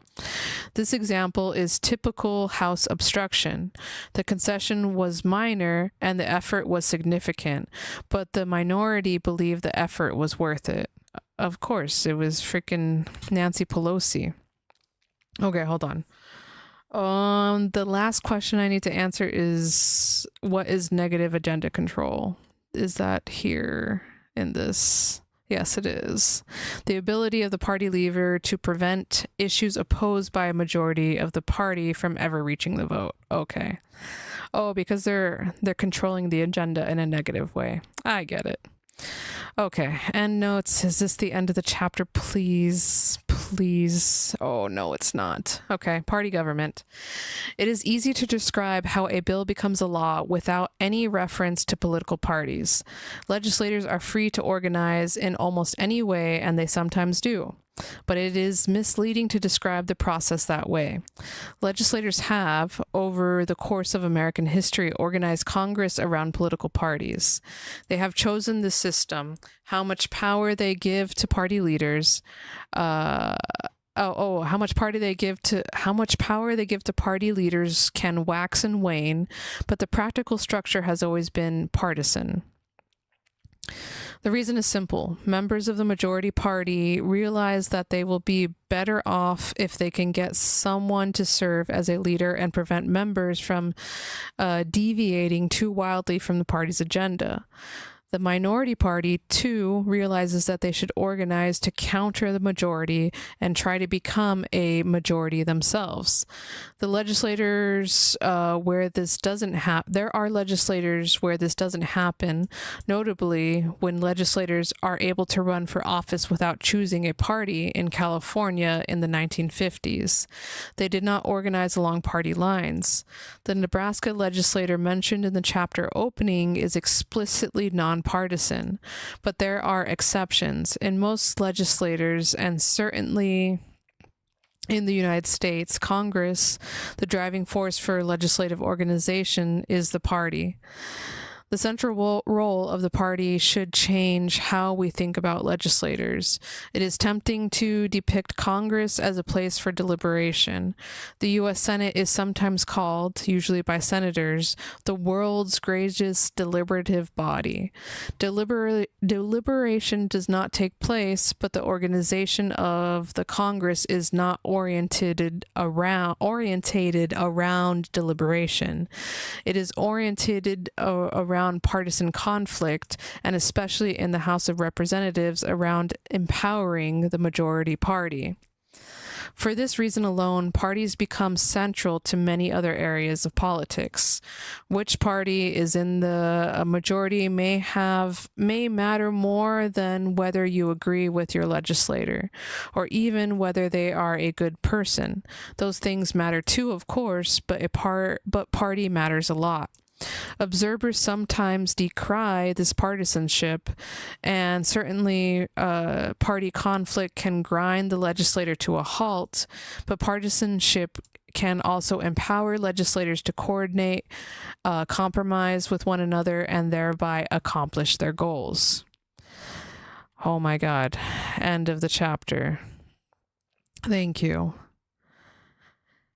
This example is typical House obstruction. The concession was minor and the effort was significant, but the minority believed the effort was worth it. Of course, it was freaking Nancy Pelosi. Okay, hold on. The last question I need to answer is, what is negative agenda control? Is that here in this? Yes, it is. The ability of the party leader to prevent issues opposed by a majority of the party from ever reaching the vote. Okay. Oh, because they're controlling the agenda in a negative way. I get it. Okay, end notes. Is this the end of the chapter? Please. Oh, no, it's not. Okay, party government. It is easy to describe how a bill becomes a law without any reference to political parties. Legislators are free to organize in almost any way, and they sometimes do. But it is misleading to describe the process that way. Legislators have, over the course of American history, organized Congress around political parties. They have chosen the system, how much power they give to party leaders, how much power they give to party leaders can wax and wane, but the practical structure has always been partisan. The reason is simple. Members of the majority party realize that they will be better off if they can get someone to serve as a leader and prevent members from deviating too wildly from the party's agenda. The minority party, too, realizes that they should organize to counter the majority and try to become a majority themselves. The legislators where this doesn't happen, there are legislators where this doesn't happen, notably when legislators are able to run for office without choosing a party in California in the 1950s. They did not organize along party lines. The Nebraska legislator mentioned in the chapter opening is explicitly nonpartisan, but there are exceptions. In most legislators, and certainly in the United States, Congress, the driving force for legislative organization is the party. The central role of the party should change how we think about legislators. It is tempting to depict Congress as a place for deliberation. The U.S. Senate is sometimes called, usually by senators, the world's greatest deliberative body. Deliberation does not take place, but the organization of the Congress is not orientated around deliberation. It is oriented around partisan conflict, and especially in the House of Representatives around empowering the majority party. For this reason alone, parties become central to many other areas of politics. Which party is in the majority may matter more than whether you agree with your legislator, or even whether they are a good person. Those things matter too, of course, but party matters a lot. Observers sometimes decry this partisanship, and certainly party conflict can grind the legislator to a halt, but partisanship can also empower legislators to coordinate, compromise with one another, and thereby accomplish their goals. Oh my God. End of the chapter. Thank you.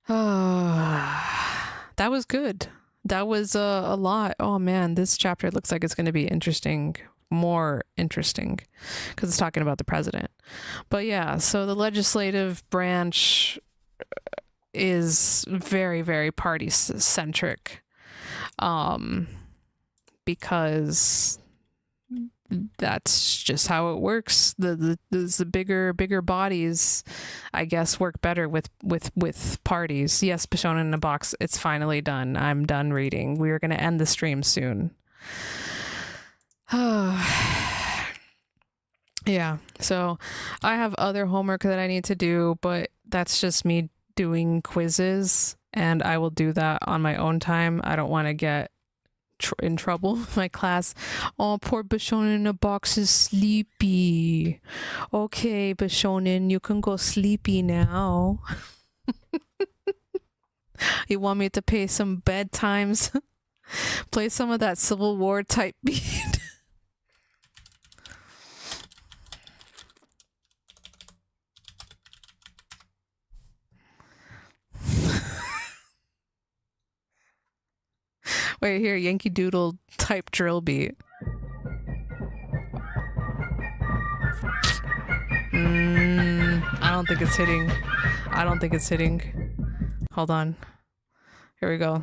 That was good. That was a lot. Oh man, this chapter looks like it's going to be interesting, more interesting, because it's talking about the president. But yeah, so the legislative branch is very, very party centric, because that's just how it works. The bigger bodies, I guess, work better with parties. Yes, Shonen in a Box, it's finally done. I'm done reading. We are going to end the stream soon. Yeah, so I have other homework that I need to do, but that's just me doing quizzes, and I will do that on my own time. I don't want to get in trouble with my class. Oh, poor Bishonen in a Box is sleepy. Okay, Bishonen, you can go sleepy now. You want me to pay some bedtimes? Play some of that Civil War type beat. Wait, here, Yankee Doodle type drill beat. I don't think it's hitting. I don't think it's hitting. Hold on. Here we go.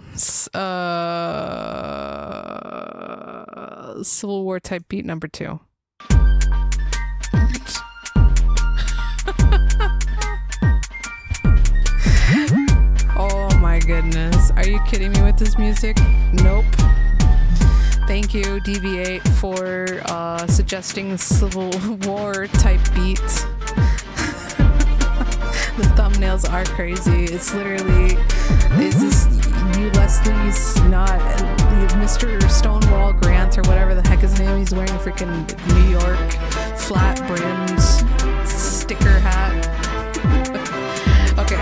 Civil War type beat number 2. Oh my goodness. Are you kidding me with this music? Nope. Thank you, DV8, for suggesting Civil War type beats. The thumbnails are crazy. It's literally, is this you Leslie's not Mr. Stonewall Grant or whatever the heck his name? He's wearing freaking New York flat brims sticker hat. Okay.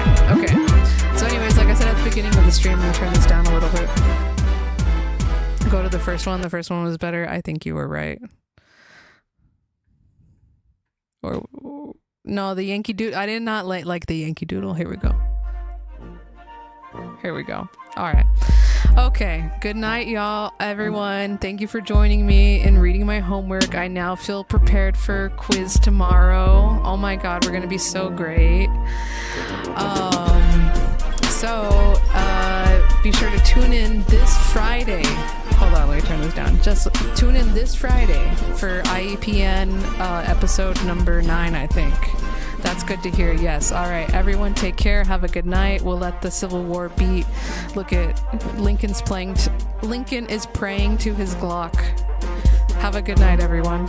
So anyways, like I said at the beginning of the stream, I'm gonna turn this down a little bit. Go to the first one. The first one was better. I think you were right. Or no, the Yankee Doodle. I did not like the Yankee Doodle. Here we go. All right. Okay. Good night, y'all, everyone. Thank you for joining me in reading my homework. I now feel prepared for quiz tomorrow. Oh my God, we're gonna be so great. So be sure to tune in this Friday. Hold on, let me turn this down. Just tune in this Friday for IEPN episode number 9, I think. That's good to hear. Yes. All right, everyone, take care. Have a good night. We'll let the Civil War beat. Look at Lincoln is praying to his Glock. Have a good night, everyone.